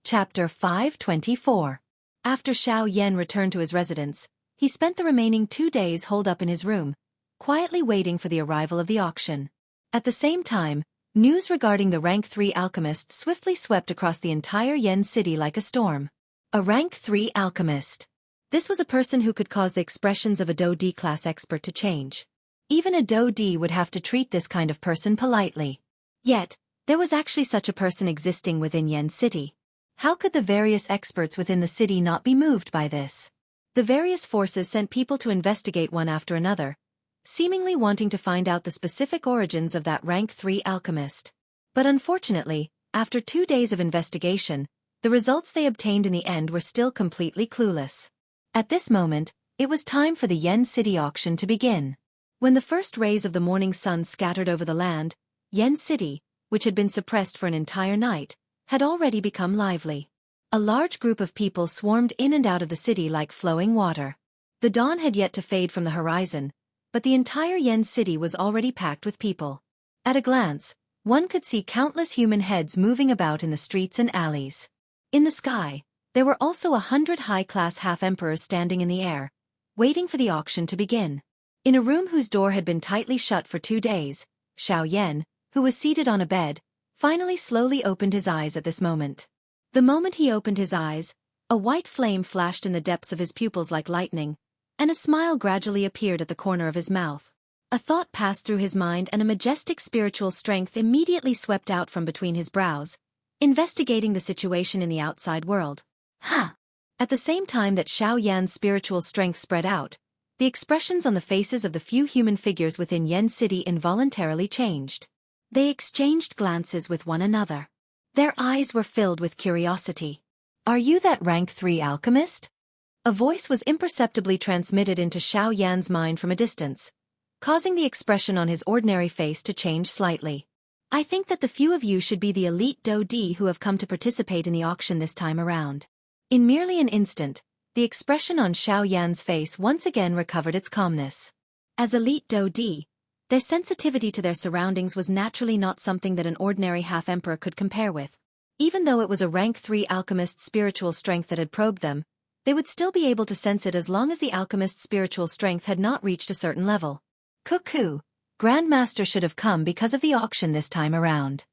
Chapter 524. After Xiao Yan returned to his residence, he spent the remaining 2 days holed up in his room, quietly waiting for the arrival of the auction. At the same time, news regarding the Rank 3 alchemist swiftly swept across the entire Yen city like a storm. A Rank 3 alchemist. This was a person who could cause the expressions of a Do D class expert to change. Even a Do D would have to treat this kind of person politely. Yet, there was actually such a person existing within Yen City. How could the various experts within the city not be moved by this? The various forces sent people to investigate one after another, seemingly wanting to find out the specific origins of that Rank 3 alchemist. But unfortunately, after 2 days of investigation, the results they obtained in the end were still completely clueless. At this moment, it was time for the Yen City auction to begin. When the first rays of the morning sun scattered over the land, Yen City, which had been suppressed for an entire night, had already become lively. A large group of people swarmed in and out of the city like flowing water. The dawn had yet to fade from the horizon, but the entire Yen City was already packed with people. At a glance, one could see countless human heads moving about in the streets and alleys. In the sky, there were also 100 high-class half-emperors standing in the air, waiting for the auction to begin. In a room whose door had been tightly shut for 2 days, Xiao Yan, who was seated on a bed, finally slowly opened his eyes at this moment. The moment he opened his eyes, a white flame flashed in the depths of his pupils like lightning, and a smile gradually appeared at the corner of his mouth. A thought passed through his mind and a majestic spiritual strength immediately swept out from between his brows, investigating the situation in the outside world. At the same time that Xiao Yan's spiritual strength spread out, the expressions on the faces of the few human figures within Yen City involuntarily changed. They exchanged glances with one another. Their eyes were filled with curiosity. "Are you that Rank 3 alchemist?" A voice was imperceptibly transmitted into Xiao Yan's mind from a distance, causing the expression on his ordinary face to change slightly. "I think that the few of you should be the elite Do D who have come to participate in the auction this time around." In merely an instant, the expression on Xiao Yan's face once again recovered its calmness. As elite Do D, their sensitivity to their surroundings was naturally not something that an ordinary half-emperor could compare with. Even though it was a Rank 3 alchemist's spiritual strength that had probed them, they would still be able to sense it as long as the alchemist's spiritual strength had not reached a certain level. Cuckoo! Grandmaster should have come because of the auction this time around.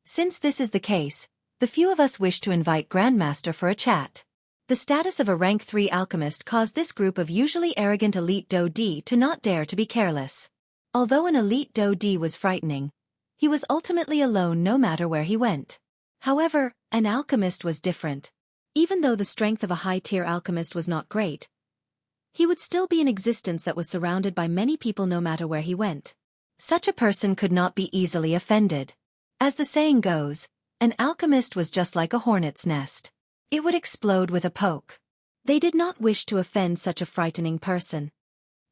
Since this is the case, the few of us wish to invite Grandmaster for a chat. The status of a Rank 3 alchemist caused this group of usually arrogant elite Do D to not dare to be careless. Although an elite Do D was frightening, he was ultimately alone no matter where he went. However, an alchemist was different. Even though the strength of a high-tier alchemist was not great, he would still be an existence that was surrounded by many people no matter where he went. Such a person could not be easily offended. As the saying goes, an alchemist was just like a hornet's nest. It would explode with a poke. They did not wish to offend such a frightening person.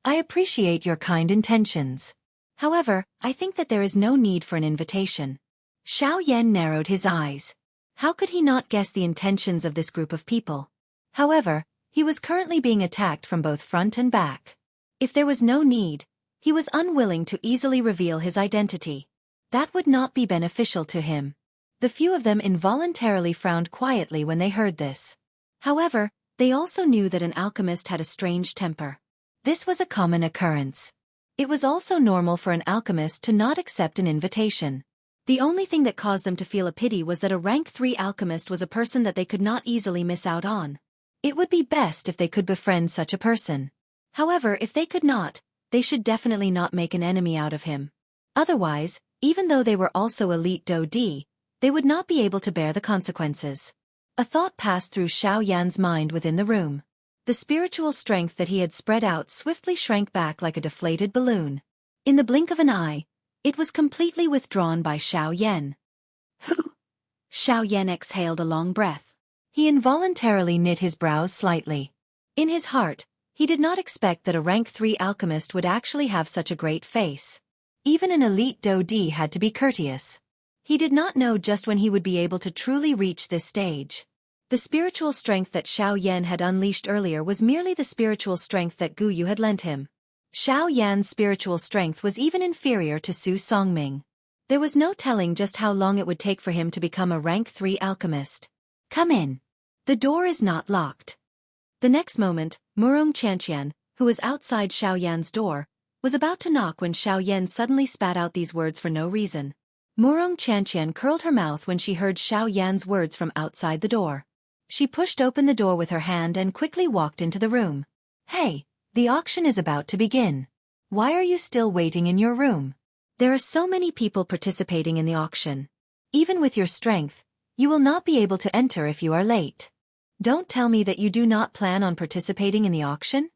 "I appreciate your kind intentions. However, I think that there is no need for an invitation." Xiao Yan narrowed his eyes. How could he not guess the intentions of this group of people? However, he was currently being attacked from both front and back. If there was no need, he was unwilling to easily reveal his identity. That would not be beneficial to him. The few of them involuntarily frowned quietly when they heard this. However, they also knew that an alchemist had a strange temper. This was a common occurrence. It was also normal for an alchemist to not accept an invitation. The only thing that caused them to feel a pity was that a Rank 3 alchemist was a person that they could not easily miss out on. It would be best if they could befriend such a person. However, if they could not, they should definitely not make an enemy out of him. Otherwise, even though they were also elite Do D, they would not be able to bear the consequences. A thought passed through Xiao Yan's mind within the room. The spiritual strength that he had spread out swiftly shrank back like a deflated balloon. In the blink of an eye, it was completely withdrawn by Xiao Yan. Xiao Yan exhaled a long breath. He involuntarily knit his brows slightly. In his heart, he did not expect that a Rank 3 alchemist would actually have such a great face. Even an elite Do D had to be courteous. He did not know just when he would be able to truly reach this stage. The spiritual strength that Xiao Yan had unleashed earlier was merely the spiritual strength that Gu Yu had lent him. Xiao Yan's spiritual strength was even inferior to Su Songming. There was no telling just how long it would take for him to become a Rank 3 alchemist. Come in. The door is not locked. The next moment, Murong Chantian, who was outside Xiao Yan's door, was about to knock when Xiao Yan suddenly spat out these words for no reason. Murong Chantian curled her mouth when she heard Xiao Yan's words from outside the door. She pushed open the door with her hand and quickly walked into the room. Hey, the auction is about to begin. Why are you still waiting in your room? There are so many people participating in the auction. Even with your strength, you will not be able to enter if you are late. Don't tell me that you do not plan on participating in the auction?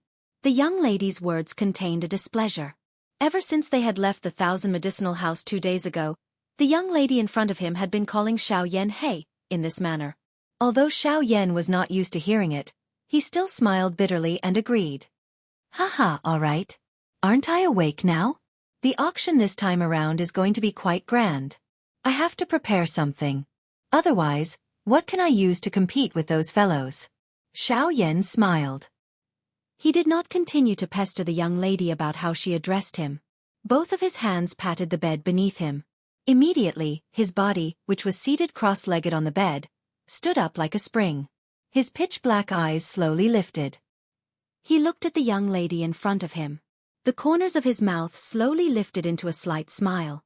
The young lady's words contained a displeasure. Ever since they had left the 1,000 Medicinal House 2 days ago, the young lady in front of him had been calling Xiao Yan hey, in this manner. Although Xiao Yan was not used to hearing it, he still smiled bitterly and agreed. Haha, all right. Aren't I awake now? The auction this time around is going to be quite grand. I have to prepare something. Otherwise, what can I use to compete with those fellows? Xiao Yan smiled. He did not continue to pester the young lady about how she addressed him. Both of his hands patted the bed beneath him. Immediately, his body, which was seated cross-legged on the bed, stood up like a spring. His pitch-black eyes slowly lifted. He looked at the young lady in front of him. The corners of his mouth slowly lifted into a slight smile.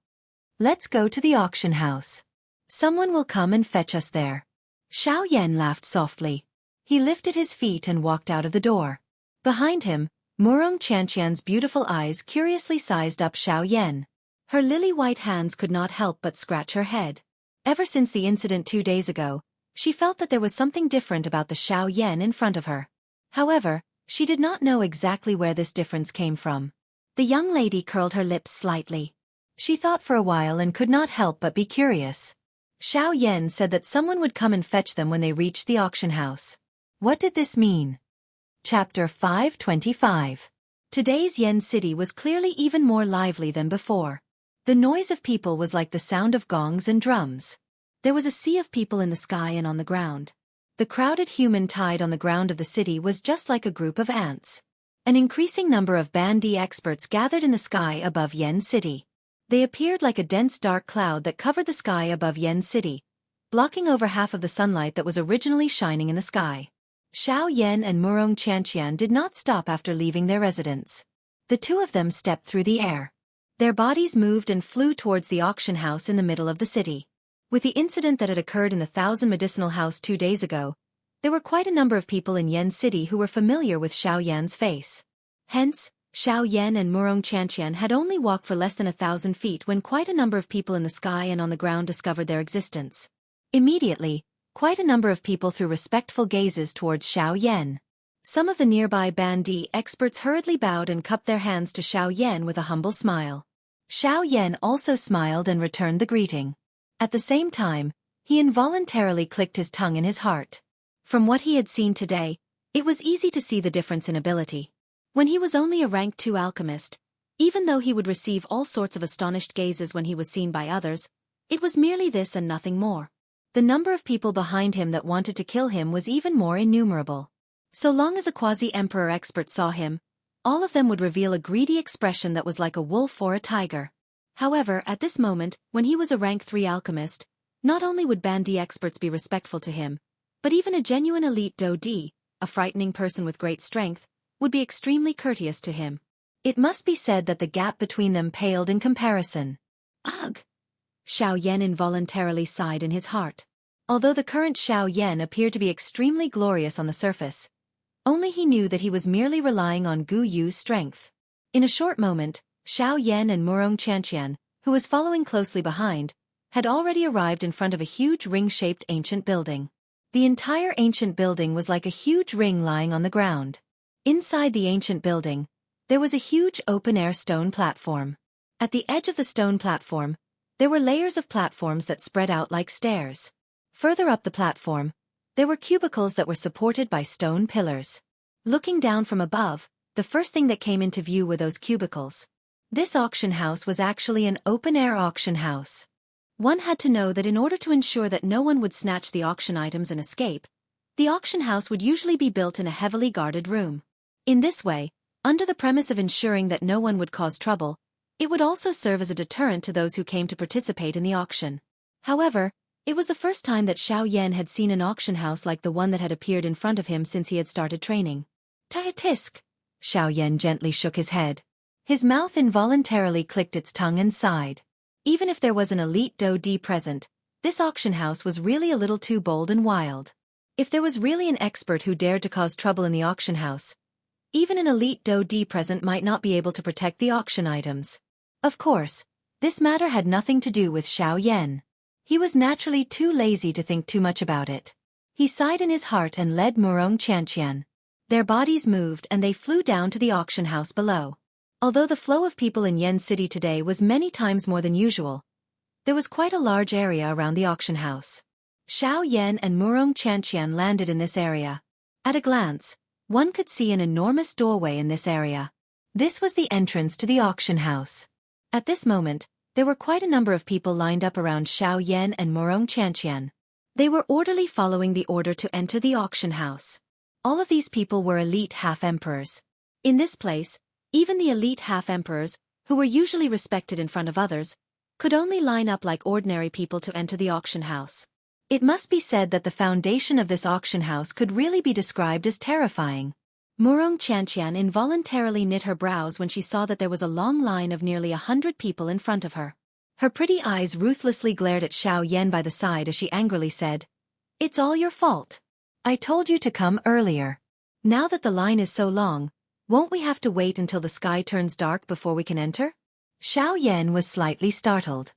Let's go to the auction house. Someone will come and fetch us there. Xiao Yan laughed softly. He lifted his feet and walked out of the door. Behind him, Murong Chantian's beautiful eyes curiously sized up Xiao Yan. Her lily-white hands could not help but scratch her head. Ever since the incident 2 days ago, she felt that there was something different about the Xiao Yan in front of her. However, she did not know exactly where this difference came from. The young lady curled her lips slightly. She thought for a while and could not help but be curious. Xiao Yan said that someone would come and fetch them when they reached the auction house. What did this mean? Chapter 525. Today's Yen City was clearly even more lively than before. The noise of people was like the sound of gongs and drums. There was a sea of people in the sky and on the ground. The crowded human tide on the ground of the city was just like a group of ants. An increasing number of Bandi experts gathered in the sky above Yen City. They appeared like a dense dark cloud that covered the sky above Yen City, blocking over half of the sunlight that was originally shining in the sky. Xiao Yan and Murong Chantian did not stop after leaving their residence. The two of them stepped through the air. Their bodies moved and flew towards the auction house in the middle of the city. With the incident that had occurred in the 1,000 Medicinal House 2 days ago, there were quite a number of people in Yen City who were familiar with Xiao Yan's face. Hence, Xiao Yan and Murong Chantian had only walked for less than 1,000 feet when quite a number of people in the sky and on the ground discovered their existence. Immediately, quite a number of people threw respectful gazes towards Xiao Yan. Some of the nearby Bandi experts hurriedly bowed and cupped their hands to Xiao Yan with a humble smile. Xiao Yan also smiled and returned the greeting. At the same time, he involuntarily clicked his tongue in his heart. From what he had seen today, it was easy to see the difference in ability. When he was only a rank 2 alchemist, even though he would receive all sorts of astonished gazes when he was seen by others, it was merely this and nothing more. The number of people behind him that wanted to kill him was even more innumerable. So long as a quasi-emperor expert saw him, all of them would reveal a greedy expression that was like a wolf or a tiger. However, at this moment, when he was a rank 3 alchemist, not only would Bandi experts be respectful to him, but even a genuine elite Do-D, a frightening person with great strength, would be extremely courteous to him. It must be said that the gap between them paled in comparison. Ugh! Xiao Yan involuntarily sighed in his heart. Although the current Xiao Yan appeared to be extremely glorious on the surface, only he knew that he was merely relying on Gu Yu's strength. In a short moment, Xiao Yan and Murong Chantian, who was following closely behind, had already arrived in front of a huge ring-shaped ancient building. The entire ancient building was like a huge ring lying on the ground. Inside the ancient building, there was a huge open-air stone platform. At the edge of the stone platform, there were layers of platforms that spread out like stairs. Further up the platform, there were cubicles that were supported by stone pillars. Looking down from above, the first thing that came into view were those cubicles. This auction house was actually an open-air auction house. One had to know that in order to ensure that no one would snatch the auction items and escape, the auction house would usually be built in a heavily guarded room. In this way, under the premise of ensuring that no one would cause trouble, it would also serve as a deterrent to those who came to participate in the auction. However, It was the first time that Xiao Yan had seen an auction house like the one that had appeared in front of him since he had started training. Tisk! Xiao Yan gently shook his head. His mouth involuntarily clicked its tongue and sighed. Even if there was an elite Do-Di present, this auction house was really a little too bold and wild. If there was really an expert who dared to cause trouble in the auction house, even an elite Do-Di present might not be able to protect the auction items. Of course, this matter had nothing to do with Xiao Yan. He was naturally too lazy to think too much about it. He sighed in his heart and led Murong Qianqian. Their bodies moved and they flew down to the auction house below. Although the flow of people in Yen City today was many times more than usual, there was quite a large area around the auction house. Xiao Yan and Murong Qianqian landed in this area. At a glance, one could see an enormous doorway in this area. This was the entrance to the auction house. At this moment, there were quite a number of people lined up around Xiao Yan and Murong Qianqian. They were orderly following the order to enter the auction house. All of these people were elite half-emperors. In this place, even the elite half-emperors, who were usually respected in front of others, could only line up like ordinary people to enter the auction house. It must be said that the foundation of this auction house could really be described as terrifying. Murong Qianqian involuntarily knit her brows when she saw that there was a long line of nearly 100 people in front of her. Her pretty eyes ruthlessly glared at Xiao Yan by the side as she angrily said, "It's all your fault. I told you to come earlier. Now that the line is so long, won't we have to wait until the sky turns dark before we can enter?" Xiao Yan was slightly startled.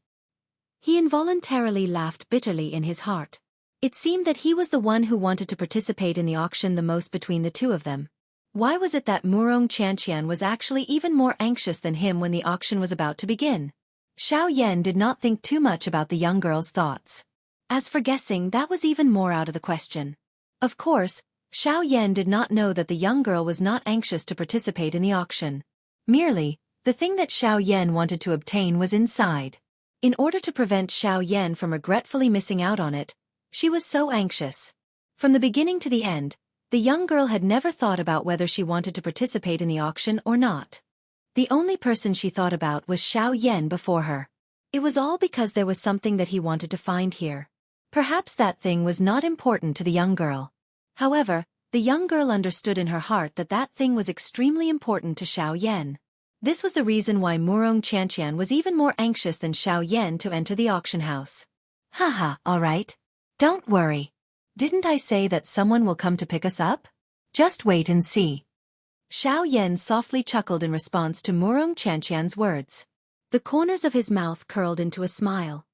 He involuntarily laughed bitterly in his heart. It seemed that he was the one who wanted to participate in the auction the most between the two of them. Why was it that Murong Qianqian was actually even more anxious than him when the auction was about to begin? Xiao Yan did not think too much about the young girl's thoughts. As for guessing, that was even more out of the question. Of course, Xiao Yan did not know that the young girl was not anxious to participate in the auction. Merely, the thing that Xiao Yan wanted to obtain was inside. In order to prevent Xiao Yan from regretfully missing out on it, she was so anxious. From the beginning to the end, the young girl had never thought about whether she wanted to participate in the auction or not. The only person she thought about was Xiao Yan before her. It was all because there was something that he wanted to find here. Perhaps that thing was not important to the young girl. However, the young girl understood in her heart that that thing was extremely important to Xiao Yan. This was the reason why Murong Qianqian was even more anxious than Xiao Yan to enter the auction house. Haha, all right. Don't worry. Didn't I say that someone will come to pick us up? Just wait and see. Xiao Yan softly chuckled in response to Murong Qianqian's words. The corners of his mouth curled into a smile.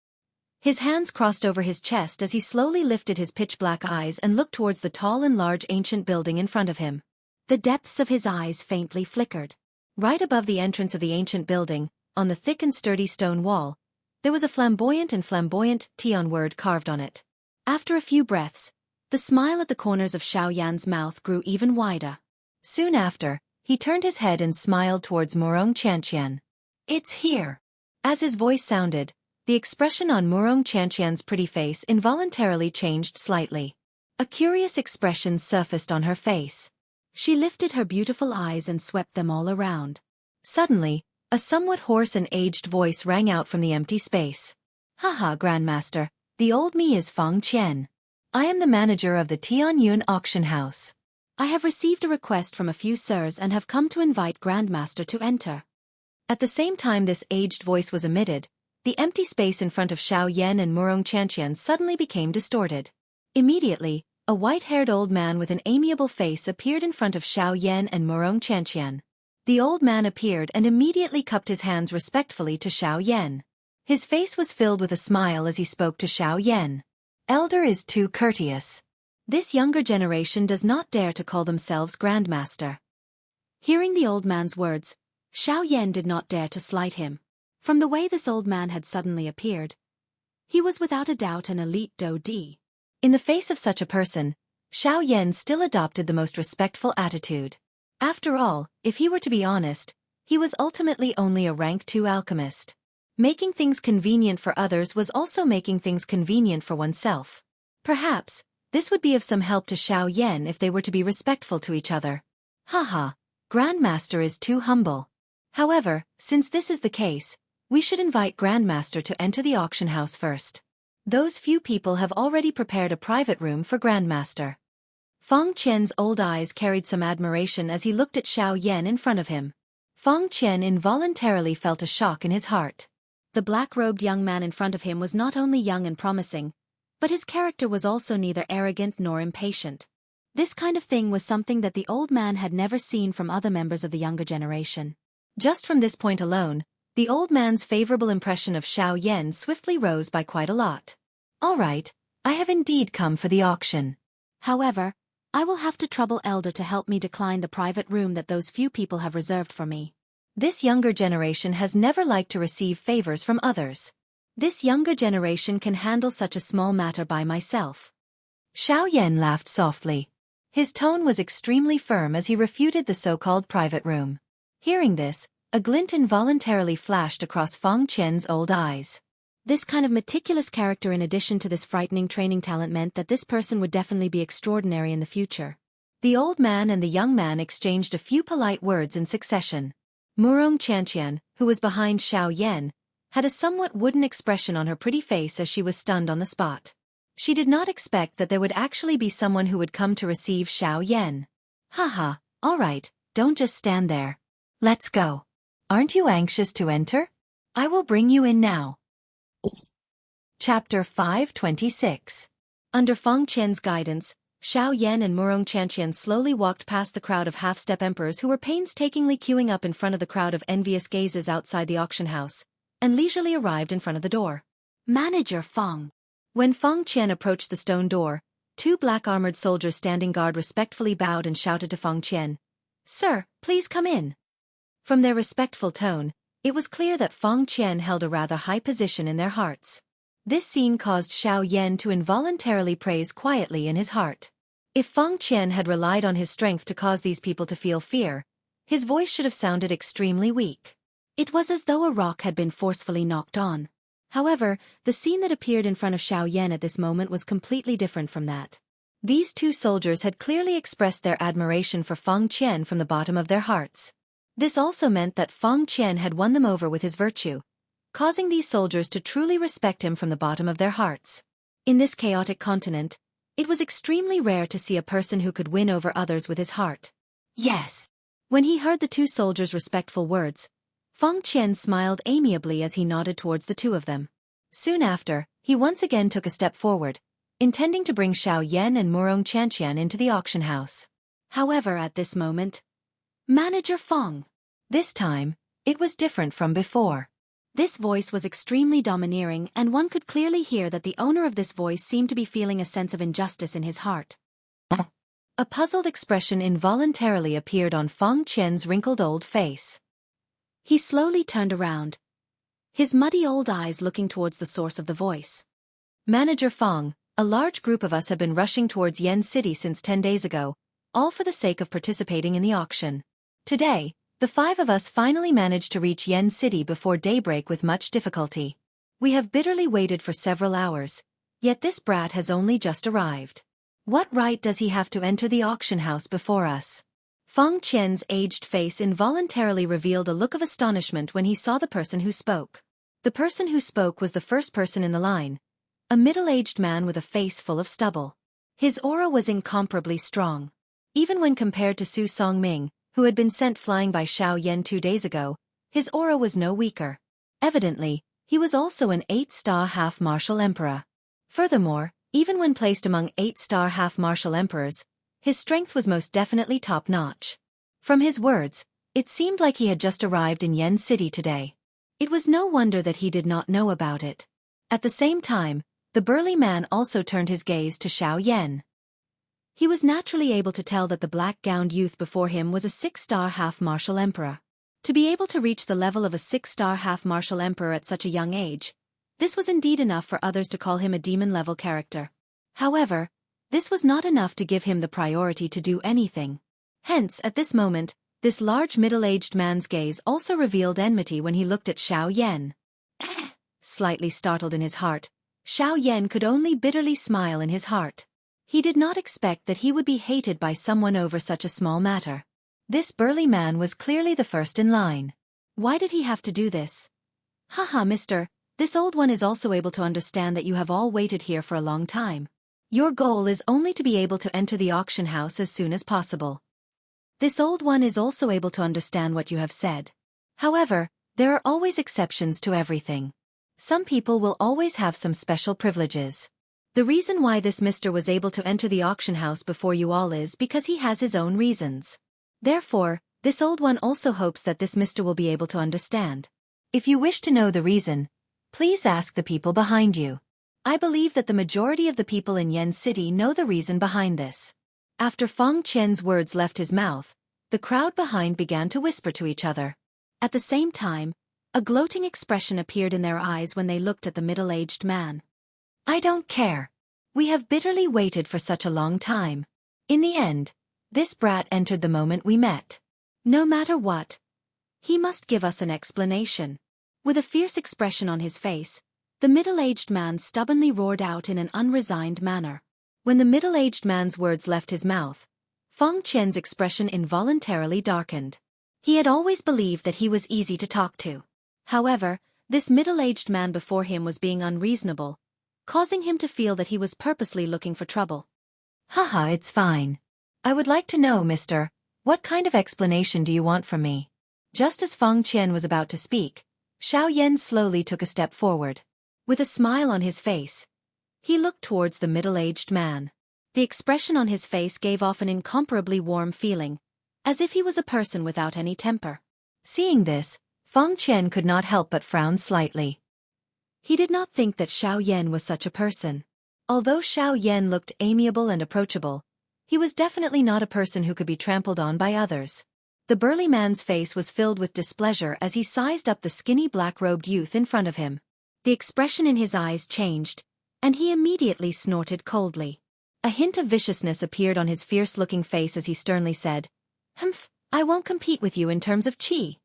His hands crossed over his chest as he slowly lifted his pitch-black eyes and looked towards the tall and large ancient building in front of him. The depths of his eyes faintly flickered. Right above the entrance of the ancient building, on the thick and sturdy stone wall, there was a flamboyant Tian word carved on it. After a few breaths, the smile at the corners of Xiao Yan's mouth grew even wider. Soon after, he turned his head and smiled towards Murong Qianqian. "It's here." As his voice sounded, the expression on Murong Qianqian's pretty face involuntarily changed slightly. A curious expression surfaced on her face. She lifted her beautiful eyes and swept them all around. Suddenly, a somewhat hoarse and aged voice rang out from the empty space. "Haha, Grandmaster, the old me is Fang Qian. I am the manager of the Tianyun auction house. I have received a request from a few sirs and have come to invite Grandmaster to enter." At the same time this aged voice was emitted, the empty space in front of Xiao Yan and Murong Qianqian suddenly became distorted. Immediately, a white-haired old man with an amiable face appeared in front of Xiao Yan and Murong Qianqian. The old man appeared and immediately cupped his hands respectfully to Xiao Yan. His face was filled with a smile as he spoke to Xiao Yan. "Elder is too courteous. This younger generation does not dare to call themselves Grandmaster." Hearing the old man's words, Xiao Yan did not dare to slight him. From the way this old man had suddenly appeared, he was without a doubt an elite Do-Di. In the face of such a person, Xiao Yan still adopted the most respectful attitude. After all, if he were to be honest, he was ultimately only a rank 2 alchemist. Making things convenient for others was also making things convenient for oneself. Perhaps, this would be of some help to Xiao Yan if they were to be respectful to each other. Haha, Grandmaster is too humble. However, since this is the case, we should invite Grandmaster to enter the auction house first. Those few people have already prepared a private room for Grandmaster. Feng Qian's old eyes carried some admiration as he looked at Xiao Yan in front of him. Feng Qian involuntarily felt a shock in his heart. The black-robed young man in front of him was not only young and promising, but his character was also neither arrogant nor impatient. This kind of thing was something that the old man had never seen from other members of the younger generation. Just from this point alone, the old man's favorable impression of Xiao Yan swiftly rose by quite a lot. All right, I have indeed come for the auction. However, I will have to trouble Elder to help me decline the private room that those few people have reserved for me. This younger generation has never liked to receive favors from others. This younger generation can handle such a small matter by myself. Xiao Yan laughed softly. His tone was extremely firm as he refuted the so-called private room. Hearing this, a glint involuntarily flashed across Feng Qian's old eyes. This kind of meticulous character in addition to this frightening training talent meant that this person would definitely be extraordinary in the future. The old man and the young man exchanged a few polite words in succession. Murong Qianqian, who was behind Xiao Yan, had a somewhat wooden expression on her pretty face as she was stunned on the spot. She did not expect that there would actually be someone who would come to receive Xiao Yan. Haha, all right, don't just stand there. Let's go. Aren't you anxious to enter? I will bring you in now. Chapter 526. Under Feng Qian's guidance, Xiao Yan and Murong Qianqian slowly walked past the crowd of half-step emperors who were painstakingly queuing up in front of the crowd of envious gazes outside the auction house, and leisurely arrived in front of the door. Manager Feng. When Feng Qian approached the stone door, two black-armored soldiers standing guard respectfully bowed and shouted to Feng Qian, "Sir, please come in." From their respectful tone, it was clear that Feng Qian held a rather high position in their hearts. This scene caused Xiao Yan to involuntarily praise quietly in his heart. If Feng Qian had relied on his strength to cause these people to feel fear, his voice should have sounded extremely weak. It was as though a rock had been forcefully knocked on. However, the scene that appeared in front of Xiao Yan at this moment was completely different from that. These two soldiers had clearly expressed their admiration for Feng Qian from the bottom of their hearts. This also meant that Feng Qian had won them over with his virtue, causing these soldiers to truly respect him from the bottom of their hearts. In this chaotic continent, it was extremely rare to see a person who could win over others with his heart. Yes. When he heard the two soldiers' respectful words, Feng Qian smiled amiably as he nodded towards the two of them. Soon after, he once again took a step forward, intending to bring Xiao Yan and Murong Qianqian into the auction house. However, at this moment, Manager Feng. This time, it was different from before. This voice was extremely domineering, and one could clearly hear that the owner of this voice seemed to be feeling a sense of injustice in his heart. A puzzled expression involuntarily appeared on Feng Qian's wrinkled old face. He slowly turned around, his muddy old eyes looking towards the source of the voice. Manager Feng, a large group of us have been rushing towards Yen City since 10 days ago, all for the sake of participating in the auction. Today, the 5 of us finally managed to reach Yen City before daybreak with much difficulty. We have bitterly waited for several hours, yet this brat has only just arrived. What right does he have to enter the auction house before us? Feng Qian's aged face involuntarily revealed a look of astonishment when he saw the person who spoke. The person who spoke was the first person in the line, a middle-aged man with a face full of stubble. His aura was incomparably strong. Even when compared to Su Songming, who had been sent flying by Xiao Yan 2 days ago, his aura was no weaker. Evidently, he was also an 8-star half-martial emperor. Furthermore, even when placed among 8-star half-martial emperors, his strength was most definitely top-notch. From his words, it seemed like he had just arrived in Yen City today. It was no wonder that he did not know about it. At the same time, the burly man also turned his gaze to Xiao Yan. He was naturally able to tell that the black-gowned youth before him was a 6-star half-martial emperor. To be able to reach the level of a 6-star half-martial emperor at such a young age, this was indeed enough for others to call him a demon-level character. However, this was not enough to give him the priority to do anything. Hence, at this moment, this large middle-aged man's gaze also revealed enmity when he looked at Xiao Yan. Slightly startled in his heart, Xiao Yan could only bitterly smile in his heart. He did not expect that he would be hated by someone over such a small matter. This burly man was clearly the first in line. Why did he have to do this? Haha, mister, This old one is also able to understand that you have all waited here for a long time. Your goal is only to be able to enter the auction house as soon as possible. This old one is also able to understand what you have said. However, there are always exceptions to everything. Some people will always have some special privileges. The reason why this Mr. was able to enter the auction house before you all is because he has his own reasons. Therefore, this old one also hopes that this Mr. will be able to understand. If you wish to know the reason, please ask the people behind you. I believe that the majority of the people in Yen City know the reason behind this. After Feng Qian's words left his mouth, the crowd behind began to whisper to each other. At the same time, a gloating expression appeared in their eyes when they looked at the middle-aged man. I don't care. We have bitterly waited for such a long time. In the end, this brat entered the moment we met. No matter what, he must give us an explanation. With a fierce expression on his face, the middle-aged man stubbornly roared out in an unresigned manner. When the middle-aged man's words left his mouth, Feng Qian's expression involuntarily darkened. He had always believed that he was easy to talk to. However, this middle-aged man before him was being unreasonable, causing him to feel that he was purposely looking for trouble. Haha, it's fine. I would like to know, mister, what kind of explanation do you want from me? Just as Feng Qian was about to speak, Xiao Yan slowly took a step forward. With a smile on his face, he looked towards the middle-aged man. The expression on his face gave off an incomparably warm feeling, as if he was a person without any temper. Seeing this, Feng Qian could not help but frown slightly. He did not think that Xiao Yan was such a person. Although Xiao Yan looked amiable and approachable, he was definitely not a person who could be trampled on by others. The burly man's face was filled with displeasure as he sized up the skinny black-robed youth in front of him. The expression in his eyes changed, and he immediately snorted coldly. A hint of viciousness appeared on his fierce-looking face as he sternly said, "Humph, I won't compete with you in terms of chi.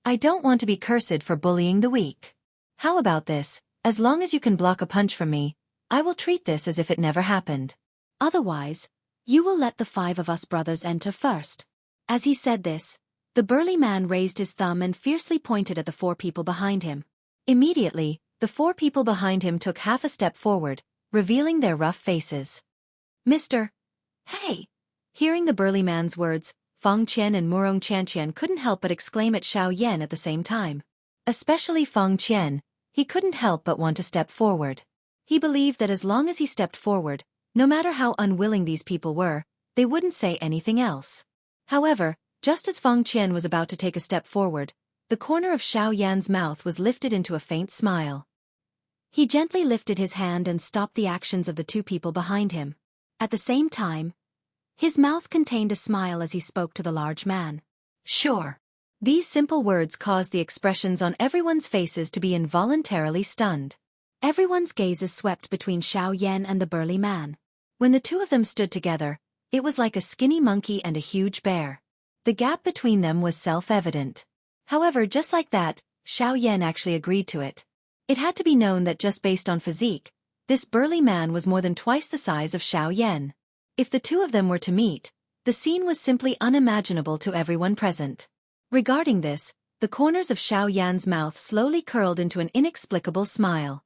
I don't want to be cursed for bullying the weak. How about this? As long as you can block a punch from me, I will treat this as if it never happened. Otherwise, you will let the 5 of us brothers enter first." As he said this, the burly man raised his thumb and fiercely pointed at the 4 people behind him. Immediately, the 4 people behind him took half a step forward, revealing their rough faces. Mr. Hey! Hearing the burly man's words, Feng Qian and Murong Qianqian couldn't help but exclaim at Xiao Yan at the same time. Especially Feng Qian, he couldn't help but want to step forward. He believed that as long as he stepped forward, no matter how unwilling these people were, they wouldn't say anything else. However, just as Feng Qian was about to take a step forward, the corner of Xiao Yan's mouth was lifted into a faint smile. He gently lifted his hand and stopped the actions of the 2 people behind him. At the same time, his mouth contained a smile as he spoke to the large man. Sure. These simple words caused the expressions on everyone's faces to be involuntarily stunned. Everyone's gazes swept between Xiao Yan and the burly man. When the 2 of them stood together, it was like a skinny monkey and a huge bear. The gap between them was self-evident. However, just like that, Xiao Yan actually agreed to it. It had to be known that just based on physique, this burly man was more than twice the size of Xiao Yan. If the 2 of them were to meet, the scene was simply unimaginable to everyone present. Regarding this, the corners of Xiao Yan's mouth slowly curled into an inexplicable smile.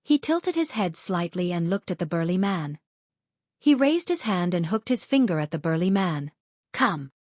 He tilted his head slightly and looked at the burly man. He raised his hand and hooked his finger at the burly man. Come.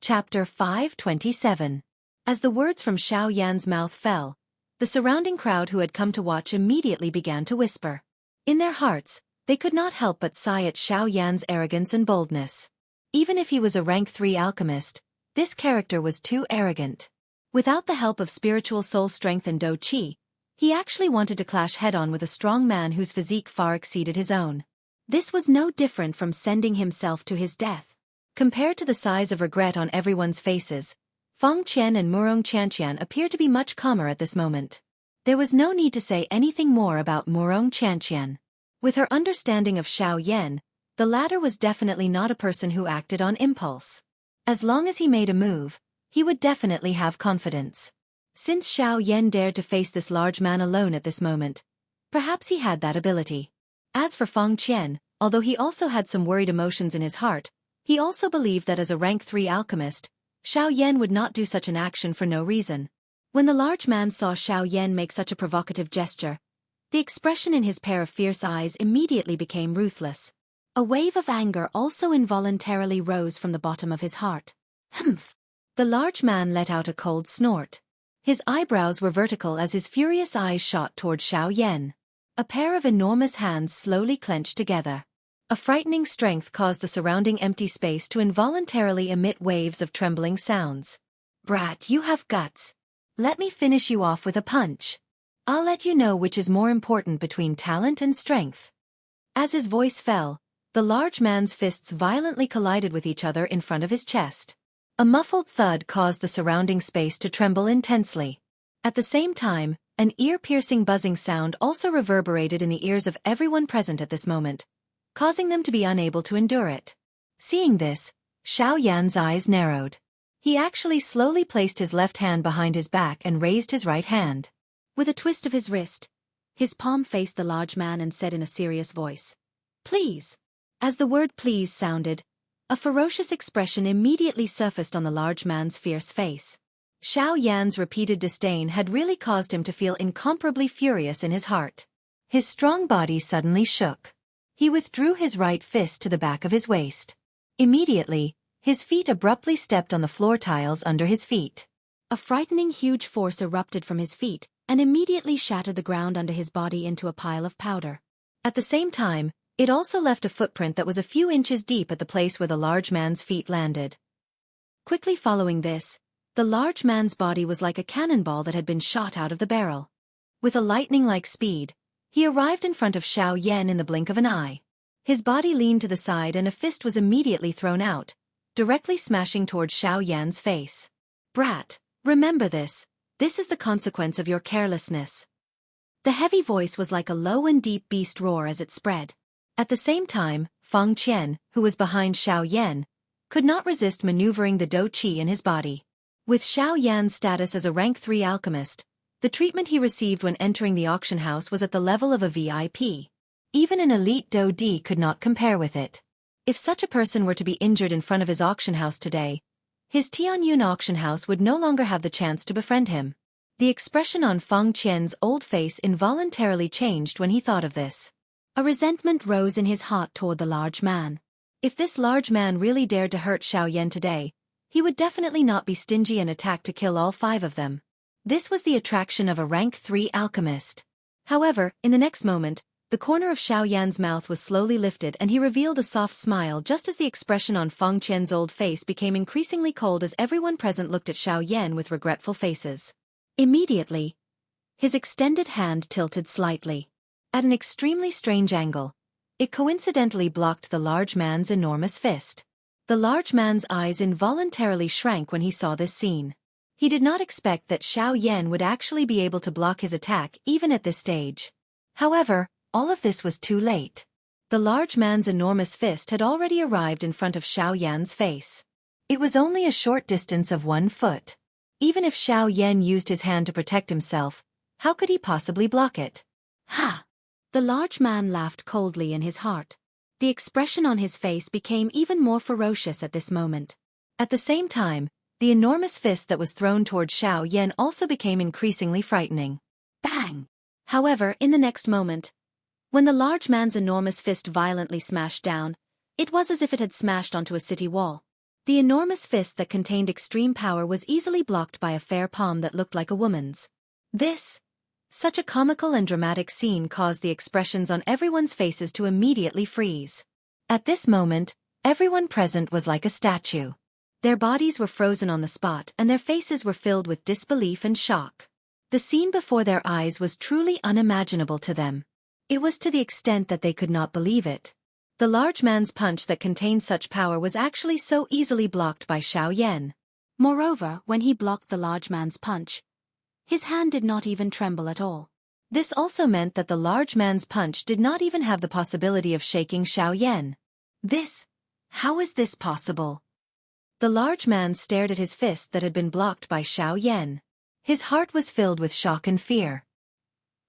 Chapter 527. As the words from Xiao Yan's mouth fell, the surrounding crowd who had come to watch immediately began to whisper. In their hearts, they could not help but sigh at Xiao Yan's arrogance and boldness. Even if he was a rank 3 alchemist, this character was too arrogant. Without the help of spiritual soul strength and Do Qi, he actually wanted to clash head-on with a strong man whose physique far exceeded his own. This was no different from sending himself to his death. Compared to the size of regret on everyone's faces, Feng Qian and Murong Qianqian appeared to be much calmer at this moment. There was no need to say anything more about Murong Qianqian. With her understanding of Xiao Yan, the latter was definitely not a person who acted on impulse. As long as he made a move, he would definitely have confidence. Since Xiao Yan dared to face this large man alone at this moment, perhaps he had that ability. As for Feng Qian, although he also had some worried emotions in his heart, he also believed that as a rank 3 alchemist, Xiao Yan would not do such an action for no reason. When the large man saw Xiao Yan make such a provocative gesture, the expression in his pair of fierce eyes immediately became ruthless. A wave of anger also involuntarily rose from the bottom of his heart. Humph! The large man let out a cold snort. His eyebrows were vertical as his furious eyes shot toward Xiao Yan. A pair of enormous hands slowly clenched together. A frightening strength caused the surrounding empty space to involuntarily emit waves of trembling sounds. Brat, you have guts. Let me finish you off with a punch. I'll let you know which is more important between talent and strength. As his voice fell, the large man's fists violently collided with each other in front of his chest. A muffled thud caused the surrounding space to tremble intensely. At the same time, an ear-piercing buzzing sound also reverberated in the ears of everyone present at this moment, causing them to be unable to endure it. Seeing this, Xiao Yan's eyes narrowed. He actually slowly placed his left hand behind his back and raised his right hand. With a twist of his wrist, his palm faced the large man and said in a serious voice, "Please." As the word "please" sounded, a ferocious expression immediately surfaced on the large man's fierce face. Xiao Yan's repeated disdain had really caused him to feel incomparably furious in his heart. His strong body suddenly shook. He withdrew his right fist to the back of his waist. Immediately, his feet abruptly stepped on the floor tiles under his feet. A frightening huge force erupted from his feet and immediately shattered the ground under his body into a pile of powder. At the same time, it also left a footprint that was a few inches deep at the place where the large man's feet landed. Quickly following this, the large man's body was like a cannonball that had been shot out of the barrel. With a lightning-like speed, he arrived in front of Xiao Yan in the blink of an eye. His body leaned to the side and a fist was immediately thrown out, directly smashing toward Xiao Yan's face. "Brat, remember this. This is the consequence of your carelessness." The heavy voice was like a low and deep beast roar as it spread. At the same time, Feng Qian, who was behind Xiao Yan, could not resist maneuvering the dou qi in his body. With Xiao Yan's status as a rank 3 alchemist, the treatment he received when entering the auction house was at the level of a VIP. Even an elite dou di could not compare with it. If such a person were to be injured in front of his auction house today, his Tianyun auction house would no longer have the chance to befriend him. The expression on Feng Qian's old face involuntarily changed when he thought of this. A resentment rose in his heart toward the large man. If this large man really dared to hurt Xiao Yan today, he would definitely not be stingy and attack to kill all 5 of them. This was the attraction of a rank 3 alchemist. However, in the next moment, the corner of Xiao Yan's mouth was slowly lifted and he revealed a soft smile just as the expression on Feng Qian's old face became increasingly cold as everyone present looked at Xiao Yan with regretful faces. Immediately, his extended hand tilted slightly. At an extremely strange angle, it coincidentally blocked the large man's enormous fist. The large man's eyes involuntarily shrank when he saw this scene. He did not expect that Xiao Yan would actually be able to block his attack even at this stage. However, all of this was too late. The large man's enormous fist had already arrived in front of Xiao Yan's face. It was only a short distance of 1 foot. Even if Xiao Yan used his hand to protect himself, how could he possibly block it? Ha! The large man laughed coldly in his heart. The expression on his face became even more ferocious at this moment. At the same time, the enormous fist that was thrown toward Xiao Yan also became increasingly frightening. Bang! However, in the next moment, when the large man's enormous fist violently smashed down, it was as if it had smashed onto a city wall. The enormous fist that contained extreme power was easily blocked by a fair palm that looked like a woman's. Such a comical and dramatic scene caused the expressions on everyone's faces to immediately freeze. At this moment, everyone present was like a statue. Their bodies were frozen on the spot and their faces were filled with disbelief and shock. The scene before their eyes was truly unimaginable to them. It was to the extent that they could not believe it. The large man's punch that contained such power was actually so easily blocked by Xiao Yan. Moreover, when he blocked the large man's punch, his hand did not even tremble at all. This also meant that the large man's punch did not even have the possibility of shaking Xiao Yan. How is this possible? The large man stared at his fist that had been blocked by Xiao Yan. His heart was filled with shock and fear.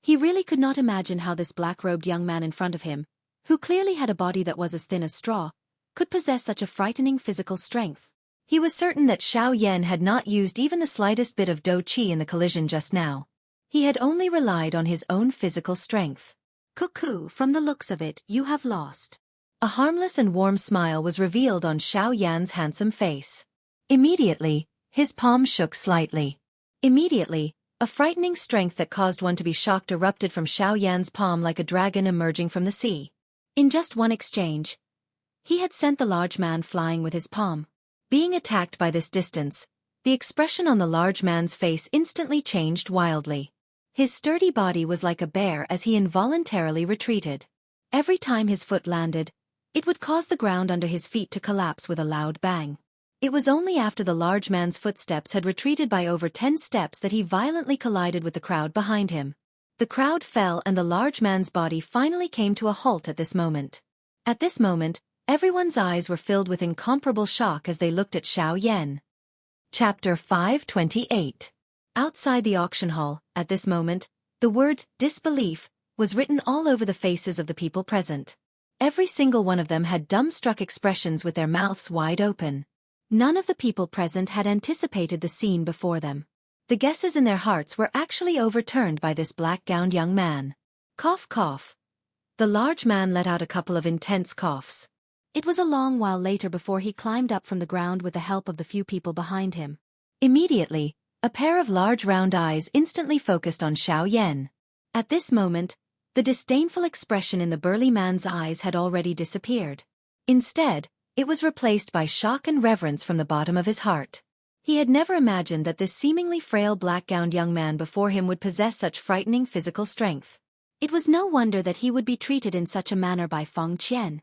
He really could not imagine how this black-robed young man in front of him, who clearly had a body that was as thin as straw, could possess such a frightening physical strength. He was certain that Xiao Yan had not used even the slightest bit of dou qi in the collision just now. He had only relied on his own physical strength. Cuckoo, from the looks of it, you have lost. A harmless and warm smile was revealed on Xiao Yan's handsome face. Immediately, his palm shook slightly. Immediately, a frightening strength that caused one to be shocked erupted from Xiao Yan's palm like a dragon emerging from the sea. In just one exchange, he had sent the large man flying with his palm. Being attacked by this distance, the expression on the large man's face instantly changed wildly. His sturdy body was like a bear as he involuntarily retreated. Every time his foot landed, it would cause the ground under his feet to collapse with a loud bang. It was only after the large man's footsteps had retreated by over 10 steps that he violently collided with the crowd behind him. The crowd fell and the large man's body finally came to a halt at this moment. At this moment, everyone's eyes were filled with incomparable shock as they looked at Xiao Yan. Chapter 528. Outside the auction hall, at this moment, the word disbelief was written all over the faces of the people present. Every single one of them had dumbstruck expressions with their mouths wide open. None of the people present had anticipated the scene before them. The guesses in their hearts were actually overturned by this black-gowned young man. Cough, cough. The large man let out a couple of intense coughs. It was a long while later before he climbed up from the ground with the help of the few people behind him. Immediately, a pair of large round eyes instantly focused on Xiao Yan. At this moment, the disdainful expression in the burly man's eyes had already disappeared. Instead, it was replaced by shock and reverence from the bottom of his heart. He had never imagined that this seemingly frail black-gowned young man before him would possess such frightening physical strength. It was no wonder that he would be treated in such a manner by Feng Qian.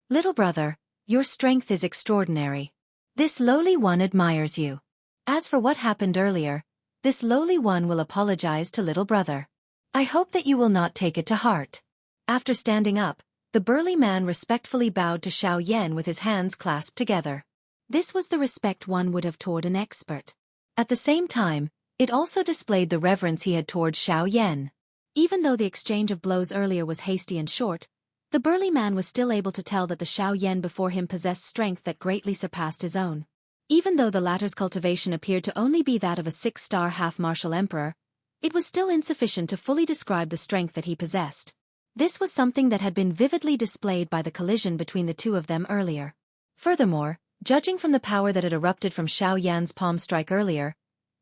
Little brother, your strength is extraordinary. This lowly one admires you. As for what happened earlier, this lowly one will apologize to little brother. I hope that you will not take it to heart. After standing up, the burly man respectfully bowed to Xiao Yan with his hands clasped together. This was the respect one would have toward an expert. At the same time, it also displayed the reverence he had toward Xiao Yan. Even though the exchange of blows earlier was hasty and short, the burly man was still able to tell that the Xiao Yan before him possessed strength that greatly surpassed his own. Even though the latter's cultivation appeared to only be that of a 6-star half-martial emperor, it was still insufficient to fully describe the strength that he possessed. This was something that had been vividly displayed by the collision between the two of them earlier. Furthermore, judging from the power that had erupted from Xiao Yan's palm strike earlier,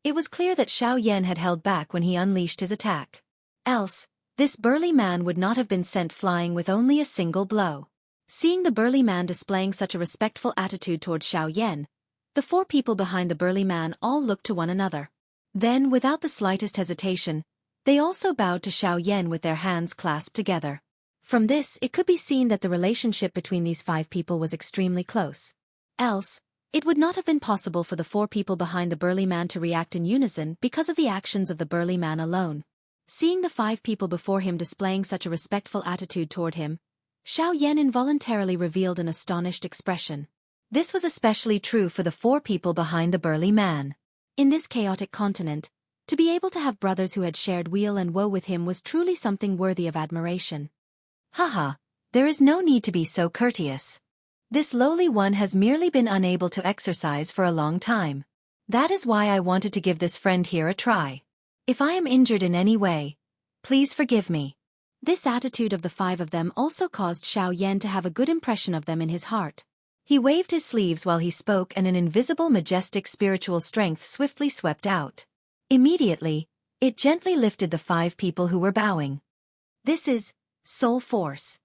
it was clear that Xiao Yan had held back when he unleashed his attack. Else, this burly man would not have been sent flying with only a single blow. Seeing the burly man displaying such a respectful attitude toward Xiao Yan, the four people behind the burly man all looked to one another. Then, without the slightest hesitation, they also bowed to Xiao Yan with their hands clasped together. From this, it could be seen that the relationship between these 5 people was extremely close. Else, it would not have been possible for the 4 people behind the burly man to react in unison because of the actions of the burly man alone. Seeing the 5 people before him displaying such a respectful attitude toward him, Xiao Yan involuntarily revealed an astonished expression. This was especially true for the 4 people behind the burly man. In this chaotic continent, to be able to have brothers who had shared weal and woe with him was truly something worthy of admiration. Haha, there is no need to be so courteous. This lowly one has merely been unable to exercise for a long time. That is why I wanted to give this friend here a try. If I am injured in any way, please forgive me. This attitude of the 5 of them also caused Xiao Yan to have a good impression of them in his heart. He waved his sleeves while he spoke and an invisible majestic spiritual strength swiftly swept out. Immediately, it gently lifted the 5 people who were bowing. This is soul force.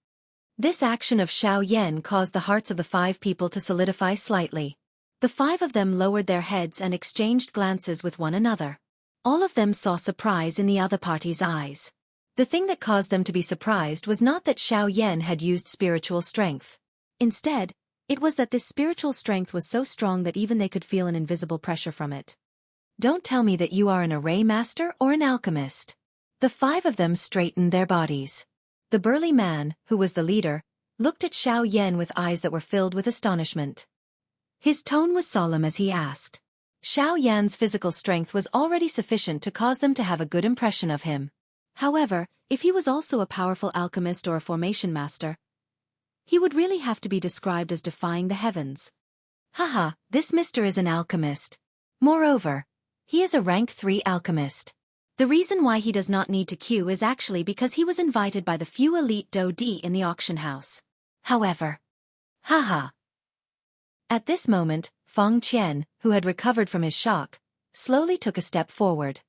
This action of Xiao Yan caused the hearts of the 5 people to solidify slightly. The 5 of them lowered their heads and exchanged glances with one another. All of them saw surprise in the other party's eyes. The thing that caused them to be surprised was not that Xiao Yan had used spiritual strength. Instead, it was that this spiritual strength was so strong that even they could feel an invisible pressure from it. Don't tell me that you are an array master or an alchemist. The 5 of them straightened their bodies. The burly man, who was the leader, looked at Xiao Yan with eyes that were filled with astonishment. His tone was solemn as he asked. Xiao Yan's physical strength was already sufficient to cause them to have a good impression of him. However, if he was also a powerful alchemist or a formation master, he would really have to be described as defying the heavens. Haha, this mister is an alchemist. Moreover, he is a rank 3 alchemist. The reason why he does not need to queue is actually because he was invited by the few elite Do-D in the auction house. However, haha. At this moment, Feng Qian, who had recovered from his shock, slowly took a step forward.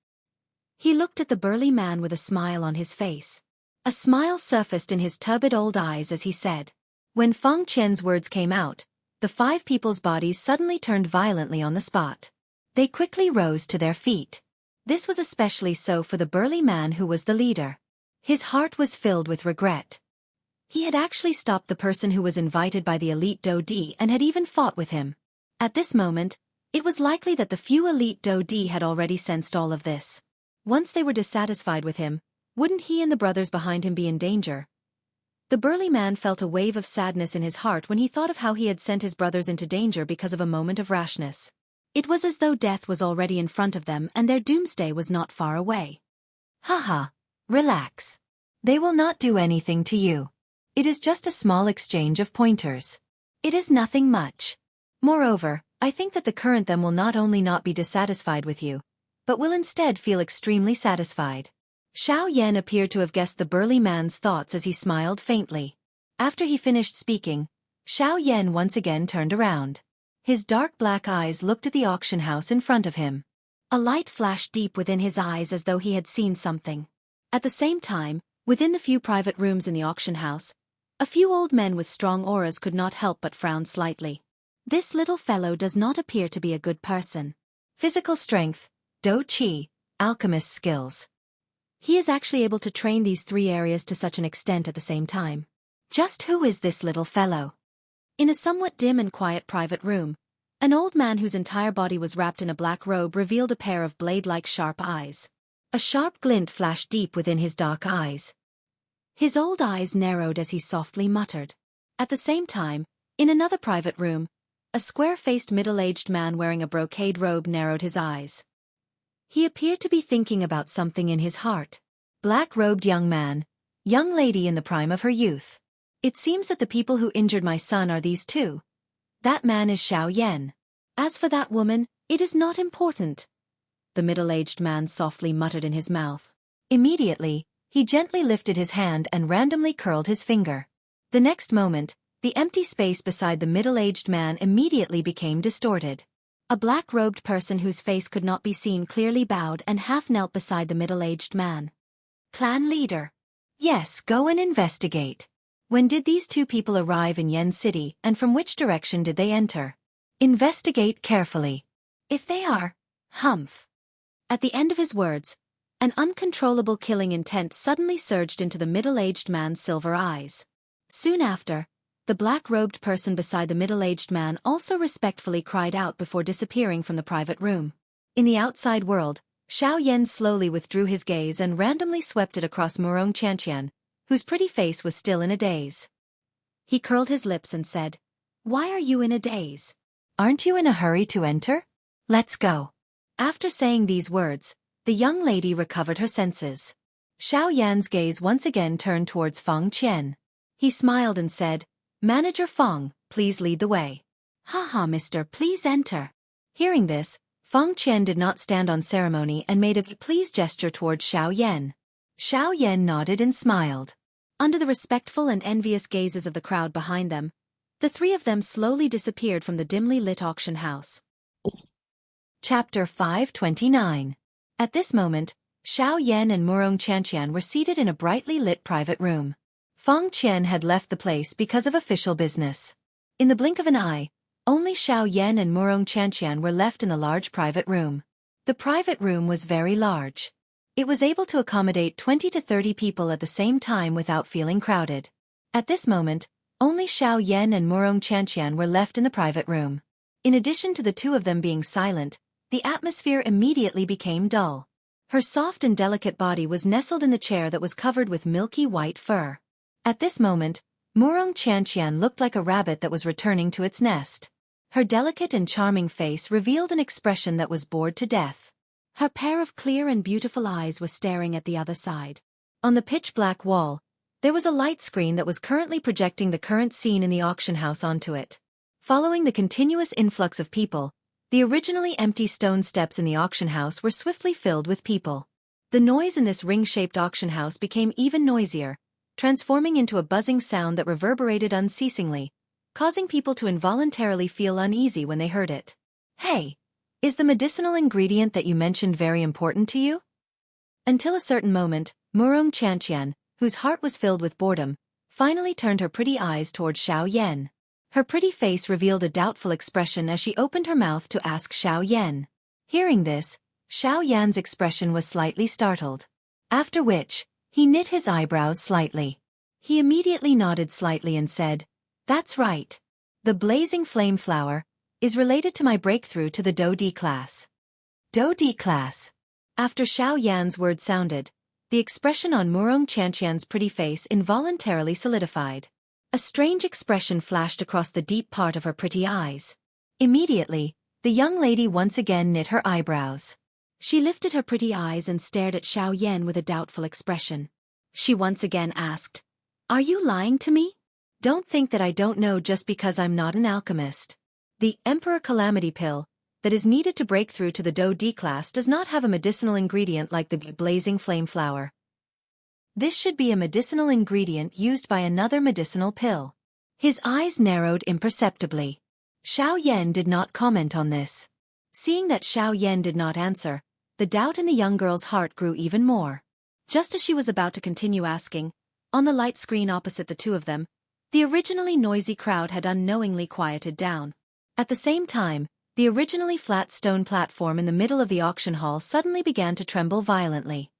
He looked at the burly man with a smile on his face. A smile surfaced in his turbid old eyes as he said. When Feng Qian's words came out, the 5 people's bodies suddenly turned violently on the spot. They quickly rose to their feet. This was especially so for the burly man who was the leader. His heart was filled with regret. He had actually stopped the person who was invited by the elite Do-D and had even fought with him. At this moment, it was likely that the few elite Do-D had already sensed all of this. Once they were dissatisfied with him, wouldn't he and the brothers behind him be in danger? The burly man felt a wave of sadness in his heart when he thought of how he had sent his brothers into danger because of a moment of rashness. It was as though death was already in front of them and their doomsday was not far away. Haha, relax. They will not do anything to you. It is just a small exchange of pointers. It is nothing much. Moreover, I think that the current them will not only not be dissatisfied with you, but will instead feel extremely satisfied. Xiao Yan appeared to have guessed the burly man's thoughts as he smiled faintly. After he finished speaking, Xiao Yan once again turned around. His dark black eyes looked at the auction house in front of him. A light flashed deep within his eyes as though he had seen something. At the same time, within the few private rooms in the auction house, a few old men with strong auras could not help but frown slightly. This little fellow does not appear to be a good person. Physical strength, Do-Qi, alchemist skills. He is actually able to train these 3 areas to such an extent at the same time. Just who is this little fellow? In a somewhat dim and quiet private room, an old man whose entire body was wrapped in a black robe revealed a pair of blade-like sharp eyes. A sharp glint flashed deep within his dark eyes. His old eyes narrowed as he softly muttered. At the same time, in another private room, a square-faced middle-aged man wearing a brocade robe narrowed his eyes. He appeared to be thinking about something in his heart. Black-robed young man, young lady in the prime of her youth. It seems that the people who injured my son are these 2. That man is Xiao Yan. As for that woman, it is not important. The middle-aged man softly muttered in his mouth. Immediately, he gently lifted his hand and randomly curled his finger. The next moment, the empty space beside the middle-aged man immediately became distorted. A black-robed person whose face could not be seen clearly bowed and half knelt beside the middle-aged man. Clan leader. Yes, go and investigate. When did these 2 people arrive in Yen City and from which direction did they enter? Investigate carefully. If they are, humph. At the end of his words, an uncontrollable killing intent suddenly surged into the middle-aged man's silver eyes. Soon after, the black-robed person beside the middle-aged man also respectfully cried out before disappearing from the private room. In the outside world, Xiao Yan slowly withdrew his gaze and randomly swept it across Murong Qianqian, whose pretty face was still in a daze. He curled his lips and said, "Why are you in a daze? Aren't you in a hurry to enter? Let's go." After saying these words, the young lady recovered her senses. Xiao Yan's gaze once again turned towards Feng Qian. He smiled and said, "Manager Feng, please lead the way." "Haha, mister, please enter." Hearing this, Feng Qian did not stand on ceremony and made a please gesture towards Xiao Yan. Xiao Yan nodded and smiled. Under the respectful and envious gazes of the crowd behind them, the 3 of them slowly disappeared from the dimly lit auction house. Chapter 529. At this moment, Xiao Yan and Murong Qianqian were seated in a brightly lit private room. Feng Qian had left the place because of official business. In the blink of an eye, only Xiao Yan and Murong Qianqian were left in the large private room. The private room was very large. It was able to accommodate 20 to 30 people at the same time without feeling crowded. At this moment, only Xiao Yan and Murong Qianqian were left in the private room. In addition to the 2 of them being silent, the atmosphere immediately became dull. Her soft and delicate body was nestled in the chair that was covered with milky white fur. At this moment, Murong Qianqian looked like a rabbit that was returning to its nest. Her delicate and charming face revealed an expression that was bored to death. Her pair of clear and beautiful eyes was staring at the other side. On the pitch-black wall, there was a light screen that was currently projecting the current scene in the auction house onto it. Following the continuous influx of people, the originally empty stone steps in the auction house were swiftly filled with people. The noise in this ring-shaped auction house became even noisier, transforming into a buzzing sound that reverberated unceasingly, causing people to involuntarily feel uneasy when they heard it. Hey, is the medicinal ingredient that you mentioned very important to you? Until a certain moment, Murong Chantian, whose heart was filled with boredom, finally turned her pretty eyes toward Xiao Yan. Her pretty face revealed a doubtful expression as she opened her mouth to ask Xiao Yan. Hearing this, Xiao Yan's expression was slightly startled. After which, he knit his eyebrows slightly. He immediately nodded slightly and said, "That's right. The blazing flame flower is related to my breakthrough to the Do D class." Do D class. After Xiao Yan's word sounded, the expression on Murong Chantian's pretty face involuntarily solidified. A strange expression flashed across the deep part of her pretty eyes. Immediately, the young lady once again knit her eyebrows. She lifted her pretty eyes and stared at Xiao Yan with a doubtful expression. She once again asked, "Are you lying to me? Don't think that I don't know just because I'm not an alchemist. The Emperor Calamity Pill that is needed to break through to the Do D class does not have a medicinal ingredient like the blazing flame flower. This should be a medicinal ingredient used by another medicinal pill." His eyes narrowed imperceptibly. Xiao Yan did not comment on this. Seeing that Xiao Yan did not answer, the doubt in the young girl's heart grew even more. Just as she was about to continue asking, on the light screen opposite the two of them, the originally noisy crowd had unknowingly quieted down. At the same time, the originally flat stone platform in the middle of the auction hall suddenly began to tremble violently.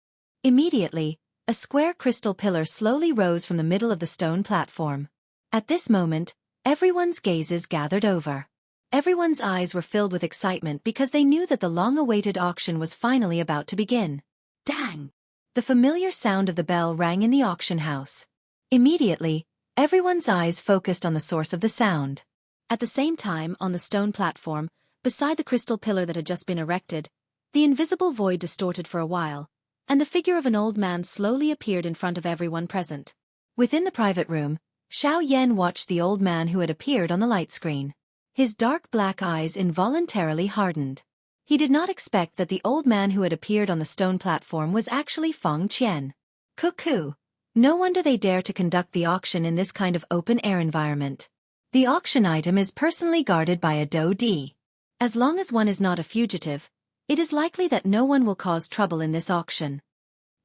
Immediately, a square crystal pillar slowly rose from the middle of the stone platform. At this moment, everyone's gazes gathered over. Everyone's eyes were filled with excitement because they knew that the long-awaited auction was finally about to begin. Dang! The familiar sound of the bell rang in the auction house. Immediately, everyone's eyes focused on the source of the sound. At the same time, on the stone platform, beside the crystal pillar that had just been erected, the invisible void distorted for a while, and the figure of an old man slowly appeared in front of everyone present. Within the private room, Xiao Yan watched the old man who had appeared on the light screen. His dark black eyes involuntarily hardened. He did not expect that the old man who had appeared on the stone platform was actually Feng Qian. Cuckoo! No wonder they dare to conduct the auction in this kind of open-air environment. The auction item is personally guarded by a Do D. As long as one is not a fugitive, it is likely that no one will cause trouble in this auction.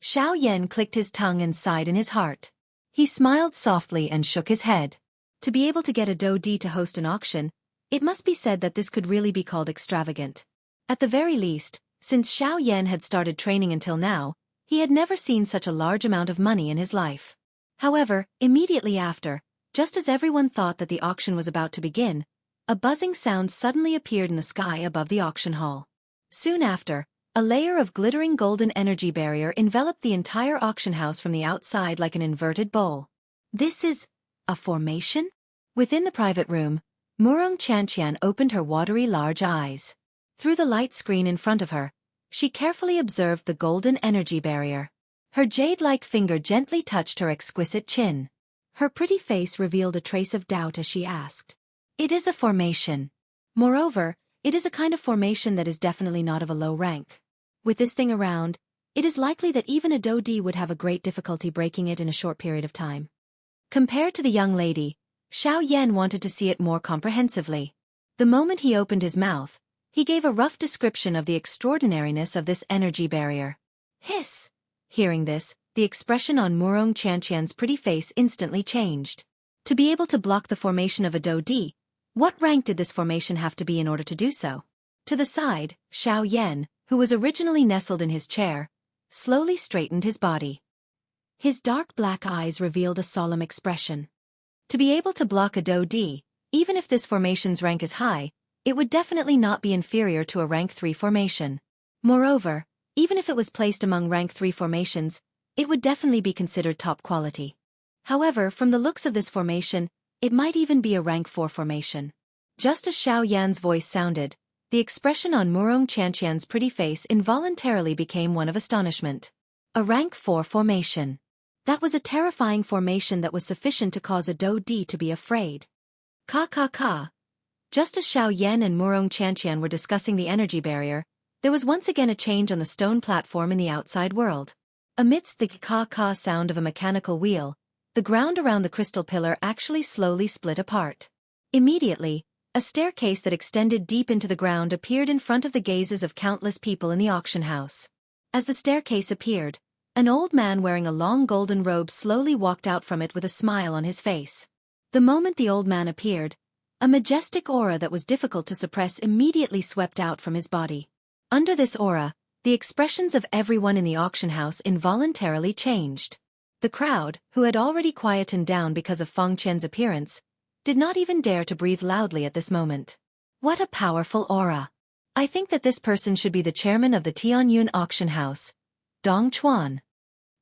Xiao Yan clicked his tongue and sighed in his heart. He smiled softly and shook his head. To be able to get a Do D to host an auction, it must be said that this could really be called extravagant. At the very least, since Xiao Yan had started training until now, he had never seen such a large amount of money in his life. However, immediately after, just as everyone thought that the auction was about to begin, a buzzing sound suddenly appeared in the sky above the auction hall. Soon after, a layer of glittering golden energy barrier enveloped the entire auction house from the outside like an inverted bowl. This is a formation? Within the private room, Murong Chantian opened her watery large eyes. Through the light screen in front of her, she carefully observed the golden energy barrier. Her jade-like finger gently touched her exquisite chin. Her pretty face revealed a trace of doubt as she asked, "It is a formation. Moreover, it is a kind of formation that is definitely not of a low rank. With this thing around, it is likely that even a Do D would have a great difficulty breaking it in a short period of time." Compared to the young lady, Xiao Yan wanted to see it more comprehensively. The moment he opened his mouth, he gave a rough description of the extraordinariness of this energy barrier. Hiss! Hearing this, the expression on Murong Chantian's pretty face instantly changed. To be able to block the formation of a Do D, what rank did this formation have to be in order to do so? To the side, Xiao Yan, who was originally nestled in his chair, slowly straightened his body. His dark black eyes revealed a solemn expression. To be able to block a Do D, even if this formation's rank is high, it would definitely not be inferior to a rank 3 formation. Moreover, even if it was placed among rank 3 formations, it would definitely be considered top quality. However, from the looks of this formation, it might even be a rank 4 formation. Just as Xiao Yan's voice sounded, the expression on Murong Chantian's pretty face involuntarily became one of astonishment. A rank 4 formation. That was a terrifying formation that was sufficient to cause a Do D to be afraid. Ka ka ka. Just as Xiao Yan and Murong Chantian were discussing the energy barrier, there was once again a change on the stone platform in the outside world. Amidst the ka-ka sound of a mechanical wheel, the ground around the crystal pillar actually slowly split apart. Immediately, a staircase that extended deep into the ground appeared in front of the gazes of countless people in the auction house. As the staircase appeared, an old man wearing a long golden robe slowly walked out from it with a smile on his face. The moment the old man appeared, a majestic aura that was difficult to suppress immediately swept out from his body. Under this aura, the expressions of everyone in the auction house involuntarily changed. The crowd, who had already quietened down because of Feng Qian's appearance, did not even dare to breathe loudly at this moment. What a powerful aura! I think that this person should be the chairman of the Tianyun auction house, Dong Chuan.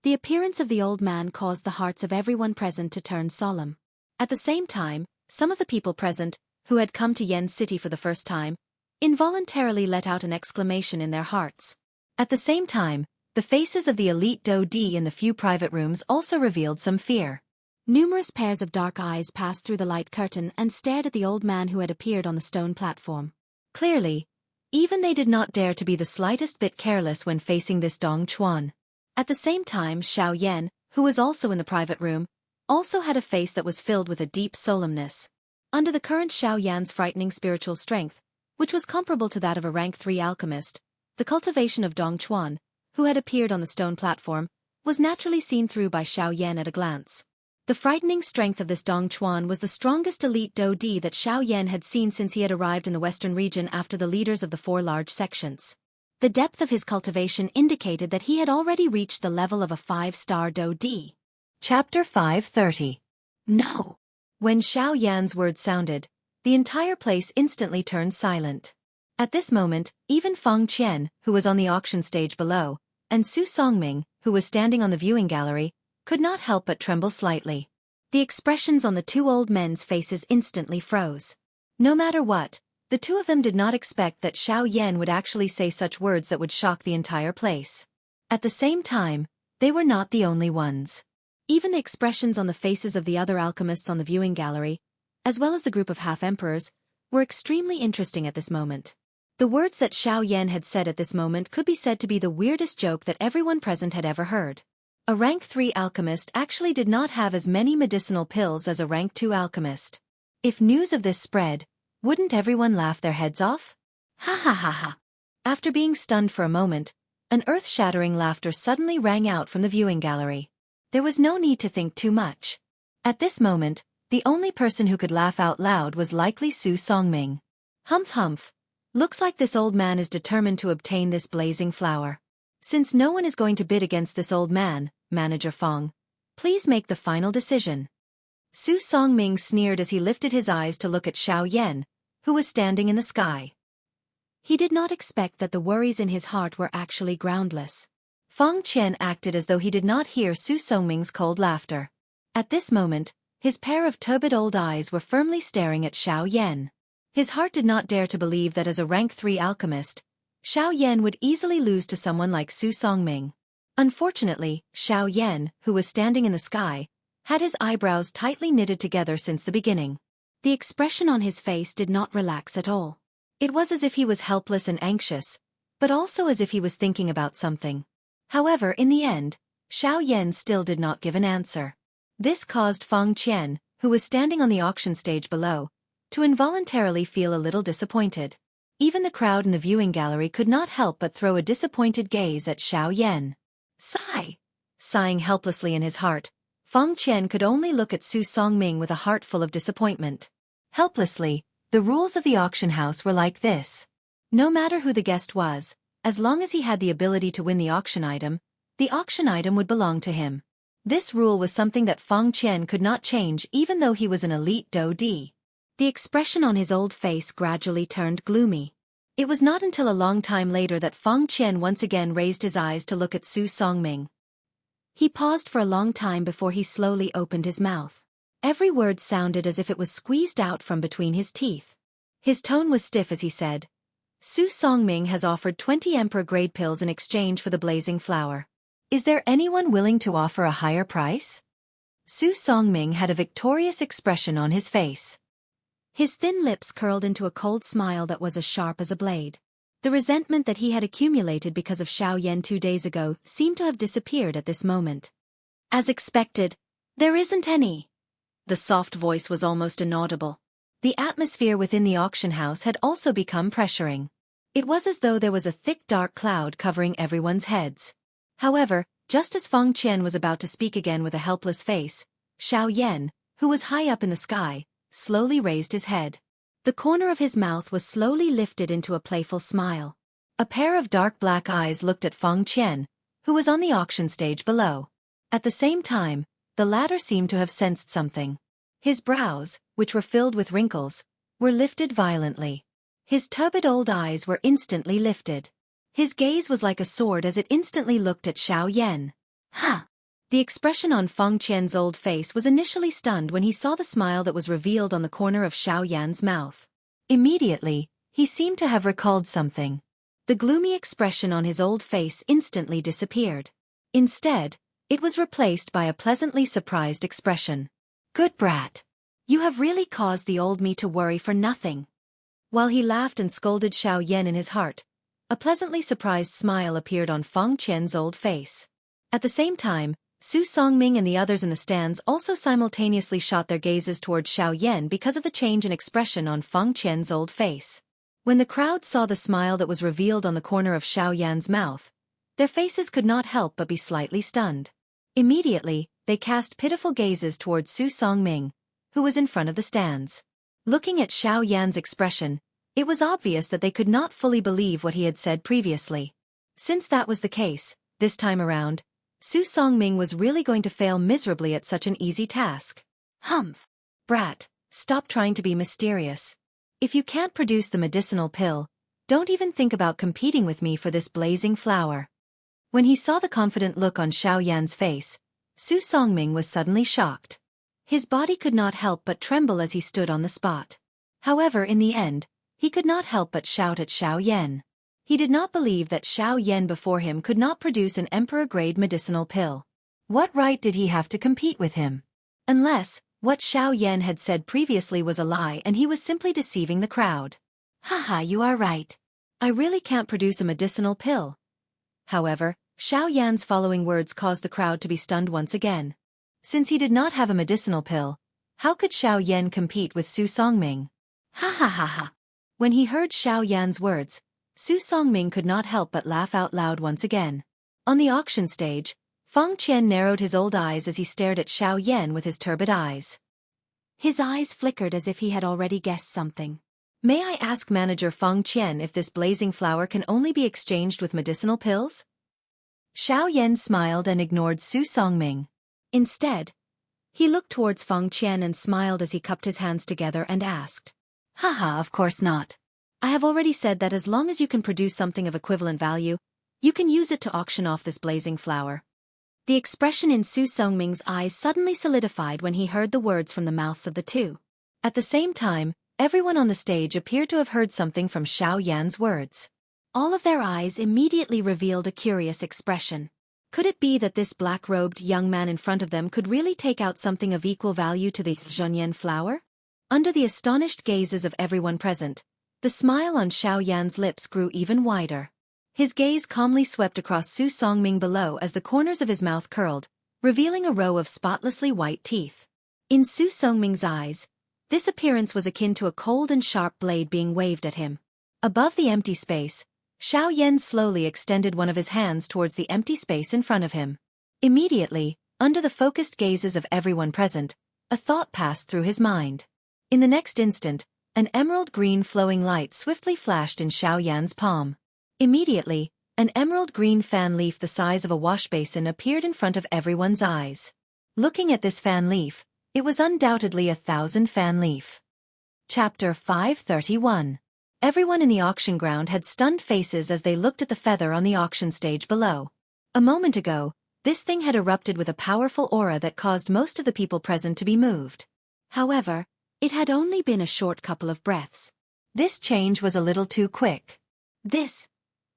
The appearance of the old man caused the hearts of everyone present to turn solemn. At the same time, some of the people present, who had come to Yen's city for the first time, involuntarily let out an exclamation in their hearts. At the same time, the faces of the elite Do Di in the few private rooms also revealed some fear. Numerous pairs of dark eyes passed through the light curtain and stared at the old man who had appeared on the stone platform. Clearly, even they did not dare to be the slightest bit careless when facing this Dong Chuan. At the same time, Xiao Yan, who was also in the private room, also had a face that was filled with a deep solemnness. Under the current Xiao Yan's frightening spiritual strength, which was comparable to that of a rank 3 alchemist, the cultivation of Dong Chuan, who had appeared on the stone platform, was naturally seen through by Xiao Yan at a glance. The frightening strength of this Dong Chuan was the strongest elite Do Di that Xiao Yan had seen since he had arrived in the western region after the leaders of the 4 large sections. The depth of his cultivation indicated that he had already reached the level of a 5-star Do Di. Chapter 530. No! When Xiao Yan's words sounded, the entire place instantly turned silent. At this moment, even Feng Qian, who was on the auction stage below, and Su Songming, who was standing on the viewing gallery, could not help but tremble slightly. The expressions on the 2 old men's faces instantly froze. No matter what, the 2 of them did not expect that Xiao Yan would actually say such words that would shock the entire place. At the same time, they were not the only ones. Even the expressions on the faces of the other alchemists on the viewing gallery, as well as the group of half-emperors, were extremely interesting at this moment. The words that Xiao Yan had said at this moment could be said to be the weirdest joke that everyone present had ever heard. A rank 3 alchemist actually did not have as many medicinal pills as a rank 2 alchemist. If news of this spread, wouldn't everyone laugh their heads off? Ha ha ha ha. After being stunned for a moment, an earth-shattering laughter suddenly rang out from the viewing gallery. There was no need to think too much. At this moment, the only person who could laugh out loud was likely Su Songming. Humph humph. Looks like this old man is determined to obtain this blazing flower. Since no one is going to bid against this old man, Manager Feng, please make the final decision. Su Songming sneered as he lifted his eyes to look at Xiao Yan, who was standing in the sky. He did not expect that the worries in his heart were actually groundless. Feng Qian acted as though he did not hear Su Songming's cold laughter. At this moment, his pair of turbid old eyes were firmly staring at Xiao Yan. His heart did not dare to believe that as a rank 3 alchemist, Xiao Yan would easily lose to someone like Su Songming. Unfortunately, Xiao Yan, who was standing in the sky, had his eyebrows tightly knitted together since the beginning. The expression on his face did not relax at all. It was as if he was helpless and anxious, but also as if he was thinking about something. However, in the end, Xiao Yan still did not give an answer. This caused Feng Qian, who was standing on the auction stage below, to involuntarily feel a little disappointed. Even the crowd in the viewing gallery could not help but throw a disappointed gaze at Xiao Yan. Sigh. Sighing helplessly in his heart, Feng Qian could only look at Su Songming with a heart full of disappointment. Helplessly, the rules of the auction house were like this. No matter who the guest was, as long as he had the ability to win the auction item would belong to him. This rule was something that Feng Qian could not change even though he was an elite Do Di. The expression on his old face gradually turned gloomy. It was not until a long time later that Feng Qian once again raised his eyes to look at Su Songming. He paused for a long time before he slowly opened his mouth. Every word sounded as if it was squeezed out from between his teeth. His tone was stiff as he said, Su Songming has offered 20 emperor-grade pills in exchange for the blazing flower. Is there anyone willing to offer a higher price? Su Songming had a victorious expression on his face. His thin lips curled into a cold smile that was as sharp as a blade. The resentment that he had accumulated because of Xiao Yan 2 days ago seemed to have disappeared at this moment. As expected, there isn't any. The soft voice was almost inaudible. The atmosphere within the auction house had also become pressuring. It was as though there was a thick dark cloud covering everyone's heads. However, just as Feng Qian was about to speak again with a helpless face, Xiao Yan, who was high up in the sky, slowly raised his head. The corner of his mouth was slowly lifted into a playful smile. A pair of dark black eyes looked at Feng Qian, who was on the auction stage below. At the same time, the latter seemed to have sensed something. His brows, which were filled with wrinkles, were lifted violently. His turbid old eyes were instantly lifted. His gaze was like a sword as it instantly looked at Xiao Yan. Huh! The expression on Feng Qian's old face was initially stunned when he saw the smile that was revealed on the corner of Xiao Yan's mouth. Immediately, he seemed to have recalled something. The gloomy expression on his old face instantly disappeared. Instead, it was replaced by a pleasantly surprised expression. Good brat. You have really caused the old me to worry for nothing. While he laughed and scolded Xiao Yan in his heart, a pleasantly surprised smile appeared on Feng Qian's old face. At the same time, Su Songming and the others in the stands also simultaneously shot their gazes toward Xiao Yan because of the change in expression on Feng Qian's old face. When the crowd saw the smile that was revealed on the corner of Xiao Yan's mouth, their faces could not help but be slightly stunned. Immediately, they cast pitiful gazes toward Su Songming, who was in front of the stands. Looking at Xiao Yan's expression, it was obvious that they could not fully believe what he had said previously. Since that was the case, this time around, Su Songming was really going to fail miserably at such an easy task. Humph! Brat, stop trying to be mysterious. If you can't produce the medicinal pill, don't even think about competing with me for this blazing flower. When he saw the confident look on Xiao Yan's face, Su Songming was suddenly shocked. His body could not help but tremble as he stood on the spot. However, in the end, he could not help but shout at Xiao Yan. He did not believe that Xiao Yan before him could not produce an emperor-grade medicinal pill. What right did he have to compete with him? Unless, what Xiao Yan had said previously was a lie and he was simply deceiving the crowd. Haha, you are right. I really can't produce a medicinal pill. However, Xiao Yan's following words caused the crowd to be stunned once again. Since he did not have a medicinal pill, how could Xiao Yan compete with Su Songming? Ha ha ha ha. When he heard Xiao Yan's words, Su Songming could not help but laugh out loud once again. On the auction stage, Feng Qian narrowed his old eyes as he stared at Xiao Yan with his turbid eyes. His eyes flickered as if he had already guessed something. May I ask Manager Feng Qian if this blazing flower can only be exchanged with medicinal pills? Xiao Yan smiled and ignored Su Songming. Instead, he looked towards Feng Qian and smiled as he cupped his hands together and asked. Haha, of course not. I have already said that as long as you can produce something of equivalent value, you can use it to auction off this blazing flower. The expression in Su Songming's eyes suddenly solidified when he heard the words from the mouths of the two. At the same time, everyone on the stage appeared to have heard something from Xiao Yan's words. All of their eyes immediately revealed a curious expression. Could it be that this black-robed young man in front of them could really take out something of equal value to the Zhonyan flower? Under the astonished gazes of everyone present, the smile on Xiao Yan's lips grew even wider. His gaze calmly swept across Su Songming below as the corners of his mouth curled, revealing a row of spotlessly white teeth. In Su Songming's eyes, this appearance was akin to a cold and sharp blade being waved at him. Above the empty space, Xiao Yan slowly extended one of his hands towards the empty space in front of him. Immediately, under the focused gazes of everyone present, a thought passed through his mind. In the next instant, an emerald-green flowing light swiftly flashed in Xiao Yan's palm. Immediately, an emerald-green fan leaf the size of a wash basin appeared in front of everyone's eyes. Looking at this fan leaf, it was undoubtedly 1,000 fan leaf. Chapter 531. Everyone in the auction ground had stunned faces as they looked at the feather on the auction stage below. A moment ago, this thing had erupted with a powerful aura that caused most of the people present to be moved. However, it had only been a short couple of breaths. This change was a little too quick.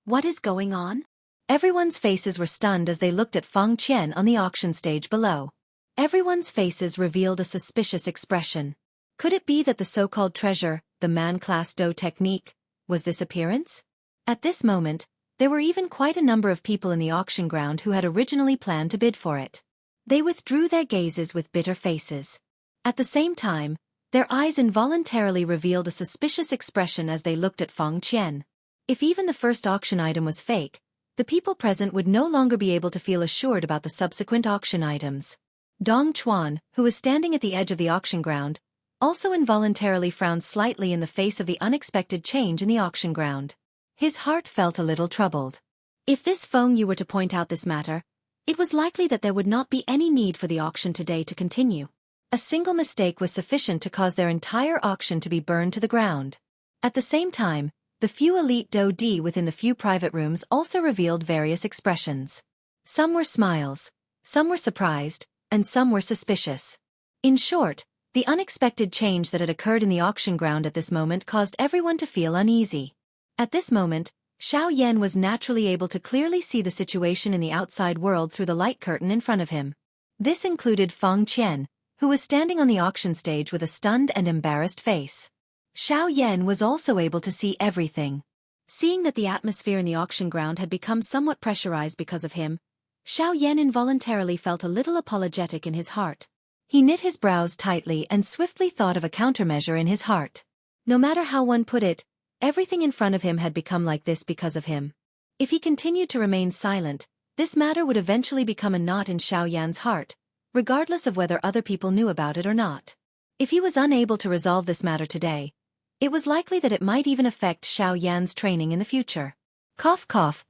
What is going on? Everyone's faces were stunned as they looked at Feng Qian on the auction stage below. Everyone's faces revealed a suspicious expression. Could it be that the so-called treasure, the man-class dough technique, was this appearance? At this moment, there were even quite a number of people in the auction ground who had originally planned to bid for it. They withdrew their gazes with bitter faces. At the same time, their eyes involuntarily revealed a suspicious expression as they looked at Feng Qian. If even the first auction item was fake, the people present would no longer be able to feel assured about the subsequent auction items. Dong Chuan, who was standing at the edge of the auction ground, also involuntarily frowned slightly in the face of the unexpected change in the auction ground. His heart felt a little troubled. If this Feng Yu were to point out this matter, it was likely that there would not be any need for the auction today to continue. A single mistake was sufficient to cause their entire auction to be burned to the ground. At the same time, the few elite Do Di within the few private rooms also revealed various expressions. Some were smiles, some were surprised, and some were suspicious. In short, the unexpected change that had occurred in the auction ground at this moment caused everyone to feel uneasy. At this moment, Xiao Yan was naturally able to clearly see the situation in the outside world through the light curtain in front of him. This included Feng Qian, who was standing on the auction stage with a stunned and embarrassed face. Xiao Yan was also able to see everything. Seeing that the atmosphere in the auction ground had become somewhat pressurized because of him, Xiao Yan involuntarily felt a little apologetic in his heart. He knit his brows tightly and swiftly thought of a countermeasure in his heart. No matter how one put it, everything in front of him had become like this because of him. If he continued to remain silent, this matter would eventually become a knot in Xiao Yan's heart, regardless of whether other people knew about it or not. If he was unable to resolve this matter today, it was likely that it might even affect Xiao Yan's training in the future. Cough cough,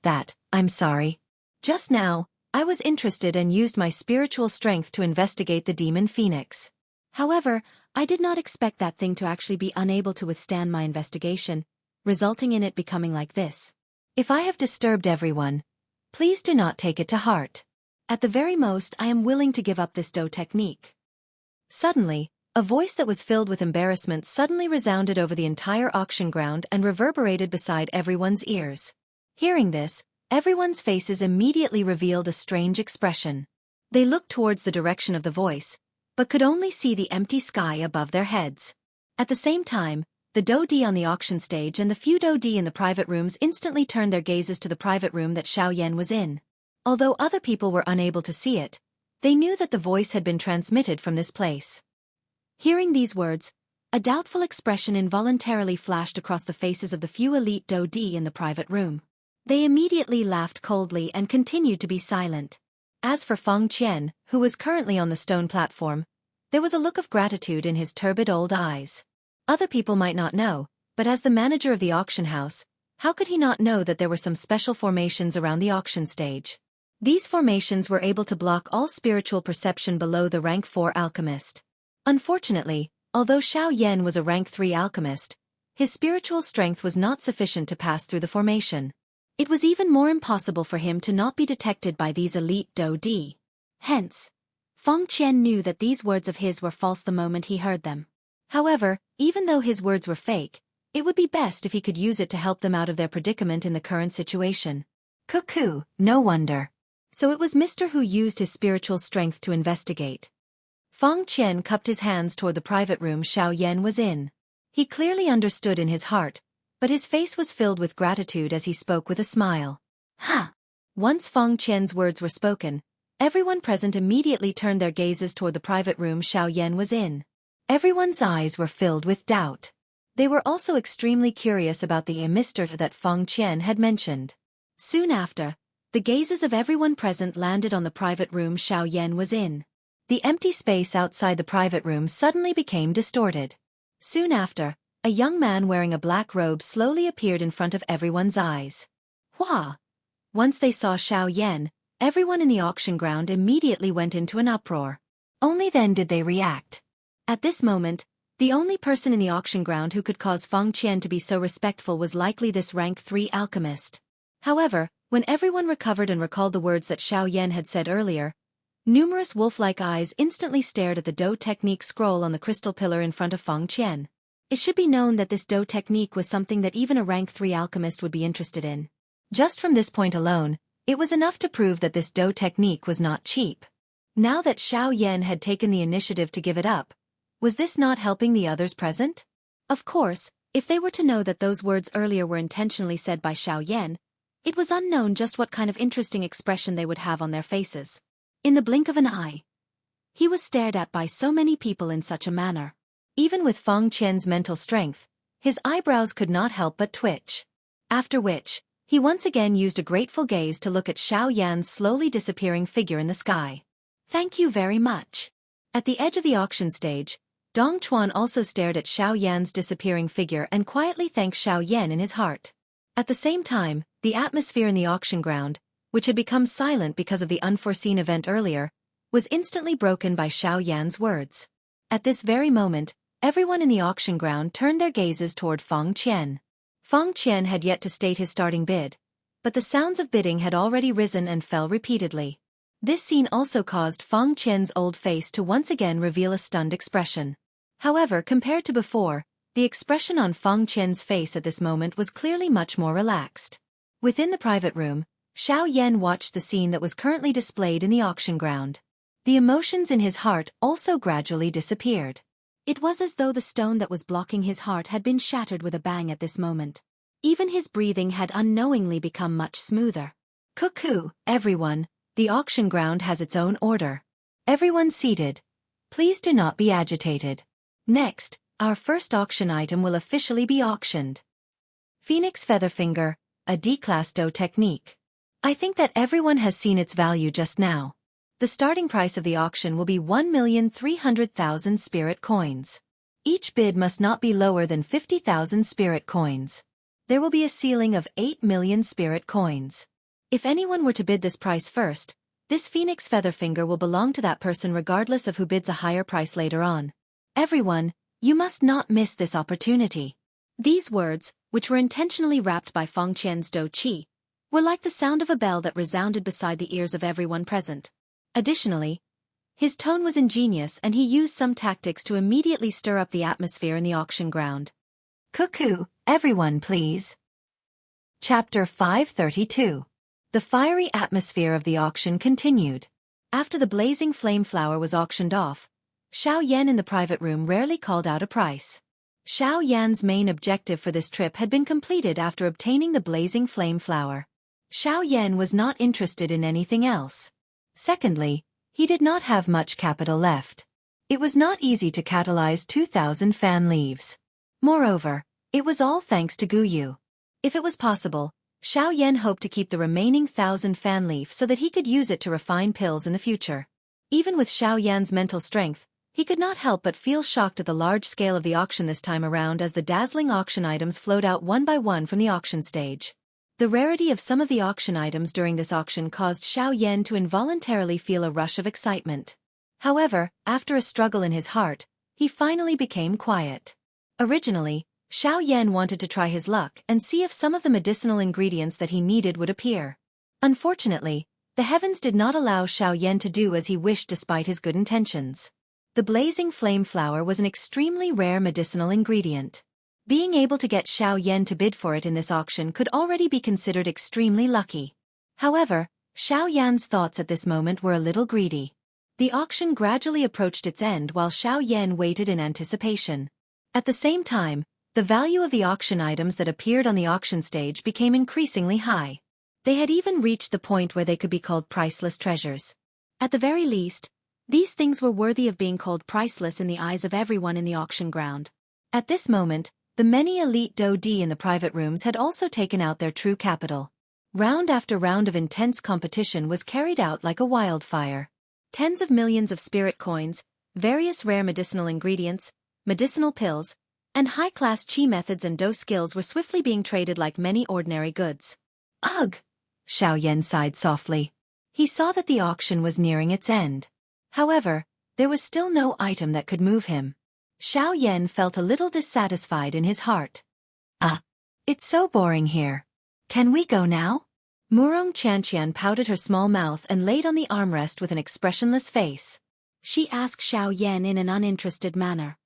I'm sorry. Just now, I was interested and used my spiritual strength to investigate the demon phoenix. However, I did not expect that thing to actually be unable to withstand my investigation, resulting in it becoming like this. If I have disturbed everyone, please do not take it to heart. At the very most, I am willing to give up this dough technique. Suddenly, a voice that was filled with embarrassment suddenly resounded over the entire auction ground and reverberated beside everyone's ears. Hearing this, everyone's faces immediately revealed a strange expression. They looked towards the direction of the voice, but could only see the empty sky above their heads. At the same time, the Do Di on the auction stage and the few Do Di in the private rooms instantly turned their gazes to the private room that Xiao Yan was in. Although other people were unable to see it, they knew that the voice had been transmitted from this place. Hearing these words, a doubtful expression involuntarily flashed across the faces of the few elite Do Di in the private room. They immediately laughed coldly and continued to be silent. As for Feng Qian, who was currently on the stone platform, there was a look of gratitude in his turbid old eyes. Other people might not know, but as the manager of the auction house, how could he not know that there were some special formations around the auction stage? These formations were able to block all spiritual perception below the rank 4 alchemist. Unfortunately, although Xiao Yan was a rank 3 alchemist, his spiritual strength was not sufficient to pass through the formation. It was even more impossible for him to not be detected by these elite Do Di. Hence, Feng Qian knew that these words of his were false the moment he heard them. However, even though his words were fake, it would be best if he could use it to help them out of their predicament in the current situation. Cuckoo, no wonder. So it was Mr. Hu used his spiritual strength to investigate. Feng Qian cupped his hands toward the private room Xiao Yan was in. He clearly understood in his heart, but his face was filled with gratitude as he spoke with a smile. Ha! Once Feng Qian's words were spoken, everyone present immediately turned their gazes toward the private room Xiao Yan was in. Everyone's eyes were filled with doubt. They were also extremely curious about the Mr. that Feng Qian had mentioned. Soon after, the gazes of everyone present landed on the private room Xiao Yan was in. The empty space outside the private room suddenly became distorted. Soon after, a young man wearing a black robe slowly appeared in front of everyone's eyes. Hua! Once they saw Xiao Yan, everyone in the auction ground immediately went into an uproar. Only then did they react. At this moment, the only person in the auction ground who could cause Feng Qian to be so respectful was likely this rank 3 alchemist. However, when everyone recovered and recalled the words that Xiao Yan had said earlier, numerous wolf-like eyes instantly stared at the Do technique scroll on the crystal pillar in front of Feng Qian. It should be known that this Do technique was something that even a rank 3 alchemist would be interested in. Just from this point alone, it was enough to prove that this Do technique was not cheap. Now that Xiao Yan had taken the initiative to give it up, Was this not helping the others present? Of course, if they were to know that those words earlier were intentionally said by Xiao Yan, it was unknown just what kind of interesting expression they would have on their faces. In the blink of an eye, he was stared at by so many people in such a manner. Even with Feng Qian's mental strength, his eyebrows could not help but twitch. After which, he once again used a grateful gaze to look at Xiao Yan's slowly disappearing figure in the sky. Thank you very much. At the edge of the auction stage, Dong Chuan also stared at Xiao Yan's disappearing figure and quietly thanked Xiao Yan in his heart. At the same time, the atmosphere in the auction ground, which had become silent because of the unforeseen event earlier, was instantly broken by Xiao Yan's words. At this very moment, everyone in the auction ground turned their gazes toward Feng Qian. Feng Qian had yet to state his starting bid, but the sounds of bidding had already risen and fell repeatedly. This scene also caused Feng Qian's old face to once again reveal a stunned expression. However, compared to before, the expression on Feng Qian's face at this moment was clearly much more relaxed. Within the private room, Xiao Yan watched the scene that was currently displayed in the auction ground. The emotions in his heart also gradually disappeared. It was as though the stone that was blocking his heart had been shattered with a bang at this moment. Even his breathing had unknowingly become much smoother. Cuckoo, everyone, the auction ground has its own order. Everyone seated. Please do not be agitated. Next, our first auction item will officially be auctioned. Phoenix Featherfinger, a D-class dough technique. I think that everyone has seen its value just now. The starting price of the auction will be 1,300,000 spirit coins. Each bid must not be lower than 50,000 spirit coins. There will be a ceiling of 8 million spirit coins. If anyone were to bid this price first, this Phoenix Featherfinger will belong to that person regardless of who bids a higher price later on. Everyone, you must not miss this opportunity. These words, which were intentionally wrapped by Feng Qian's Dou Qi, were like the sound of a bell that resounded beside the ears of everyone present. Additionally, his tone was ingenious and he used some tactics to immediately stir up the atmosphere in the auction ground. Cuckoo, everyone please. Chapter 532. The fiery atmosphere of the auction continued. After the blazing flame flower was auctioned off, Xiao Yan in the private room rarely called out a price. Xiao Yan's main objective for this trip had been completed after obtaining the blazing flame flower. Xiao Yan was not interested in anything else. Secondly, he did not have much capital left. It was not easy to catalyze 2,000 fan leaves. Moreover, it was all thanks to Gu Yu. If it was possible, Xiao Yan hoped to keep the remaining 1,000 fan leaf so that he could use it to refine pills in the future. Even with Xiao Yan's mental strength, he could not help but feel shocked at the large scale of the auction this time around as the dazzling auction items flowed out one by one from the auction stage. The rarity of some of the auction items during this auction caused Xiao Yan to involuntarily feel a rush of excitement. However, after a struggle in his heart, he finally became quiet. Originally, Xiao Yan wanted to try his luck and see if some of the medicinal ingredients that he needed would appear. Unfortunately, the heavens did not allow Xiao Yan to do as he wished despite his good intentions. The blazing flame flower was an extremely rare medicinal ingredient. Being able to get Xiao Yan to bid for it in this auction could already be considered extremely lucky. However, Xiao Yan's thoughts at this moment were a little greedy. The auction gradually approached its end while Xiao Yan waited in anticipation. At the same time, the value of the auction items that appeared on the auction stage became increasingly high. They had even reached the point where they could be called priceless treasures. At the very least, these things were worthy of being called priceless in the eyes of everyone in the auction ground. At this moment, the many elite Dou Di in the private rooms had also taken out their true capital. Round after round of intense competition was carried out like a wildfire. Tens of millions of spirit coins, various rare medicinal ingredients, medicinal pills, and high-class chi methods and dou skills were swiftly being traded like many ordinary goods. Ugh! Xiao Yan sighed softly. He saw that the auction was nearing its end. However, there was still no item that could move him. Xiao Yan felt a little dissatisfied in his heart. It's so boring here. Can we go now? Murong Chanqian pouted her small mouth and laid on the armrest with an expressionless face. She asked Xiao Yan in an uninterested manner.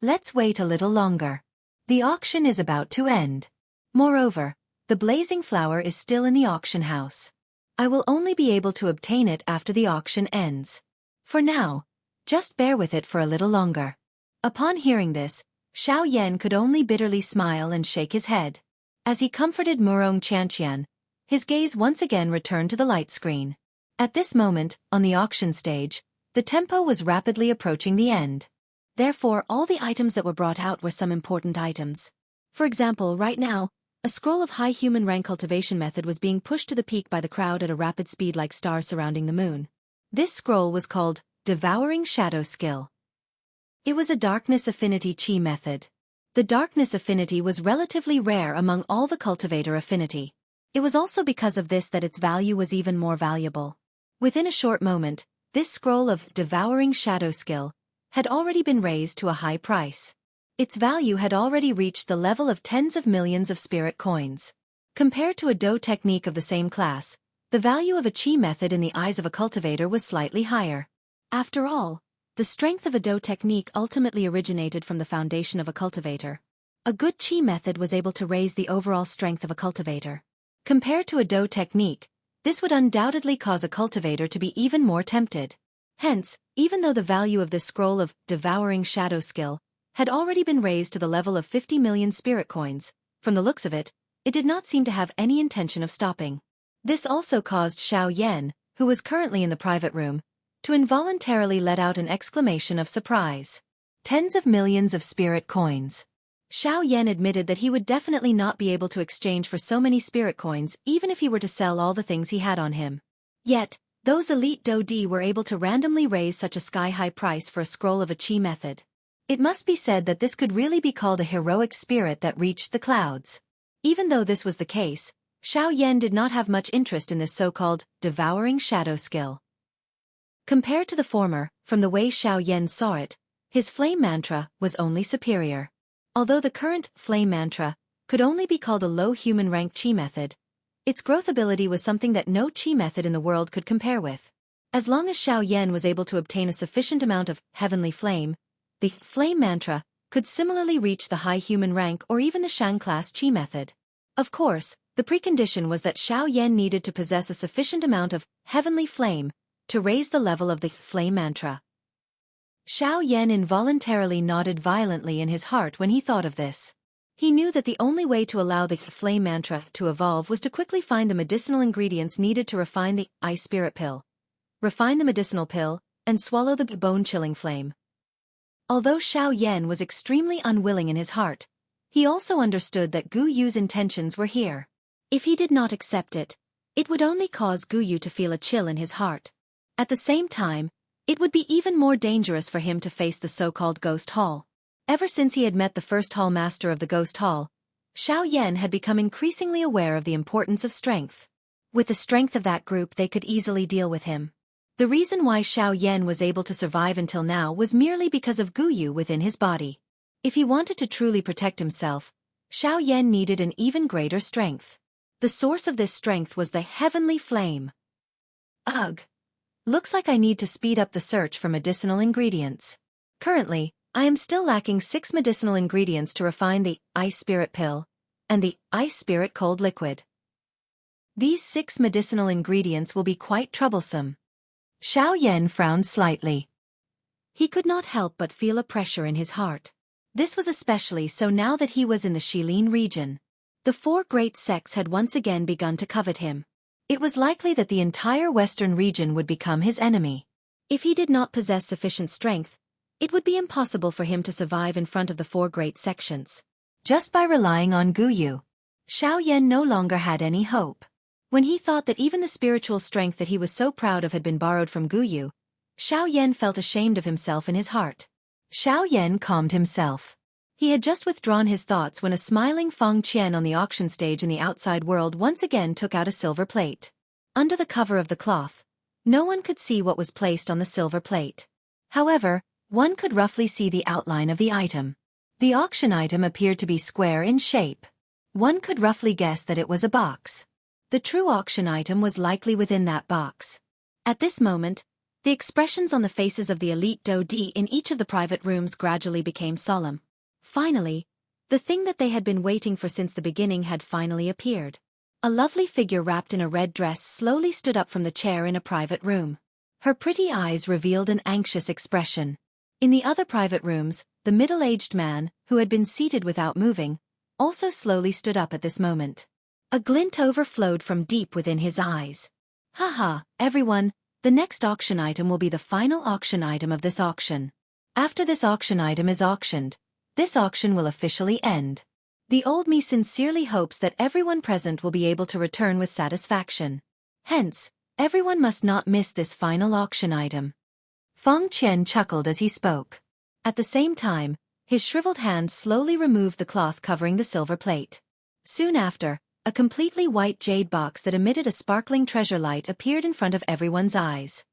Let's wait a little longer. The auction is about to end. Moreover, the blazing flower is still in the auction house. I will only be able to obtain it after the auction ends. For now, just bear with it for a little longer. Upon hearing this, Xiao Yan could only bitterly smile and shake his head. As he comforted Murong Qianqian, his gaze once again returned to the light screen. At this moment, on the auction stage, the tempo was rapidly approaching the end. Therefore, all the items that were brought out were some important items. For example, right now, a scroll of high human rank cultivation method was being pushed to the peak by the crowd at a rapid speed like stars surrounding the moon. This scroll was called Devouring Shadow Skill. It was a darkness affinity chi method. The darkness affinity was relatively rare among all the cultivator affinity. It was also because of this that its value was even more valuable. Within a short moment, this scroll of Devouring Shadow Skill had already been raised to a high price. Its value had already reached the level of tens of millions of spirit coins. Compared to a Do technique of the same class, the value of a Qi method in the eyes of a cultivator was slightly higher. After all, the strength of a Do technique ultimately originated from the foundation of a cultivator. A good Qi method was able to raise the overall strength of a cultivator. Compared to a Do technique, this would undoubtedly cause a cultivator to be even more tempted. Hence, even though the value of this scroll of Devouring Shadow Skill had already been raised to the level of 50 million spirit coins, from the looks of it, it did not seem to have any intention of stopping. This also caused Xiao Yan, who was currently in the private room, to involuntarily let out an exclamation of surprise. Tens of millions of spirit coins. Xiao Yan admitted that he would definitely not be able to exchange for so many spirit coins even if he were to sell all the things he had on him. Yet, those elite Do-Di were able to randomly raise such a sky-high price for a scroll of a Qi method. It must be said that this could really be called a heroic spirit that reached the clouds. Even though this was the case, Xiao Yan did not have much interest in this so-called Devouring Shadow Skill. Compared to the former, from the way Xiao Yan saw it, his flame mantra was only superior. Although the current flame mantra could only be called a low human rank Qi method, its growth ability was something that no Qi method in the world could compare with. As long as Xiao Yan was able to obtain a sufficient amount of heavenly flame, the flame mantra could similarly reach the high human rank or even the Shang class Qi method. Of course, the precondition was that Xiao Yan needed to possess a sufficient amount of heavenly flame to raise the level of the flame mantra. Xiao Yan involuntarily nodded violently in his heart when he thought of this. He knew that the only way to allow the flame mantra to evolve was to quickly find the medicinal ingredients needed to refine the ice spirit pill, refine the medicinal pill, and swallow the bone-chilling flame. Although Xiao Yan was extremely unwilling in his heart, he also understood that Gu Yu's intentions were here. If he did not accept it, it would only cause Gu Yu to feel a chill in his heart. At the same time, it would be even more dangerous for him to face the so-called Ghost Hall. Ever since he had met the first Hall Master of the Ghost Hall, Xiao Yan had become increasingly aware of the importance of strength. With the strength of that group they could easily deal with him. The reason why Xiao Yan was able to survive until now was merely because of Gu Yu within his body. If he wanted to truly protect himself, Xiao Yan needed an even greater strength. The source of this strength was the heavenly flame. Ugh. Looks like I need to speed up the search for medicinal ingredients. Currently, I am still lacking 6 medicinal ingredients to refine the Ice Spirit Pill and the Ice Spirit Cold Liquid. These 6 medicinal ingredients will be quite troublesome. Xiao Yan frowned slightly. He could not help but feel a pressure in his heart. This was especially so now that he was in the Shilin region. The 4 great sects had once again begun to covet him. It was likely that the entire western region would become his enemy. If he did not possess sufficient strength, it would be impossible for him to survive in front of the 4 great sections. Just by relying on Gu Yu, Xiao Yan no longer had any hope. When he thought that even the spiritual strength that he was so proud of had been borrowed from Gu Yu, Xiao Yan felt ashamed of himself in his heart. Xiao Yan calmed himself. He had just withdrawn his thoughts when a smiling Feng Qian on the auction stage in the outside world once again took out a silver plate. Under the cover of the cloth, no one could see what was placed on the silver plate. However, one could roughly see the outline of the item. The auction item appeared to be square in shape. One could roughly guess that it was a box. The true auction item was likely within that box. At this moment, the expressions on the faces of the elite Do-Di in each of the private rooms gradually became solemn. Finally, the thing that they had been waiting for since the beginning had finally appeared. A lovely figure wrapped in a red dress slowly stood up from the chair in a private room. Her pretty eyes revealed an anxious expression. In the other private rooms, the the middle-aged man, who had been seated without moving, also slowly stood up at this moment. A glint overflowed from deep within his eyes. Haha, everyone, the next auction item will be the final auction item of this auction. After this auction item is auctioned, this auction will officially end. The old me sincerely hopes that everyone present will be able to return with satisfaction. Hence, everyone must not miss this final auction item. Feng Qian chuckled as he spoke. At the same time, his shriveled hand slowly removed the cloth covering the silver plate. Soon after, a completely white jade box that emitted a sparkling treasure light appeared in front of everyone's eyes.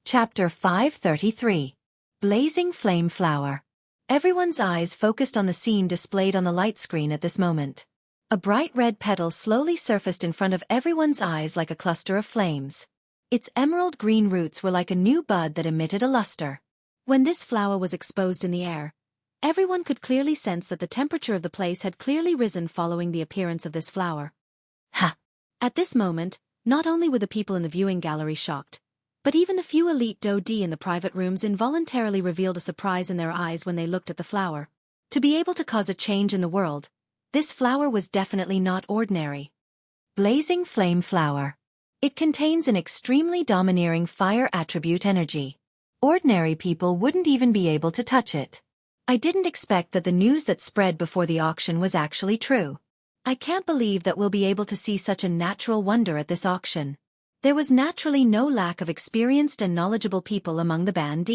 Chapter 533. Blazing Flame Flower. Everyone's eyes focused on the scene displayed on the light screen at this moment. A bright red petal slowly surfaced in front of everyone's eyes like a cluster of flames. Its emerald green roots were like a new bud that emitted a luster. When this flower was exposed in the air, everyone could clearly sense that the temperature of the place had clearly risen following the appearance of this flower. Ha! At this moment, not only were the people in the viewing gallery shocked, but even the few elite doji in the private rooms involuntarily revealed a surprise in their eyes when they looked at the flower. To be able to cause a change in the world, this flower was definitely not ordinary. Blazing Flame Flower. It contains an extremely domineering fire attribute energy. Ordinary people wouldn't even be able to touch it. I didn't expect that the news that spread before the auction was actually true. I can't believe that we'll be able to see such a natural wonder at this auction. There was naturally no lack of experienced and knowledgeable people among the band.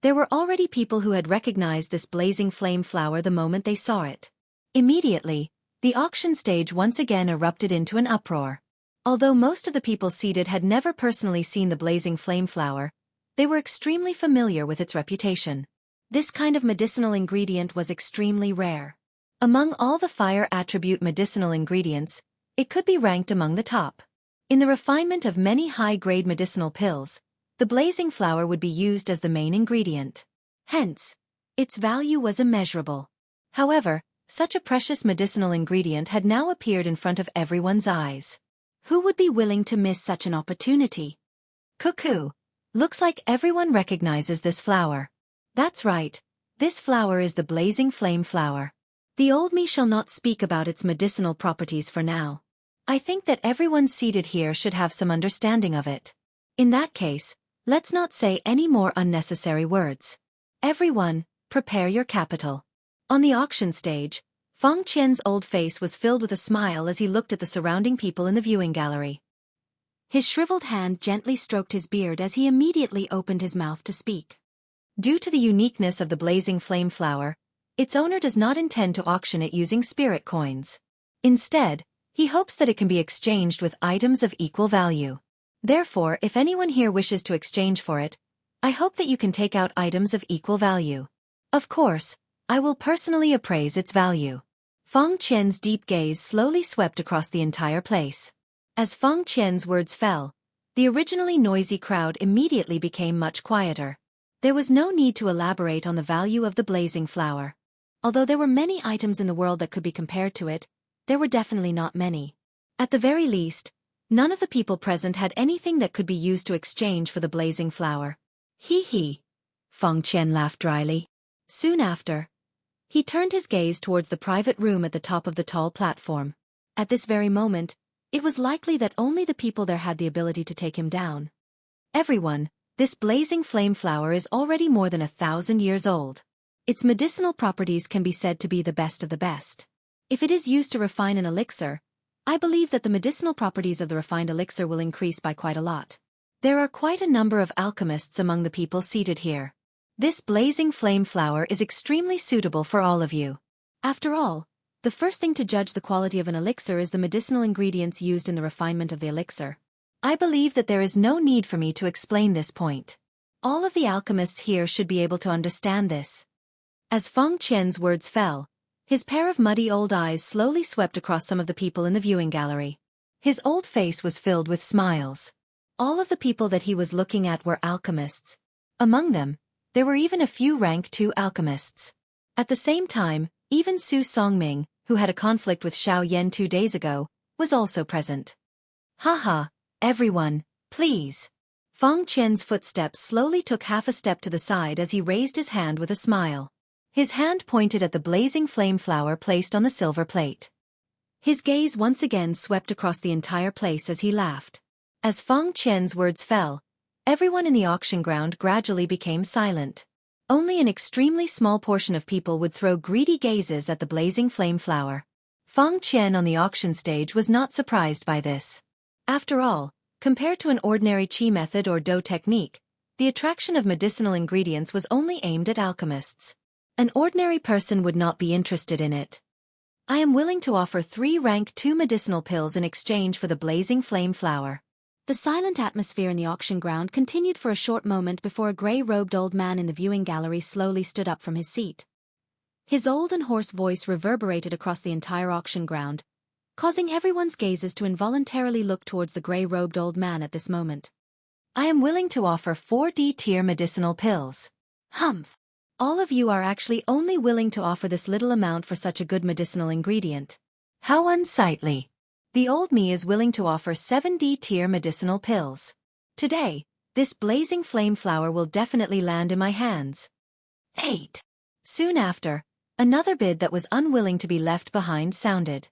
There were already people who had recognized this blazing flame flower the moment they saw it. Immediately, the auction stage once again erupted into an uproar. Although most of the people seated had never personally seen the blazing flame flower, they were extremely familiar with its reputation. This kind of medicinal ingredient was extremely rare. Among all the fire attribute medicinal ingredients, it could be ranked among the top. In the refinement of many high-grade medicinal pills, the blazing flower would be used as the main ingredient. Hence, its value was immeasurable. However, such a precious medicinal ingredient had now appeared in front of everyone's eyes. Who would be willing to miss such an opportunity? Cuckoo! Looks like everyone recognizes this flower. That's right, this flower is the blazing flame flower. The old me shall not speak about its medicinal properties for now. I think that everyone seated here should have some understanding of it. In that case, let's not say any more unnecessary words. Everyone, prepare your capital. On the auction stage, Feng Qian's old face was filled with a smile as he looked at the surrounding people in the viewing gallery. His shriveled hand gently stroked his beard as he immediately opened his mouth to speak. Due to the uniqueness of the blazing flame flower, its owner does not intend to auction it using spirit coins. Instead, he hopes that it can be exchanged with items of equal value. Therefore, if anyone here wishes to exchange for it, I hope that you can take out items of equal value. Of course, I will personally appraise its value. Feng Qian's deep gaze slowly swept across the entire place. As Feng Qian's words fell, the originally noisy crowd immediately became much quieter. There was no need to elaborate on the value of the blazing flower. Although there were many items in the world that could be compared to it, there were definitely not many. At the very least, none of the people present had anything that could be used to exchange for the blazing flower. Hee hee. Feng Qian laughed dryly. Soon after, he turned his gaze towards the private room at the top of the tall platform. At this very moment, it was likely that only the people there had the ability to take him down. Everyone, this blazing flame flower is already more than 1,000 years old. Its medicinal properties can be said to be the best of the best. If it is used to refine an elixir, I believe that the medicinal properties of the refined elixir will increase by quite a lot. There are quite a number of alchemists among the people seated here. This blazing flame flower is extremely suitable for all of you. After all, the first thing to judge the quality of an elixir is the medicinal ingredients used in the refinement of the elixir. I believe that there is no need for me to explain this point. All of the alchemists here should be able to understand this. As Feng Qian's words fell, his pair of muddy old eyes slowly swept across some of the people in the viewing gallery. His old face was filled with smiles. All of the people that he was looking at were alchemists. Among them, there were even a few rank 2 alchemists. At the same time, even Su Songming, who had a conflict with Xiao Yan 2 days ago, was also present. Haha, everyone, please. Feng Qian's footsteps slowly took half a step to the side as he raised his hand with a smile. His hand pointed at the blazing flame flower placed on the silver plate. His gaze once again swept across the entire place as he laughed. As Feng Qian's words fell, everyone in the auction ground gradually became silent. Only an extremely small portion of people would throw greedy gazes at the blazing flame flower. Feng Qian on the auction stage was not surprised by this. After all, compared to an ordinary qi method or dough technique, the attraction of medicinal ingredients was only aimed at alchemists. An ordinary person would not be interested in it. I am willing to offer 3 rank 2 medicinal pills in exchange for the blazing flame flower. The silent atmosphere in the auction ground continued for a short moment before a gray-robed old man in the viewing gallery slowly stood up from his seat. His old and hoarse voice reverberated across the entire auction ground, causing everyone's gazes to involuntarily look towards the gray-robed old man at this moment. I am willing to offer 4 D-tier medicinal pills. Humph! All of you are actually only willing to offer this little amount for such a good medicinal ingredient. How unsightly! The old me is willing to offer 7 D-tier medicinal pills. Today, this blazing flame flower will definitely land in my hands. 8. Soon after, another bid that was unwilling to be left behind sounded.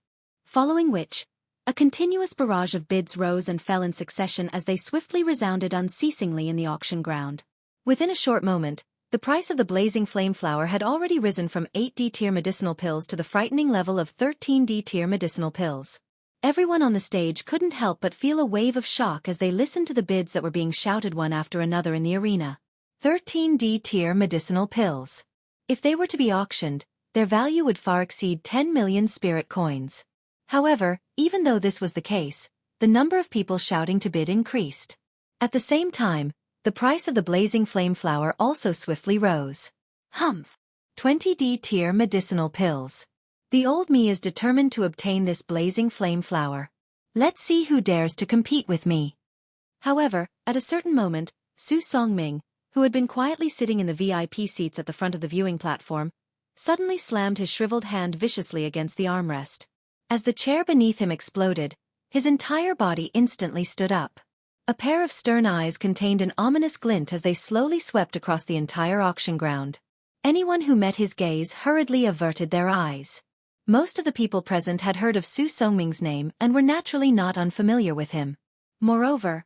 Following which, a continuous barrage of bids rose and fell in succession as they swiftly resounded unceasingly in the auction ground. Within a short moment, the price of the blazing flame flower had already risen from 8 D-tier medicinal pills to the frightening level of 13 D-tier medicinal pills. Everyone on the stage couldn't help but feel a wave of shock as they listened to the bids that were being shouted one after another in the arena. 13 D-tier medicinal pills. If they were to be auctioned, their value would far exceed 10 million spirit coins. However, even though this was the case, the number of people shouting to bid increased. At the same time, the price of the blazing flame flower also swiftly rose. Humph! 20 D-tier medicinal pills. The old me is determined to obtain this blazing flame flower. Let's see who dares to compete with me. However, at a certain moment, Su Songming, who had been quietly sitting in the VIP seats at the front of the viewing platform, suddenly slammed his shriveled hand viciously against the armrest. As the chair beneath him exploded, his entire body instantly stood up. A pair of stern eyes contained an ominous glint as they slowly swept across the entire auction ground. Anyone who met his gaze hurriedly averted their eyes. Most of the people present had heard of Su Songming's name and were naturally not unfamiliar with him. Moreover,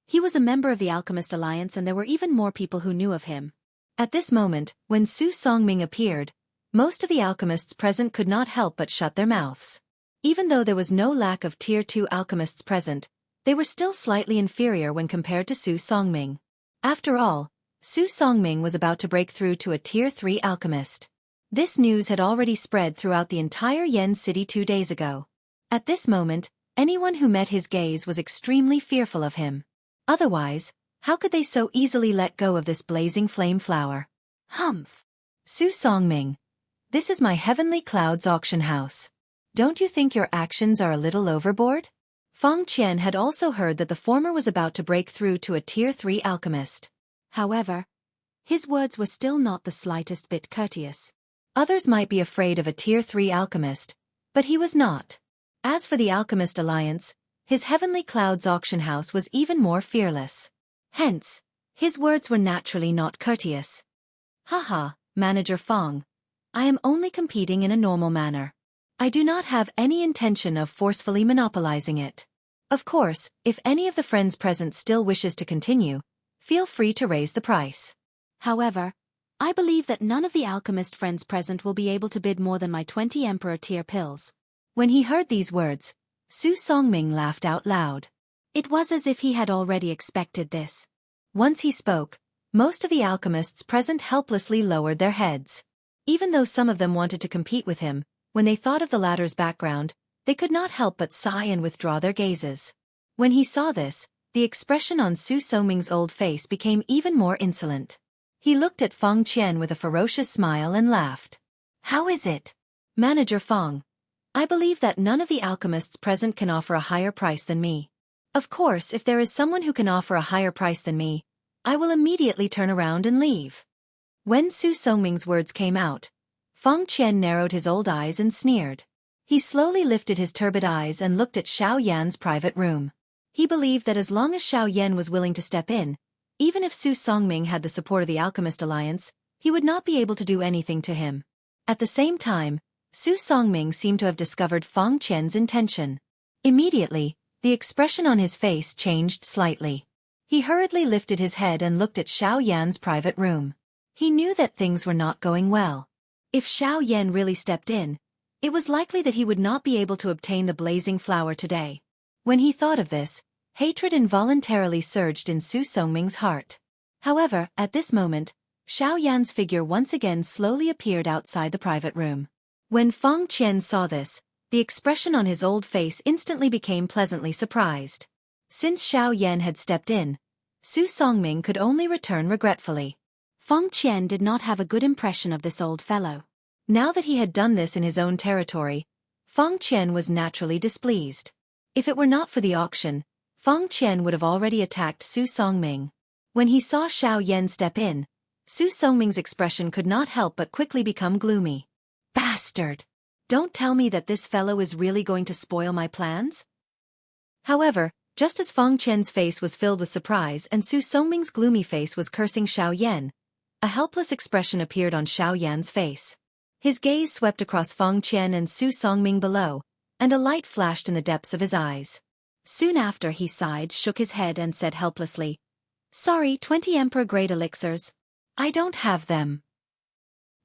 he was a member of the Alchemist Alliance and there were even more people who knew of him. At this moment, when Su Songming appeared, most of the alchemists present could not help but shut their mouths. Even though there was no lack of Tier 2 alchemists present, they were still slightly inferior when compared to Su Songming. After all, Su Songming was about to break through to a Tier 3 alchemist. This news had already spread throughout the entire Yen city 2 days ago. At this moment, anyone who met his gaze was extremely fearful of him. Otherwise, how could they so easily let go of this blazing flame flower? Humph! Su Songming. This is my Heavenly Clouds auction house. Don't you think your actions are a little overboard? Feng Qian had also heard that the former was about to break through to a Tier 3 alchemist. However, his words were still not the slightest bit courteous. Others might be afraid of a Tier 3 alchemist, but he was not. As for the Alchemist Alliance, his Heavenly Clouds auction house was even more fearless. Hence, his words were naturally not courteous. Haha, Manager Feng. I am only competing in a normal manner. I do not have any intention of forcefully monopolizing it. Of course, if any of the friends present still wishes to continue, feel free to raise the price. However, I believe that none of the alchemist friends present will be able to bid more than my 20 Emperor tier pills. When he heard these words, Su Songming laughed out loud. It was as if he had already expected this. Once he spoke, most of the alchemists present helplessly lowered their heads. Even though some of them wanted to compete with him, when they thought of the latter's background, they could not help but sigh and withdraw their gazes. When he saw this, the expression on Su Songming's old face became even more insolent. He looked at Feng Qian with a ferocious smile and laughed. How is it? Manager Feng. I believe that none of the alchemists present can offer a higher price than me. Of course, if there is someone who can offer a higher price than me, I will immediately turn around and leave. When Su Songming's words came out, Feng Qian narrowed his old eyes and sneered. He slowly lifted his turbid eyes and looked at Xiao Yan's private room. He believed that as long as Xiao Yan was willing to step in, even if Su Songming had the support of the Alchemist Alliance, he would not be able to do anything to him. At the same time, Su Songming seemed to have discovered Feng Qian's intention. Immediately, the expression on his face changed slightly. He hurriedly lifted his head and looked at Xiao Yan's private room. He knew that things were not going well. If Xiao Yan really stepped in, it was likely that he would not be able to obtain the blazing flower today. When he thought of this, hatred involuntarily surged in Su Songming's heart. However, at this moment, Xiao Yan's figure once again slowly appeared outside the private room. When Feng Qian saw this, the expression on his old face instantly became pleasantly surprised. Since Xiao Yan had stepped in, Su Songming could only return regretfully. Feng Qian did not have a good impression of this old fellow. Now that he had done this in his own territory, Feng Qian was naturally displeased. If it were not for the auction, Feng Qian would have already attacked Su Songming. When he saw Xiao Yan step in, Su Songming's expression could not help but quickly become gloomy. Bastard! Don't tell me that this fellow is really going to spoil my plans? However, just as Feng Qian's face was filled with surprise and Su Songming's gloomy face was cursing Xiao Yan, a helpless expression appeared on Xiao Yan's face. His gaze swept across Feng Qian and Su Songming below, and a light flashed in the depths of his eyes. Soon after he sighed, shook his head and said helplessly, "Sorry, 20 Emperor-grade elixirs. I don't have them."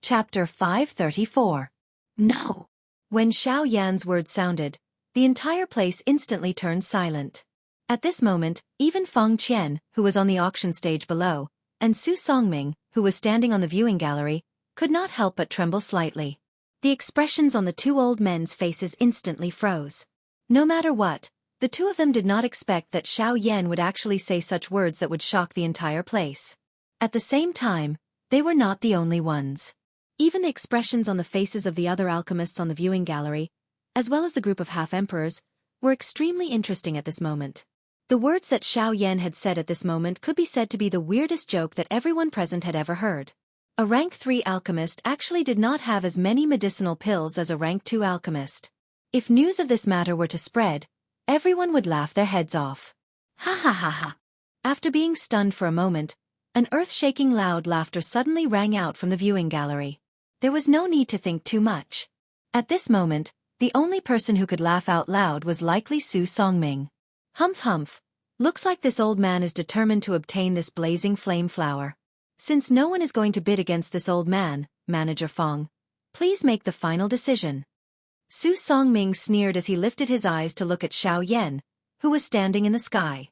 Chapter 534. No! When Xiao Yan's words sounded, the entire place instantly turned silent. At this moment, even Feng Qian, who was on the auction stage below, and Su Songming, who was standing on the viewing gallery, could not help but tremble slightly. The expressions on the two old men's faces instantly froze. No matter what, the two of them did not expect that Xiao Yan would actually say such words that would shock the entire place. At the same time, they were not the only ones. Even the expressions on the faces of the other alchemists on the viewing gallery, as well as the group of half-emperors, were extremely interesting at this moment. The words that Xiao Yan had said at this moment could be said to be the weirdest joke that everyone present had ever heard. A rank 3 alchemist actually did not have as many medicinal pills as a rank 2 alchemist. If news of this matter were to spread, everyone would laugh their heads off. Ha ha ha ha. After being stunned for a moment, an earth-shaking loud laughter suddenly rang out from the viewing gallery. There was no need to think too much. At this moment, the only person who could laugh out loud was likely Su Songming. Humph humph. Looks like this old man is determined to obtain this blazing flame flower. Since no one is going to bid against this old man, Manager Feng, please make the final decision. Su Songming sneered as he lifted his eyes to look at Xiao Yan, who was standing in the sky.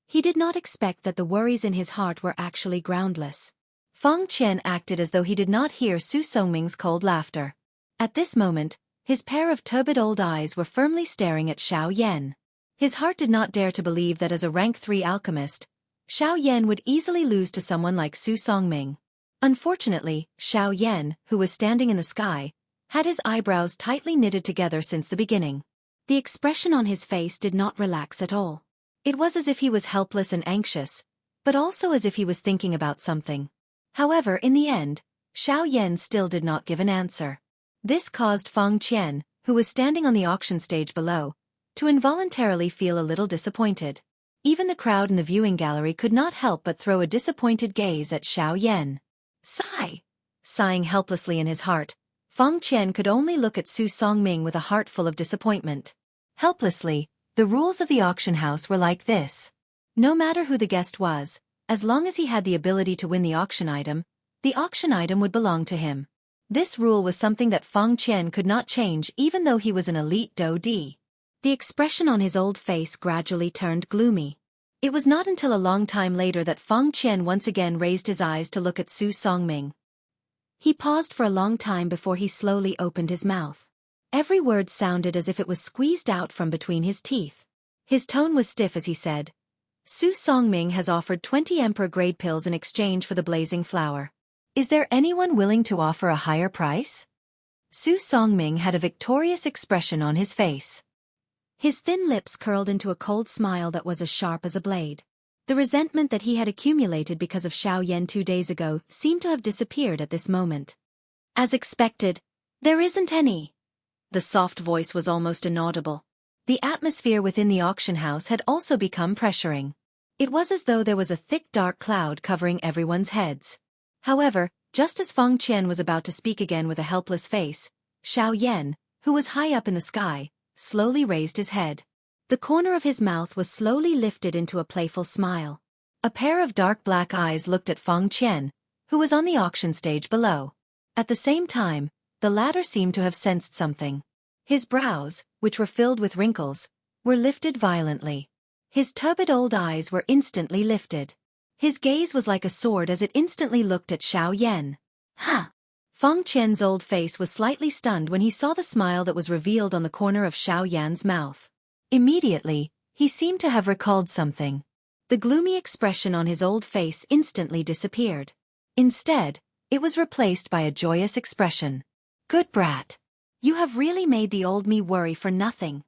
He did not expect that the worries in his heart were actually groundless. Feng Qian acted as though he did not hear Su Songming's cold laughter. At this moment, his pair of turbid old eyes were firmly staring at Xiao Yan. His heart did not dare to believe that as a rank 3 alchemist, Xiao Yan would easily lose to someone like Su Songming. Unfortunately, Xiao Yan, who was standing in the sky, had his eyebrows tightly knitted together since the beginning. The expression on his face did not relax at all. It was as if he was helpless and anxious, but also as if he was thinking about something. However, in the end, Xiao Yan still did not give an answer. This caused Feng Qian, who was standing on the auction stage below, to involuntarily feel a little disappointed. Even the crowd in the viewing gallery could not help but throw a disappointed gaze at Xiao Yan. Sigh! Sighing helplessly in his heart, Feng Qian could only look at Su Songming with a heart full of disappointment. Helplessly, the rules of the auction house were like this. No matter who the guest was, as long as he had the ability to win the auction item would belong to him. This rule was something that Feng Qian could not change even though he was an elite Do Di. The expression on his old face gradually turned gloomy. It was not until a long time later that Feng Qian once again raised his eyes to look at Su Songming. He paused for a long time before he slowly opened his mouth. Every word sounded as if it was squeezed out from between his teeth. His tone was stiff as he said, "Su Songming has offered 20 Emperor-grade pills in exchange for the blazing flower. Is there anyone willing to offer a higher price?" Su Songming had a victorious expression on his face. His thin lips curled into a cold smile that was as sharp as a blade. The resentment that he had accumulated because of Xiao Yan 2 days ago seemed to have disappeared at this moment. "As expected, there isn't any." The soft voice was almost inaudible. The atmosphere within the auction house had also become pressuring. It was as though there was a thick dark cloud covering everyone's heads. However, just as Feng Qian was about to speak again with a helpless face, Xiao Yan, who was high up in the sky, slowly raised his head. The corner of his mouth was slowly lifted into a playful smile. A pair of dark black eyes looked at Feng Qian, who was on the auction stage below. At the same time, the latter seemed to have sensed something. His brows, which were filled with wrinkles, were lifted violently. His turbid old eyes were instantly lifted. His gaze was like a sword as it instantly looked at Xiao Yan. Huh! Feng Qian's old face was slightly stunned when he saw the smile that was revealed on the corner of Xiao Yan's mouth. Immediately, he seemed to have recalled something. The gloomy expression on his old face instantly disappeared. Instead, it was replaced by a joyous expression. Good brat! You have really made the old me worry for nothing.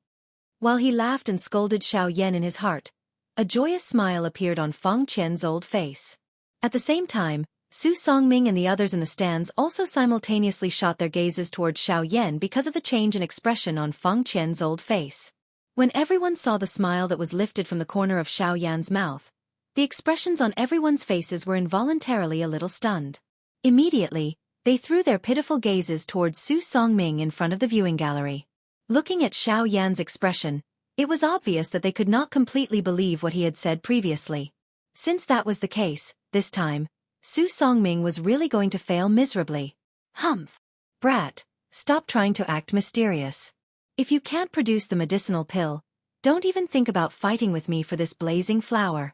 While he laughed and scolded Xiao Yan in his heart, a joyous smile appeared on Feng Qian's old face. At the same time, Su Songming and the others in the stands also simultaneously shot their gazes towards Xiao Yan because of the change in expression on Feng Qian's old face. When everyone saw the smile that was lifted from the corner of Xiao Yan's mouth, the expressions on everyone's faces were involuntarily a little stunned. Immediately, they threw their pitiful gazes towards Su Songming in front of the viewing gallery. Looking at Xiao Yan's expression, it was obvious that they could not completely believe what he had said previously. Since that was the case, this time, Su Songming was really going to fail miserably. Humph! Brat, stop trying to act mysterious. If you can't produce the medicinal pill, don't even think about fighting with me for this blazing flower.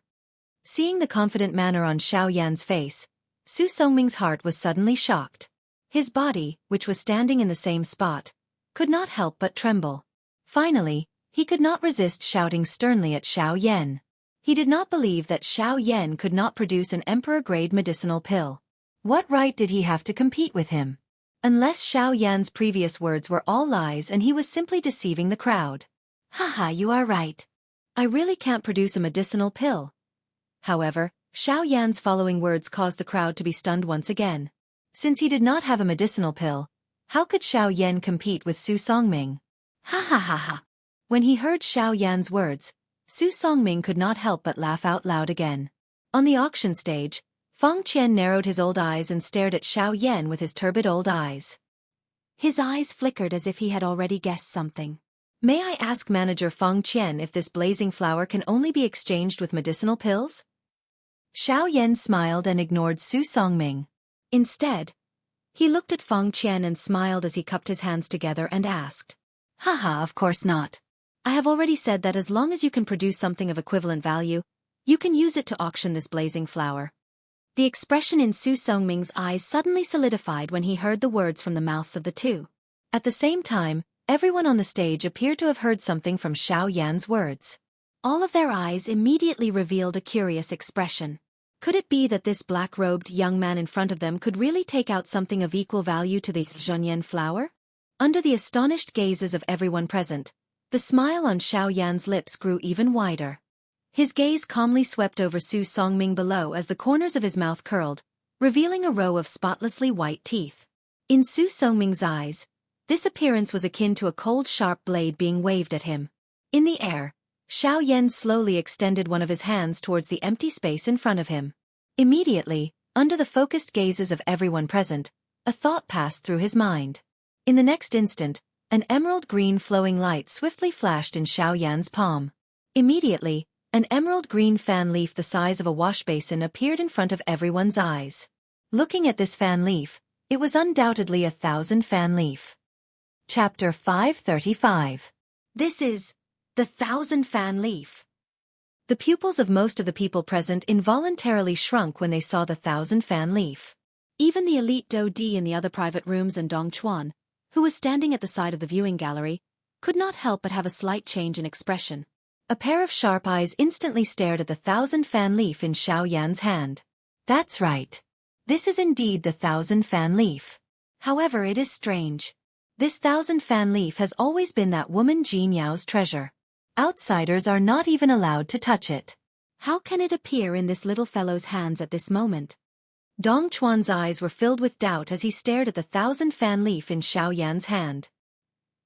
Seeing the confident manner on Xiao Yan's face, Su Songming's heart was suddenly shocked. His body, which was standing in the same spot, could not help but tremble. Finally, he could not resist shouting sternly at Xiao Yan. He did not believe that Xiao Yan could not produce an emperor-grade medicinal pill. What right did he have to compete with him? Unless Xiao Yan's previous words were all lies and he was simply deceiving the crowd. Haha, you are right. I really can't produce a medicinal pill. However, Xiao Yan's following words caused the crowd to be stunned once again. Since he did not have a medicinal pill, how could Xiao Yan compete with Su Songming? Ha ha ha ha. When he heard Xiao Yan's words, Su Songming could not help but laugh out loud again. On the auction stage, Feng Qian narrowed his old eyes and stared at Xiao Yan with his turbid old eyes. His eyes flickered as if he had already guessed something. May I ask Manager Feng Qian if this blazing flower can only be exchanged with medicinal pills? Xiao Yan smiled and ignored Su Songming. Instead, he looked at Feng Qian and smiled as he cupped his hands together and asked. Haha, of course not. I have already said that as long as you can produce something of equivalent value, you can use it to auction this blazing flower. The expression in Su Songming's eyes suddenly solidified when he heard the words from the mouths of the two. At the same time, everyone on the stage appeared to have heard something from Xiao Yan's words. All of their eyes immediately revealed a curious expression. Could it be that this black-robed young man in front of them could really take out something of equal value to the Zhonyan flower? Under the astonished gazes of everyone present, the smile on Xiao Yan's lips grew even wider. His gaze calmly swept over Su Songming below as the corners of his mouth curled, revealing a row of spotlessly white teeth. In Su Songming's eyes, this appearance was akin to a cold sharp blade being waved at him. In the air, Xiao Yan slowly extended one of his hands towards the empty space in front of him. Immediately, under the focused gazes of everyone present, a thought passed through his mind. In the next instant, an emerald-green flowing light swiftly flashed in Xiao Yan's palm. Immediately, an emerald-green fan leaf the size of a wash basin appeared in front of everyone's eyes. Looking at this fan leaf, it was undoubtedly a 1,000 fan leaf. Chapter 535. This is the 1,000 fan leaf. The pupils of most of the people present involuntarily shrunk when they saw the 1,000 fan leaf. Even the elite Do Di in the other private rooms and Dong Chuan, who was standing at the side of the viewing gallery, could not help but have a slight change in expression. A pair of sharp eyes instantly stared at the 1,000 fan leaf in Xiao Yan's hand. That's right. This is indeed the 1,000 fan leaf. However, it is strange. This 1,000 fan leaf has always been that woman Jin Yao's treasure. Outsiders are not even allowed to touch it. How can it appear in this little fellow's hands at this moment? Dong Chuan's eyes were filled with doubt as he stared at the 1,000 fan leaf in Xiao Yan's hand.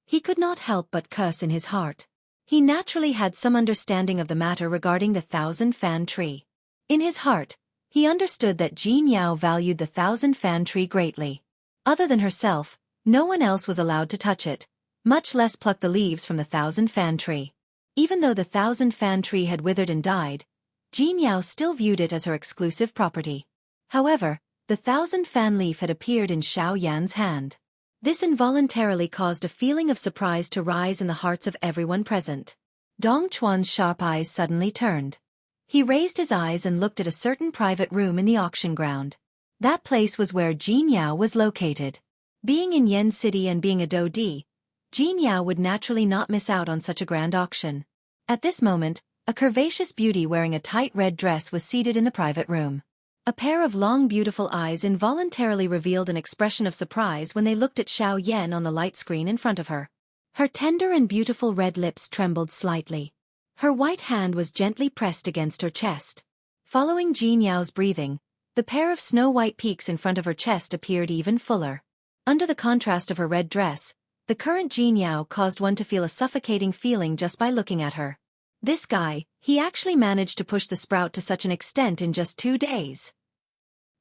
He could not help but curse in his heart. He naturally had some understanding of the matter regarding the 1,000-fan tree. In his heart, he understood that Jin Yao valued the 1,000-fan tree greatly. Other than herself, no one else was allowed to touch it, much less pluck the leaves from the 1,000-fan tree. Even though the 1,000-fan tree had withered and died, Jin Yao still viewed it as her exclusive property. However, the 1,000-fan leaf had appeared in Xiao Yan's hand. This involuntarily caused a feeling of surprise to rise in the hearts of everyone present. Dong Chuan's sharp eyes suddenly turned. He raised his eyes and looked at a certain private room in the auction ground. That place was where Jin Yao was located. Being in Yen City and being a Dodi, Jin Yao would naturally not miss out on such a grand auction. At this moment, a curvaceous beauty wearing a tight red dress was seated in the private room. A pair of long beautiful eyes involuntarily revealed an expression of surprise when they looked at Xiao Yan on the light screen in front of her. Her tender and beautiful red lips trembled slightly. Her white hand was gently pressed against her chest. Following Jin Yao's breathing, the pair of snow-white peaks in front of her chest appeared even fuller. Under the contrast of her red dress, the current Jin Yao caused one to feel a suffocating feeling just by looking at her. This guy, he actually managed to push the sprout to such an extent in just 2 days.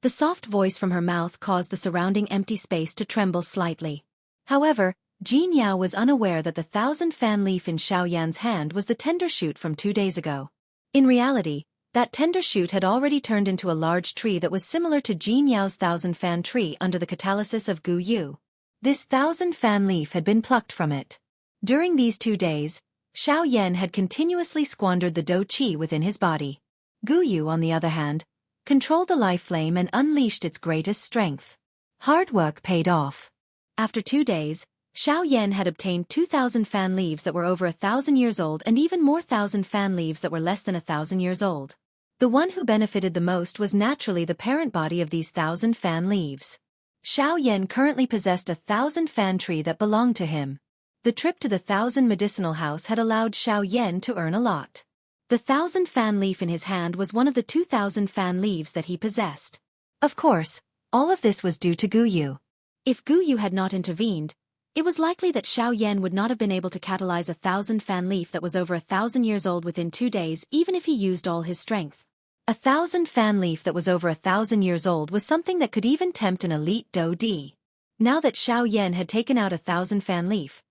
The soft voice from her mouth caused the surrounding empty space to tremble slightly. However, Jin Yao was unaware that the 1,000-fan leaf in Xiao Yan's hand was the tender shoot from 2 days ago. In reality, that tender shoot had already turned into a large tree that was similar to Jin Yao's 1,000-fan tree under the catalysis of Gu Yu. This 1,000-fan leaf had been plucked from it. During these 2 days, Xiao Yan had continuously squandered the dou qi within his body. Gu Yu, on the other hand, controlled the life flame and unleashed its greatest strength. Hard work paid off. After 2 days, Xiao Yan had obtained 2,000 fan leaves that were over 1,000 years old and even more 1,000 fan leaves that were less than 1,000 years old. The one who benefited the most was naturally the parent body of these 1,000 fan leaves. Xiao Yan currently possessed a 1,000 fan tree that belonged to him. The trip to the 1,000 medicinal house had allowed Xiao Yan to earn a lot. The 1,000 fan leaf in his hand was one of the 2,000 fan leaves that he possessed. Of course, all of this was due to Gu Yu. If Gu Yu had not intervened, it was likely that Xiao Yan would not have been able to catalyze a 1,000 fan leaf that was over 1,000 years old within 2 days even if he used all his strength. A 1,000 fan leaf that was over 1,000 years old was something that could even tempt an elite Dodi. Now that Xiao Yan had taken out a 1,000 fan leaf,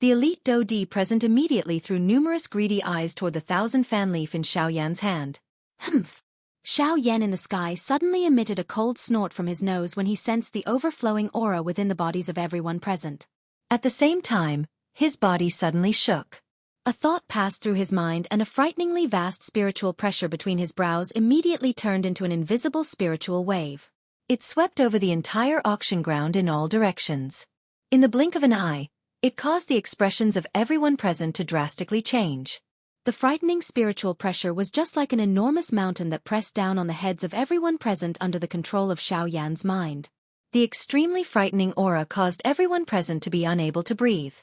the elite Dodi present immediately threw numerous greedy eyes toward the 1,000 fan leaf in Xiao Yan's hand. Humph! Xiao Yan in the sky suddenly emitted a cold snort from his nose when he sensed the overflowing aura within the bodies of everyone present. At the same time, his body suddenly shook. A thought passed through his mind and a frighteningly vast spiritual pressure between his brows immediately turned into an invisible spiritual wave. It swept over the entire auction ground in all directions. In the blink of an eye, it caused the expressions of everyone present to drastically change. The frightening spiritual pressure was just like an enormous mountain that pressed down on the heads of everyone present under the control of Xiao Yan's mind. The extremely frightening aura caused everyone present to be unable to breathe.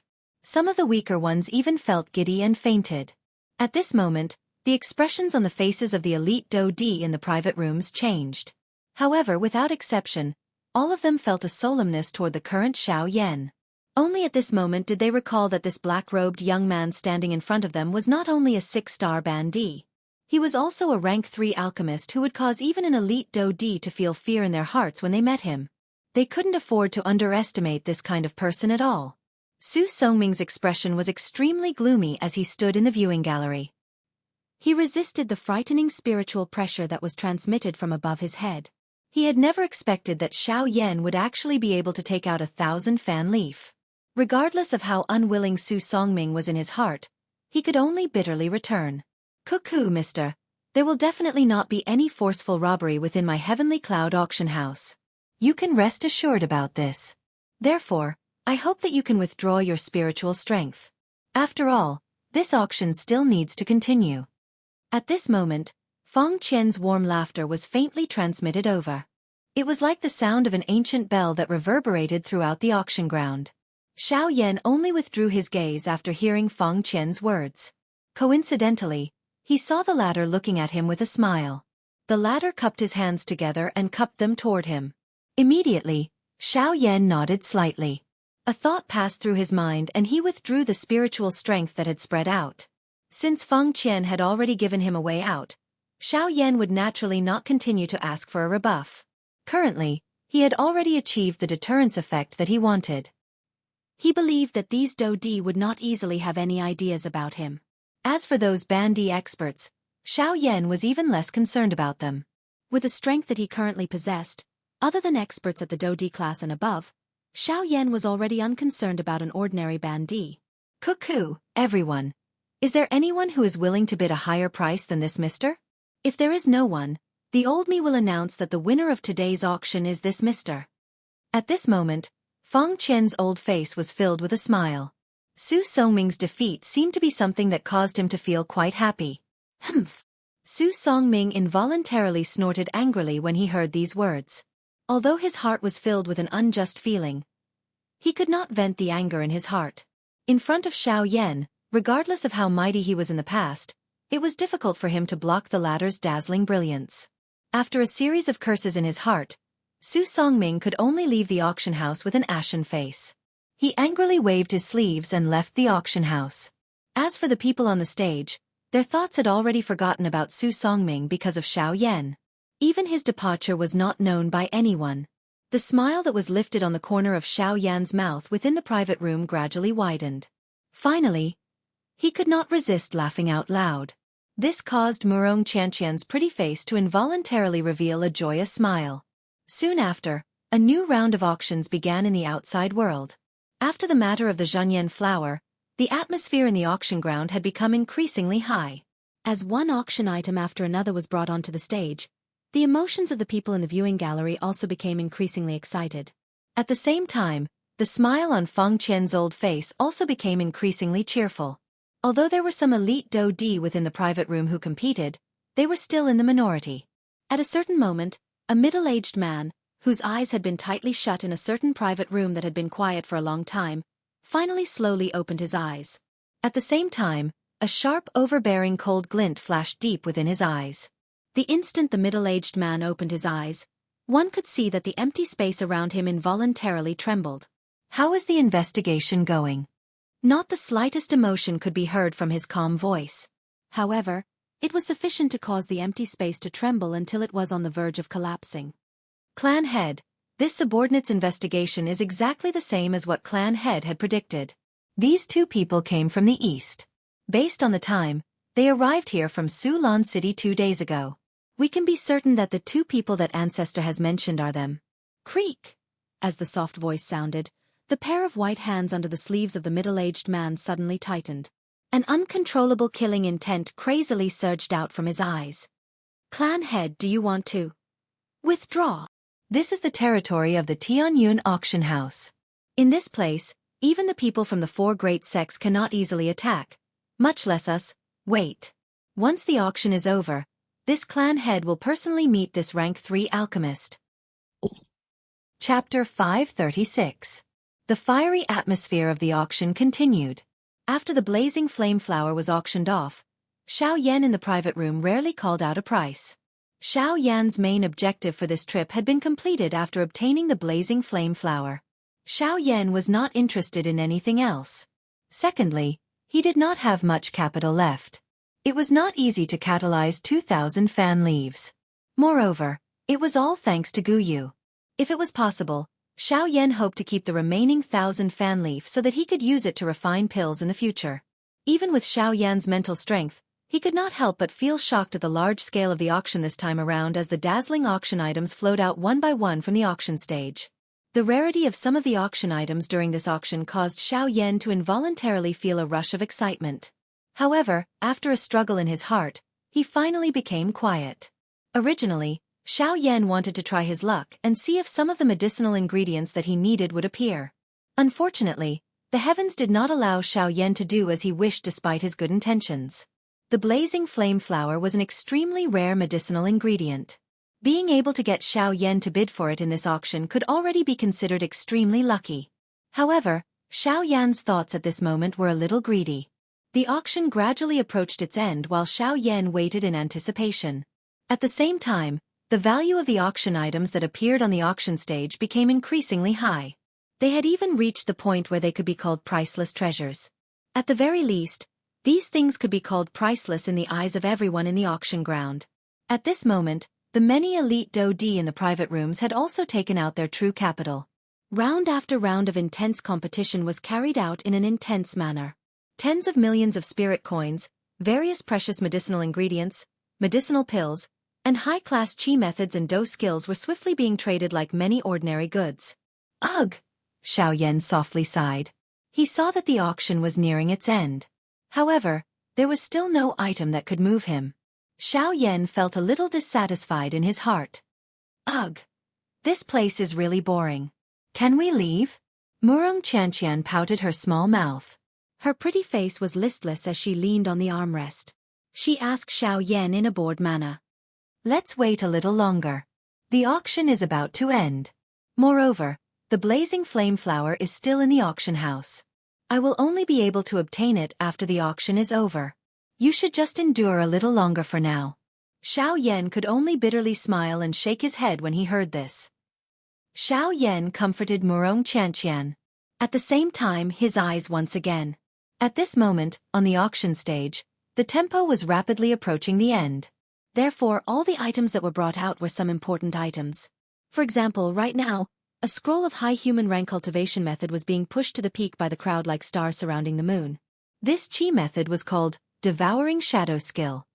Some of the weaker ones even felt giddy and fainted. At this moment, the expressions on the faces of the elite Dodi in the private rooms changed. However, without exception, all of them felt a solemnness toward the current Xiao Yan. Only at this moment did they recall that this black-robed young man standing in front of them was not only a 6-star bandit. He was also a rank 3 alchemist who would cause even an elite Dodi to feel fear in their hearts when they met him. They couldn't afford to underestimate this kind of person at all. Su Songming's expression was extremely gloomy as he stood in the viewing gallery. He resisted the frightening spiritual pressure that was transmitted from above his head. He had never expected that Xiao Yan would actually be able to take out a 1,000 fan leaf. Regardless of how unwilling Su Songming was in his heart, he could only bitterly return. Cuckoo, mister. There will definitely not be any forceful robbery within my Heavenly Cloud auction house. You can rest assured about this. Therefore, I hope that you can withdraw your spiritual strength. After all, this auction still needs to continue. At this moment, Fong Qian's warm laughter was faintly transmitted over. It was like the sound of an ancient bell that reverberated throughout the auction ground. Xiao Yan only withdrew his gaze after hearing Fong Qian's words. Coincidentally, he saw the latter looking at him with a smile. The latter cupped his hands together and cupped them toward him. Immediately, Xiao Yan nodded slightly. A thought passed through his mind and he withdrew the spiritual strength that had spread out. Since Feng Qian had already given him a way out, Xiao Yan would naturally not continue to ask for a rebuff. Currently, he had already achieved the deterrence effect that he wanted. He believed that these Dodi would not easily have any ideas about him. As for those Bandi experts, Xiao Yan was even less concerned about them. With the strength that he currently possessed, other than experts at the Dodi class and above, Xiao Yan was already unconcerned about an ordinary Bandi. Cuckoo, everyone. Is there anyone who is willing to bid a higher price than this mister? If there is no one, the old me will announce that the winner of today's auction is this mister. At this moment, Feng Qian's old face was filled with a smile. Su Songming's defeat seemed to be something that caused him to feel quite happy. Humph. Su Songming involuntarily snorted angrily when he heard these words. Although his heart was filled with an unjust feeling, he could not vent the anger in his heart. In front of Xiao Yan, regardless of how mighty he was in the past, it was difficult for him to block the latter's dazzling brilliance. After a series of curses in his heart, Su Songming could only leave the auction house with an ashen face. He angrily waved his sleeves and left the auction house. As for the people on the stage, their thoughts had already forgotten about Su Songming because of Xiao Yan. Even his departure was not known by anyone. The smile that was lifted on the corner of Xiao Yan's mouth within the private room gradually widened. Finally, he could not resist laughing out loud. This caused Murong Qianqian's pretty face to involuntarily reveal a joyous smile. Soon after, a new round of auctions began in the outside world. After the matter of the Zhanyan flower, the atmosphere in the auction ground had become increasingly high. As one auction item after another was brought onto the stage, the emotions of the people in the viewing gallery also became increasingly excited. At the same time, the smile on Feng Qian's old face also became increasingly cheerful. Although there were some elite Dodi within the private room who competed, they were still in the minority. At a certain moment, a middle-aged man, whose eyes had been tightly shut in a certain private room that had been quiet for a long time, finally slowly opened his eyes. At the same time, a sharp, overbearing cold glint flashed deep within his eyes. The instant the middle-aged man opened his eyes, one could see that the empty space around him involuntarily trembled. How is the investigation going? Not the slightest emotion could be heard from his calm voice. However, it was sufficient to cause the empty space to tremble until it was on the verge of collapsing. Clan Head, this subordinate's investigation is exactly the same as what Clan Head had predicted. These two people came from the east. Based on the time, they arrived here from Sulan City 2 days ago. We can be certain that the two people that Ancestor has mentioned are them. Creak! As the soft voice sounded, the pair of white hands under the sleeves of the middle-aged man suddenly tightened. An uncontrollable killing intent crazily surged out from his eyes. Clan Head, do you want to withdraw? This is the territory of the Tianyun auction house. In this place, even the people from the 4 great sects cannot easily attack, much less us. Wait. Once the auction is over, this Clan Head will personally meet this rank 3 alchemist. Chapter 536. The fiery atmosphere of the auction continued. After the blazing flame flower was auctioned off, Xiao Yan in the private room rarely called out a price. Xiao Yan's main objective for this trip had been completed after obtaining the blazing flame flower. Xiao Yan was not interested in anything else. Secondly, he did not have much capital left. It was not easy to catalyze 2,000 fan leaves. Moreover, it was all thanks to Gu Yu. If it was possible, Xiao Yan hoped to keep the remaining 1,000 fan leaf so that he could use it to refine pills in the future. Even with Xiao Yan's mental strength, he could not help but feel shocked at the large scale of the auction this time around as the dazzling auction items flowed out one by one from the auction stage. The rarity of some of the auction items during this auction caused Xiao Yan to involuntarily feel a rush of excitement. However, after a struggle in his heart, he finally became quiet. Originally, Xiao Yan wanted to try his luck and see if some of the medicinal ingredients that he needed would appear. Unfortunately, the heavens did not allow Xiao Yan to do as he wished despite his good intentions. The blazing flame flower was an extremely rare medicinal ingredient. Being able to get Xiao Yan to bid for it in this auction could already be considered extremely lucky. However, Xiao Yan's thoughts at this moment were a little greedy. The auction gradually approached its end while Xiao Yan waited in anticipation. At the same time, the value of the auction items that appeared on the auction stage became increasingly high. They had even reached the point where they could be called priceless treasures. At the very least, These things could be called priceless in the eyes of everyone in the auction ground. At this moment, the many elite Do-D in the private rooms had also taken out their true capital. Round after round of intense competition was carried out in an intense manner. Tens of millions of spirit coins, various precious medicinal ingredients, medicinal pills, and high-class chi methods and Do skills were swiftly being traded like many ordinary goods. Ugh! Xiao Yan softly sighed. He saw that the auction was nearing its end. However, there was still no item that could move him. Xiao Yan felt a little dissatisfied in his heart. Ugh! This place is really boring. Can we leave? Murong Qianqian pouted her small mouth. Her pretty face was listless as she leaned on the armrest. She asked Xiao Yan in a bored manner. Let's wait a little longer. The auction is about to end. Moreover, the blazing flame flower is still in the auction house. I will only be able to obtain it after the auction is over. You should just endure a little longer for now. Xiao Yan could only bitterly smile and shake his head when he heard this. Xiao Yan comforted Murong Qianqian. At the same time, his eyes once again. At this moment, on the auction stage, the tempo was rapidly approaching the end. Therefore, all the items that were brought out were some important items. For example, right now, a scroll of high human rank cultivation method was being pushed to the peak by the crowd like stars surrounding the moon. This chi method was called Devouring Shadow Skill.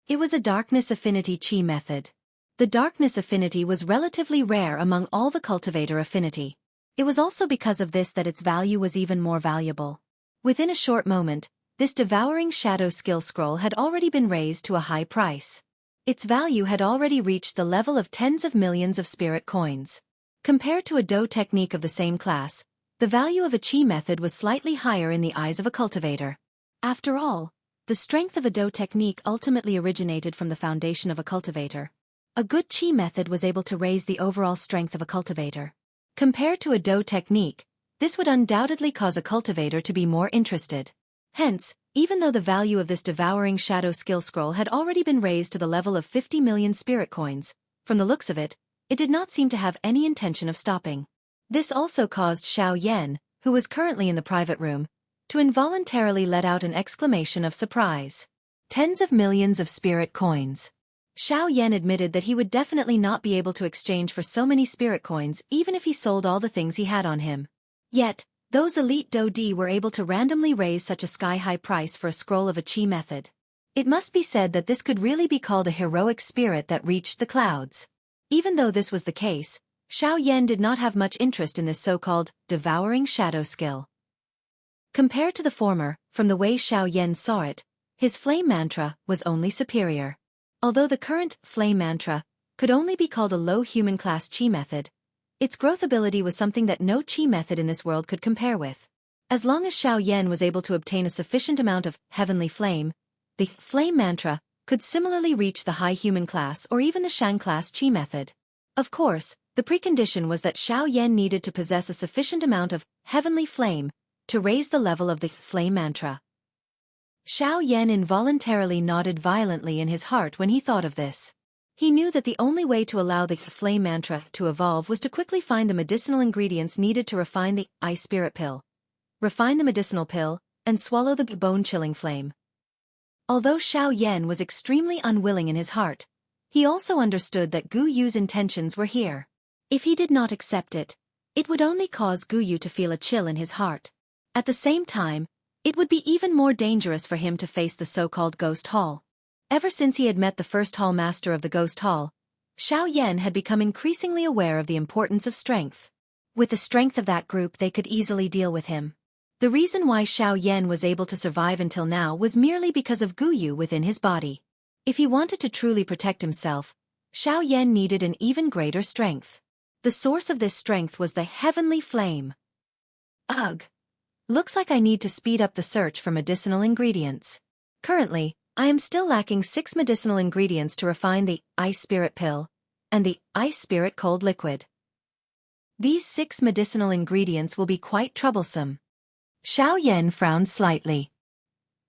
It was a darkness affinity chi method. The darkness affinity was relatively rare among all the cultivator affinity. It was also because of this that its value was even more valuable. Within a short moment, this Devouring Shadow Skill scroll had already been raised to a high price. Its value had already reached the level of tens of millions of spirit coins. Compared to a Do technique of the same class, the value of a Chi method was slightly higher in the eyes of a cultivator. After all, the strength of a Do technique ultimately originated from the foundation of a cultivator. A good Chi method was able to raise the overall strength of a cultivator. Compared to a Do technique, this would undoubtedly cause a cultivator to be more interested. Hence, even though the value of this Devouring Shadow Skill scroll had already been raised to the level of 50 million spirit coins, from the looks of it, it did not seem to have any intention of stopping. This also caused Xiao Yan, who was currently in the private room, to involuntarily let out an exclamation of surprise. Tens of millions of spirit coins. Xiao Yan admitted that he would definitely not be able to exchange for so many spirit coins even if he sold all the things he had on him. Yet, those elite Do-D were able to randomly raise such a sky-high price for a scroll of a Chi method. It must be said that this could really be called a heroic spirit that reached the clouds. Even though this was the case, Xiao Yan did not have much interest in this so-called Devouring Shadow Skill. Compared to the former, from the way Xiao Yan saw it, his flame mantra was only superior. Although the current flame mantra could only be called a low human class Chi method, its growth ability was something that no Chi method in this world could compare with. As long as Xiao Yan was able to obtain a sufficient amount of heavenly flame, the flame mantra could similarly reach the high human class or even the Shang class Chi method. Of course, the precondition was that Xiao Yan needed to possess a sufficient amount of heavenly flame to raise the level of the flame mantra. Xiao Yan involuntarily nodded violently in his heart when he thought of this. He knew that the only way to allow the flame mantra to evolve was to quickly find the medicinal ingredients needed to refine the ice spirit pill, refine the medicinal pill, and swallow the bone-chilling flame. Although Xiao Yan was extremely unwilling in his heart, he also understood that Gu Yu's intentions were here. If he did not accept it, it would only cause Gu Yu to feel a chill in his heart. At the same time, it would be even more dangerous for him to face the so-called Ghost Hall. Ever since he had met the first Hall Master of the Ghost Hall, Xiao Yan had become increasingly aware of the importance of strength. With the strength of that group they could easily deal with him. The reason why Xiao Yan was able to survive until now was merely because of Gu Yu within his body. If he wanted to truly protect himself, Xiao Yan needed an even greater strength. The source of this strength was the heavenly flame. Ugh! Looks like I need to speed up the search for medicinal ingredients. Currently, I am still lacking 6 medicinal ingredients to refine the Ice Spirit Pill and the Ice Spirit Cold Liquid. These 6 medicinal ingredients will be quite troublesome. Xiao Yan frowned slightly.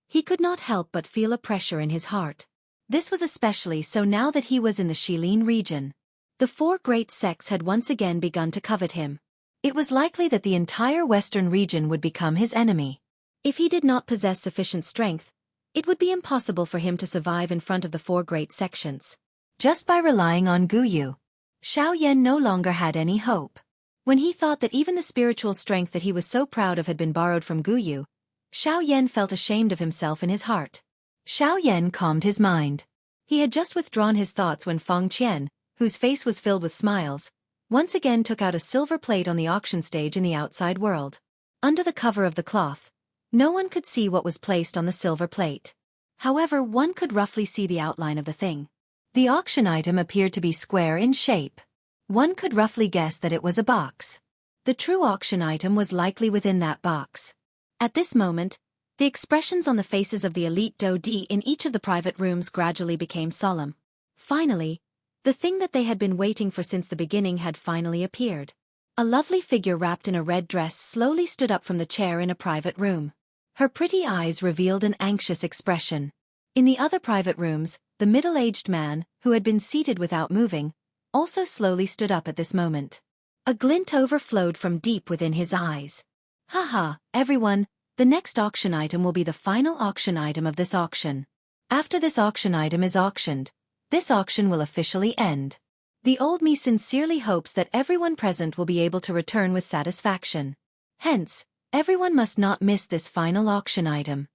He could not help but feel a pressure in his heart. This was especially so now that he was in the Shilin region. The 4 great sects had once again begun to covet him. It was likely that the entire western region would become his enemy. If he did not possess sufficient strength, it would be impossible for him to survive in front of the 4 great sections. Just by relying on Guyu, Xiao Yan no longer had any hope. When he thought that even the spiritual strength that he was so proud of had been borrowed from Guyu, Xiao Yan felt ashamed of himself in his heart. Xiao Yan calmed his mind. He had just withdrawn his thoughts when Feng Qian, whose face was filled with smiles, once again took out a silver plate on the auction stage in the outside world. Under the cover of the cloth, no one could see what was placed on the silver plate. However, one could roughly see the outline of the thing. The auction item appeared to be square in shape. One could roughly guess that it was a box. The true auction item was likely within that box. At this moment, the expressions on the faces of the elite Dodi in each of the private rooms gradually became solemn. Finally, the thing that they had been waiting for since the beginning had finally appeared. A lovely figure wrapped in a red dress slowly stood up from the chair in a private room. Her pretty eyes revealed an anxious expression. In the other private rooms, the middle-aged man, who had been seated without moving, also slowly stood up at this moment. A glint overflowed from deep within his eyes. Haha, everyone, the next auction item will be the final auction item of this auction. After this auction item is auctioned, this auction will officially end. The old me sincerely hopes that everyone present will be able to return with satisfaction. Hence, everyone must not miss this final auction item.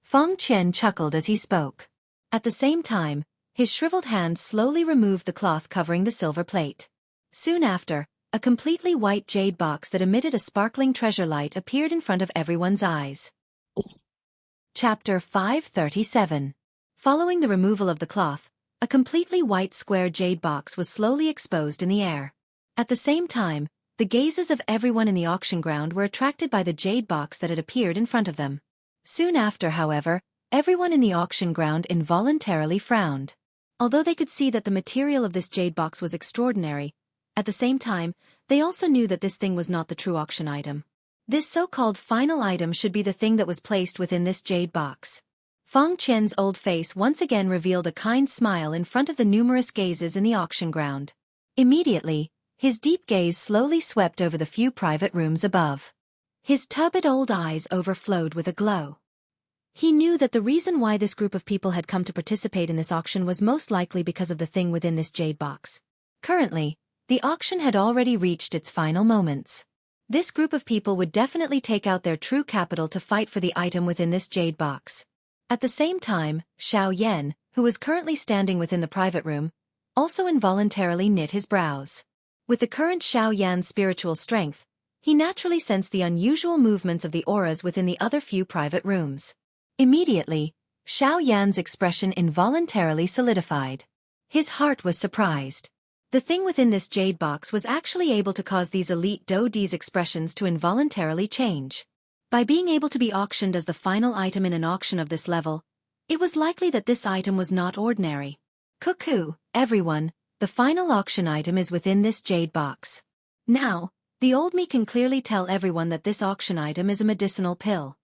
Feng Qian chuckled as he spoke. At the same time, his shriveled hand slowly removed the cloth covering the silver plate. Soon after, a completely white jade box that emitted a sparkling treasure light appeared in front of everyone's eyes. Chapter 537. Following the removal of the cloth, a completely white square jade box was slowly exposed in the air. At the same time, the gazes of everyone in the auction ground were attracted by the jade box that had appeared in front of them. Soon after, however, everyone in the auction ground involuntarily frowned. Although they could see that the material of this jade box was extraordinary, at the same time, they also knew that this thing was not the true auction item. This so-called final item should be the thing that was placed within this jade box. Feng Qian's old face once again revealed a kind smile in front of the numerous gazes in the auction ground. Immediately, his deep gaze slowly swept over the few private rooms above. His turbid old eyes overflowed with a glow. He knew that the reason why this group of people had come to participate in this auction was most likely because of the thing within this jade box. Currently, the auction had already reached its final moments. This group of people would definitely take out their true capital to fight for the item within this jade box. At the same time, Xiao Yan, who was currently standing within the private room, also involuntarily knit his brows. With the current Xiao Yan's spiritual strength, he naturally sensed the unusual movements of the auras within the other few private rooms. Immediately, Xiao Yan's expression involuntarily solidified. His heart was surprised. The thing within this jade box was actually able to cause these elite Dodi's expressions to involuntarily change. By being able to be auctioned as the final item in an auction of this level, it was likely that this item was not ordinary. Cuckoo, everyone, the final auction item is within this jade box. Now, the old me can clearly tell everyone that this auction item is a medicinal pill.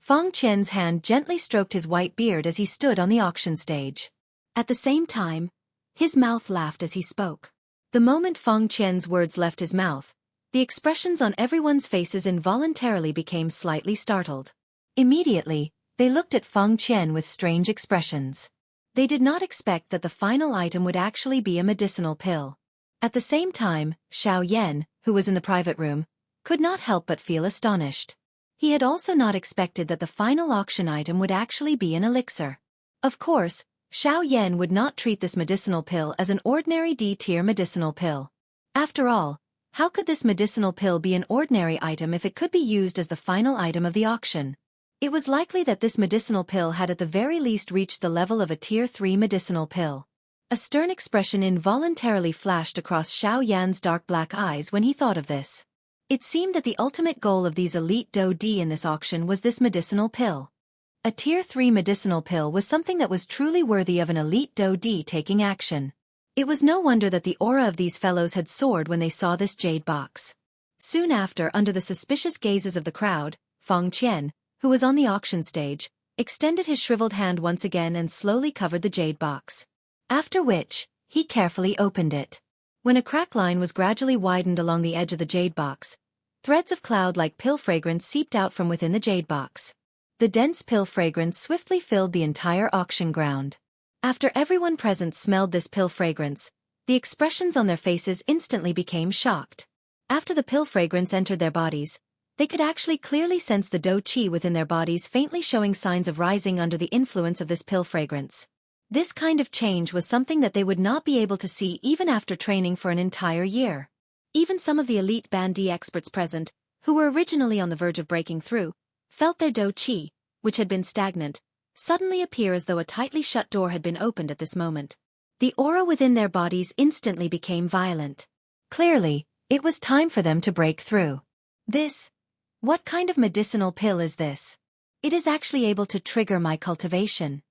Feng Qian's hand gently stroked his white beard as he stood on the auction stage. At the same time, his mouth laughed as he spoke. The moment Feng Qian's words left his mouth, the expressions on everyone's faces involuntarily became slightly startled. Immediately, they looked at Feng Qian with strange expressions. They did not expect that the final item would actually be a medicinal pill. At the same time, Xiao Yan, who was in the private room, could not help but feel astonished. He had also not expected that the final auction item would actually be an elixir. Of course, Xiao Yan would not treat this medicinal pill as an ordinary D-tier medicinal pill. After all, how could this medicinal pill be an ordinary item if it could be used as the final item of the auction? It was likely that this medicinal pill had at the very least reached the level of a Tier 3 medicinal pill. A stern expression involuntarily flashed across Xiao Yan's dark black eyes when he thought of this. It seemed that the ultimate goal of these elite Dodi in this auction was this medicinal pill. A Tier 3 medicinal pill was something that was truly worthy of an elite Dodi taking action. It was no wonder that the aura of these fellows had soared when they saw this jade box. Soon after, under the suspicious gazes of the crowd, Feng Qian, who was on the auction stage, extended his shriveled hand once again and slowly covered the jade box. After which, he carefully opened it. When a crack line was gradually widened along the edge of the jade box, threads of cloud-like pill fragrance seeped out from within the jade box. The dense pill fragrance swiftly filled the entire auction ground. After everyone present smelled this pill fragrance, the expressions on their faces instantly became shocked. After the pill fragrance entered their bodies, they could actually clearly sense the dough chi within their bodies faintly showing signs of rising under the influence of this pill fragrance. This kind of change was something that they would not be able to see even after training for an entire year. Even some of the elite Band D experts present, who were originally on the verge of breaking through, felt their dough chi, which had been stagnant, suddenly appear as though a tightly shut door had been opened at this moment. The aura within their bodies instantly became violent. Clearly, it was time for them to break through. What kind of medicinal pill is this? It is actually able to trigger my cultivation.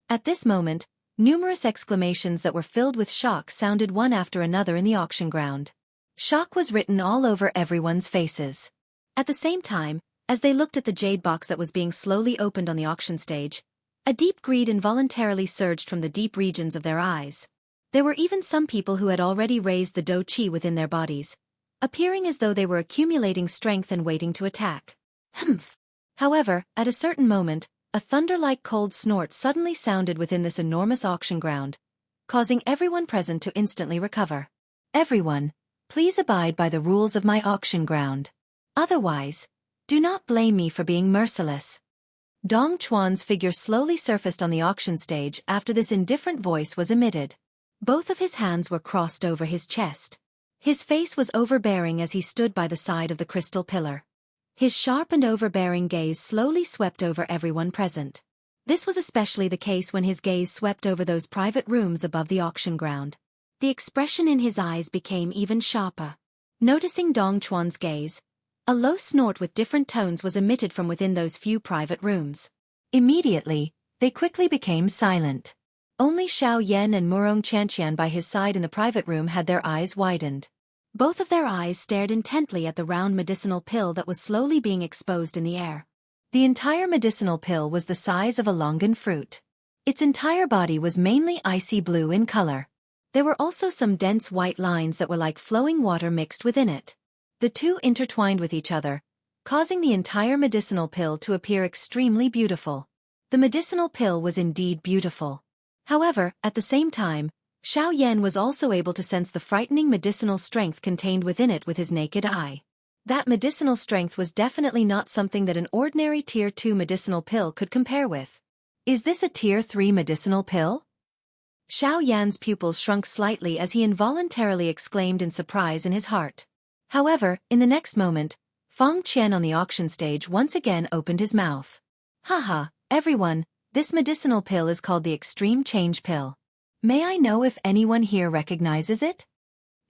At this moment, numerous exclamations that were filled with shock sounded one after another in the auction ground. Shock was written all over everyone's faces. At the same time, as they looked at the jade box that was being slowly opened on the auction stage, a deep greed involuntarily surged from the deep regions of their eyes. There were even some people who had already raised the dough chi within their bodies, appearing as though they were accumulating strength and waiting to attack. Humph! However, at a certain moment, a thunder-like cold snort suddenly sounded within this enormous auction ground, causing everyone present to instantly recover. Everyone, please abide by the rules of my auction ground. Otherwise, do not blame me for being merciless. Dong Chuan's figure slowly surfaced on the auction stage after this indifferent voice was emitted. Both of his hands were crossed over his chest. His face was overbearing as he stood by the side of the crystal pillar. His sharp and overbearing gaze slowly swept over everyone present. This was especially the case when his gaze swept over those private rooms above the auction ground. The expression in his eyes became even sharper. Noticing Dong Chuan's gaze, a low snort with different tones was emitted from within those few private rooms. Immediately, they quickly became silent. Only Xiao Yan and Murong Chanqian by his side in the private room had their eyes widened. Both of their eyes stared intently at the round medicinal pill that was slowly being exposed in the air. The entire medicinal pill was the size of a longan fruit. Its entire body was mainly icy blue in color. There were also some dense white lines that were like flowing water mixed within it. The two intertwined with each other, causing the entire medicinal pill to appear extremely beautiful. The medicinal pill was indeed beautiful. However, at the same time, Xiao Yan was also able to sense the frightening medicinal strength contained within it with his naked eye. That medicinal strength was definitely not something that an ordinary Tier 2 medicinal pill could compare with. Is this a Tier 3 medicinal pill? Xiao Yan's pupils shrunk slightly as he involuntarily exclaimed in surprise in his heart. However, in the next moment, Feng Qian on the auction stage once again opened his mouth. Haha, everyone, this medicinal pill is called the Extreme Change Pill. May I know if anyone here recognizes it?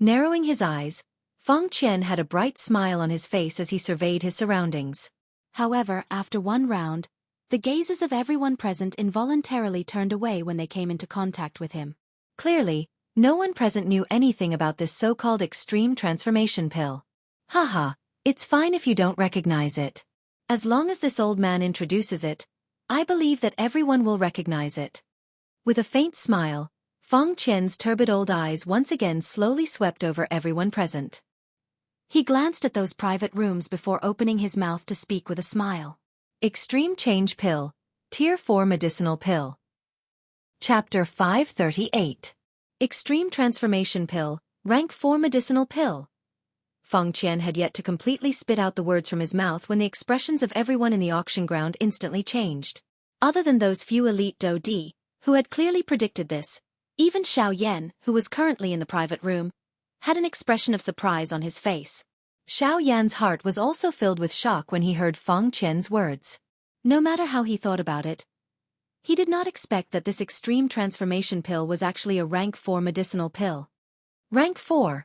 Narrowing his eyes, Feng Qian had a bright smile on his face as he surveyed his surroundings. However, after one round, the gazes of everyone present involuntarily turned away when they came into contact with him. Clearly, no one present knew anything about this so-called extreme transformation pill. Haha, it's fine if you don't recognize it. As long as this old man introduces it, I believe that everyone will recognize it. With a faint smile, Feng Qian's turbid old eyes once again slowly swept over everyone present. He glanced at those private rooms before opening his mouth to speak with a smile. Extreme Change Pill, Tier 4 Medicinal Pill. Chapter 538. Extreme Transformation Pill, Rank 4 Medicinal Pill. Feng Qian had yet to completely spit out the words from his mouth when the expressions of everyone in the auction ground instantly changed. Other than those few elite Dou Di, who had clearly predicted this, even Xiao Yan, who was currently in the private room, had an expression of surprise on his face. Xiao Yan's heart was also filled with shock when he heard Feng Qian's words. No matter how he thought about it, he did not expect that this extreme transformation pill was actually a rank 4 medicinal pill. Rank 4.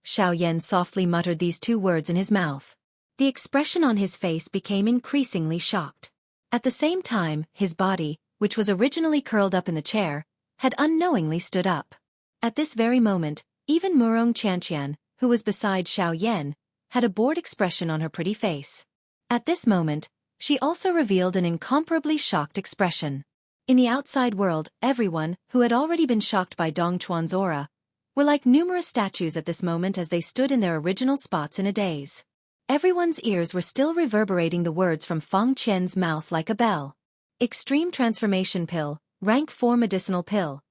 Xiao Yan softly muttered these two words in his mouth. The expression on his face became increasingly shocked. At the same time, his body, which was originally curled up in the chair, had unknowingly stood up. At this very moment, even Murong Chanqian, who was beside Xiao Yan, had a bored expression on her pretty face. At this moment, she also revealed an incomparably shocked expression. In the outside world, everyone, who had already been shocked by Dong Chuan's aura, were like numerous statues at this moment as they stood in their original spots in a daze. Everyone's ears were still reverberating the words from Feng Qian's mouth like a bell. Extreme Transformation Pill, Rank 4 Medicinal Pill.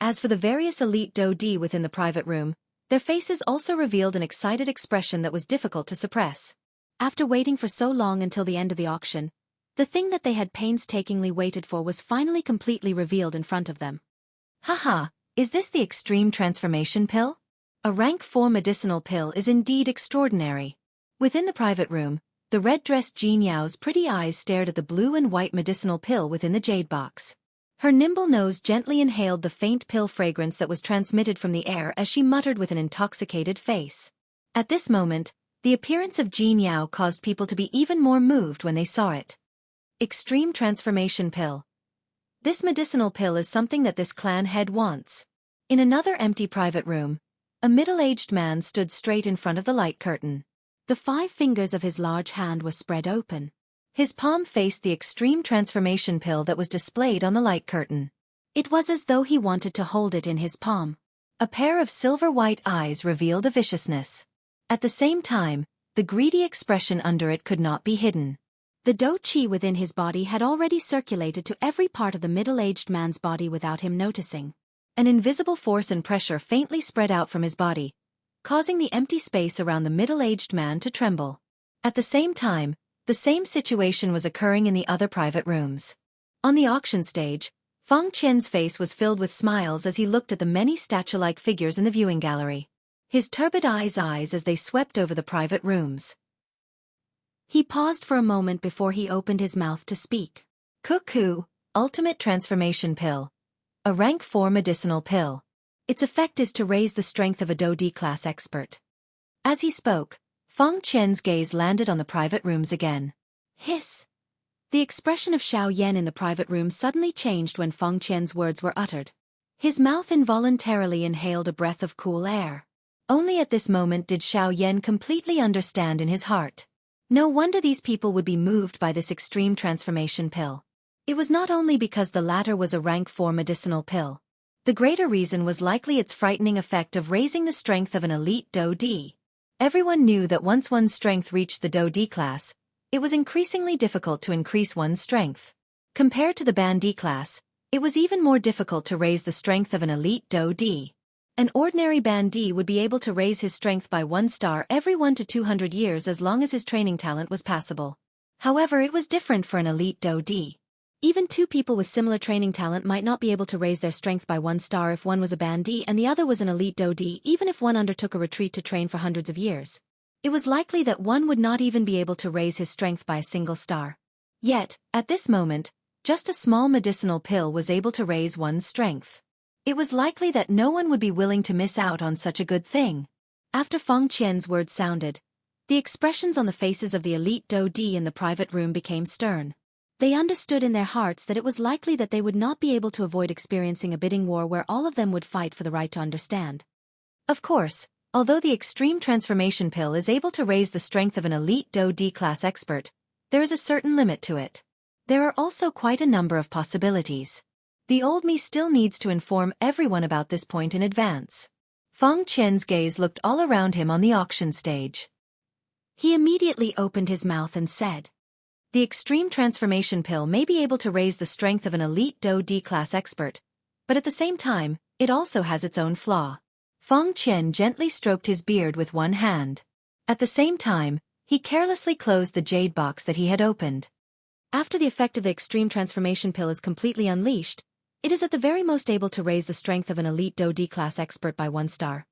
As for the various elite Dou-Di within the private room, their faces also revealed an excited expression that was difficult to suppress. After waiting for so long until the end of the auction, the thing that they had painstakingly waited for was finally completely revealed in front of them. Haha, is this the Extreme Transformation Pill? A Rank 4 medicinal pill is indeed extraordinary. Within the private room, the red-dressed Jean Yao's pretty eyes stared at the blue and white medicinal pill within the jade box. Her nimble nose gently inhaled the faint pill fragrance that was transmitted from the air as she muttered with an intoxicated face. At this moment, the appearance of Jean Yao caused people to be even more moved when they saw it. Extreme Transformation Pill. This medicinal pill is something that this clan head wants. In another empty private room, a middle-aged man stood straight in front of the light curtain. The 5 fingers of his large hand were spread open. His palm faced the Extreme Transformation Pill that was displayed on the light curtain. It was as though he wanted to hold it in his palm. A pair of silver-white eyes revealed a viciousness. At the same time, the greedy expression under it could not be hidden. The Dou-Qi within his body had already circulated to every part of the middle-aged man's body without him noticing. An invisible force and pressure faintly spread out from his body, causing the empty space around the middle-aged man to tremble. At the same time, the same situation was occurring in the other private rooms. On the auction stage, Feng Qian's face was filled with smiles as he looked at the many statue-like figures in the viewing gallery. His turbid eyes as they swept over the private rooms. He paused for a moment before he opened his mouth to speak. Cuckoo, Ultimate Transformation Pill. A Rank 4 medicinal pill. Its effect is to raise the strength of a Dou-Di class expert. As he spoke, Feng Qian's gaze landed on the private rooms again. Hiss. The expression of Xiao Yan in the private room suddenly changed when Feng Qian's words were uttered. His mouth involuntarily inhaled a breath of cool air. Only at this moment did Xiao Yan completely understand in his heart. No wonder these people would be moved by this Extreme Transformation Pill. It was not only because the latter was a Rank 4 medicinal pill. The greater reason was likely its frightening effect of raising the strength of an elite Dou-Di. Everyone knew that once one's strength reached the Dou-Di class, it was increasingly difficult to increase one's strength. Compared to the Ban-Di class, it was even more difficult to raise the strength of an elite Dou-Di. An ordinary Ban-Di would be able to raise his strength by 1 star every 1 to 200 years as long as his training talent was passable. However, it was different for an elite Dou-Di. Even 2 people with similar training talent might not be able to raise their strength by 1 star if one was a Ban-Di and the other was an elite Dou-Di, even if one undertook a retreat to train for hundreds of years. It was likely that one would not even be able to raise his strength by a single star. Yet, at this moment, just a small medicinal pill was able to raise one's strength. It was likely that no one would be willing to miss out on such a good thing. After Feng Qian's words sounded, the expressions on the faces of the elite Dou-Di in the private room became stern. They understood in their hearts that it was likely that they would not be able to avoid experiencing a bidding war where all of them would fight for the right to understand. Of course, although the Extreme Transformation Pill is able to raise the strength of an elite Dou-Di class expert, there is a certain limit to it. There are also quite a number of possibilities. The old me still needs to inform everyone about this point in advance. Feng Qian's gaze looked all around him on the auction stage. He immediately opened his mouth and said, the Extreme Transformation Pill may be able to raise the strength of an elite Dou-Di class expert, but at the same time, it also has its own flaw. Feng Qian gently stroked his beard with one hand. At the same time, he carelessly closed the jade box that he had opened. After the effect of the Extreme Transformation Pill is completely unleashed, it is at the very most able to raise the strength of an elite Dou-Di class expert by 1 star.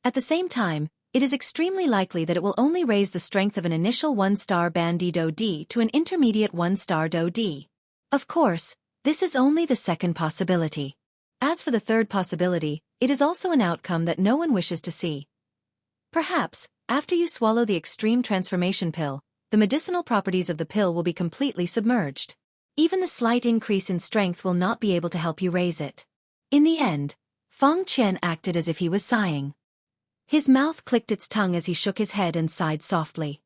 At the same time, it is extremely likely that it will only raise the strength of an initial 1-star Ban-Di Dou-Di to an intermediate 1-star Dou-Di. Of course, this is only the second possibility. As for the third possibility, it is also an outcome that no one wishes to see. Perhaps, after you swallow the Extreme Transformation Pill, the medicinal properties of the pill will be completely submerged. Even the slight increase in strength will not be able to help you raise it. In the end, Feng Qian acted as if he was sighing. His mouth clicked its tongue as he shook his head and sighed softly.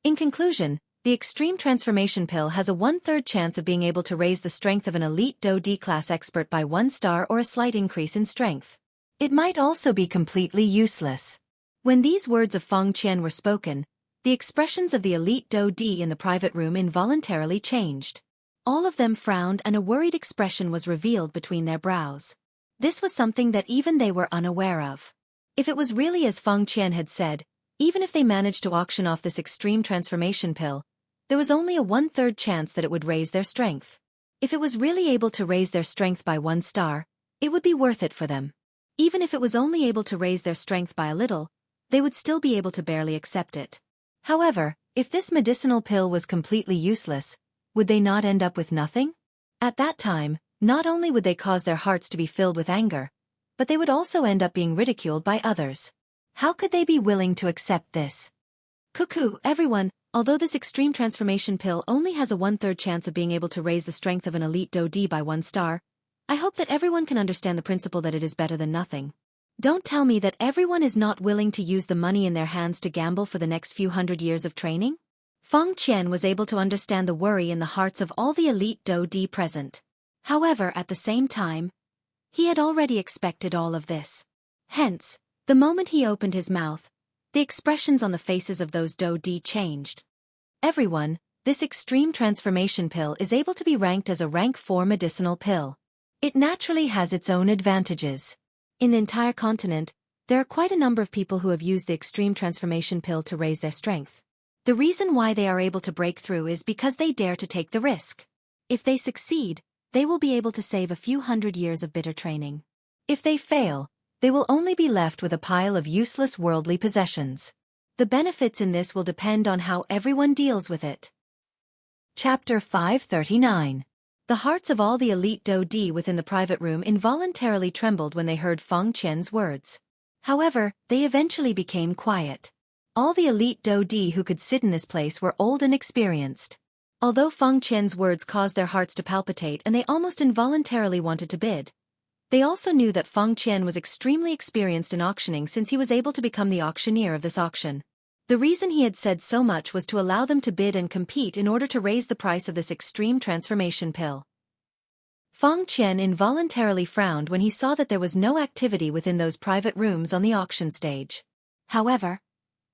In conclusion, the Extreme Transformation Pill has a 1/3 chance of being able to raise the strength of an elite Dou-Di class expert by 1 star or a slight increase in strength. It might also be completely useless. When these words of Feng Qian were spoken, the expressions of the elite Do-D in the private room involuntarily changed. All of them frowned and a worried expression was revealed between their brows. This was something that even they were unaware of. If it was really as Feng Qian had said, even if they managed to auction off this extreme transformation pill, there was only a 1/3 chance that it would raise their strength. If it was really able to raise their strength by 1 star, it would be worth it for them. Even if it was only able to raise their strength by a little, they would still be able to barely accept it. However, if this medicinal pill was completely useless, would they not end up with nothing? At that time, not only would they cause their hearts to be filled with anger, but they would also end up being ridiculed by others. How could they be willing to accept this? Cuckoo, everyone, although this extreme transformation pill only has a 1/3 chance of being able to raise the strength of an elite Do-D by 1 star, I hope that everyone can understand the principle that it is better than nothing. Don't tell me that everyone is not willing to use the money in their hands to gamble for the next few hundred years of training? Feng Qian was able to understand the worry in the hearts of all the elite Do-D present. However, at the same time, he had already expected all of this. Hence, the moment he opened his mouth, the expressions on the faces of those Do-D changed. Everyone, this extreme transformation pill is able to be ranked as a rank 4 medicinal pill. It naturally has its own advantages. In the entire continent, there are quite a number of people who have used the extreme transformation pill to raise their strength. The reason why they are able to break through is because they dare to take the risk. If they succeed, they will be able to save a few hundred years of bitter training. If they fail, they will only be left with a pile of useless worldly possessions. The benefits in this will depend on how everyone deals with it. Chapter 539. The hearts of all the elite Do-D within the private room involuntarily trembled when they heard Feng Qian's words. However, they eventually became quiet. All the elite Do-D who could sit in this place were old and experienced. Although Feng Qian's words caused their hearts to palpitate and they almost involuntarily wanted to bid, they also knew that Feng Qian was extremely experienced in auctioning since he was able to become the auctioneer of this auction. The reason he had said so much was to allow them to bid and compete in order to raise the price of this extreme transformation pill. Feng Qian involuntarily frowned when he saw that there was no activity within those private rooms on the auction stage. However,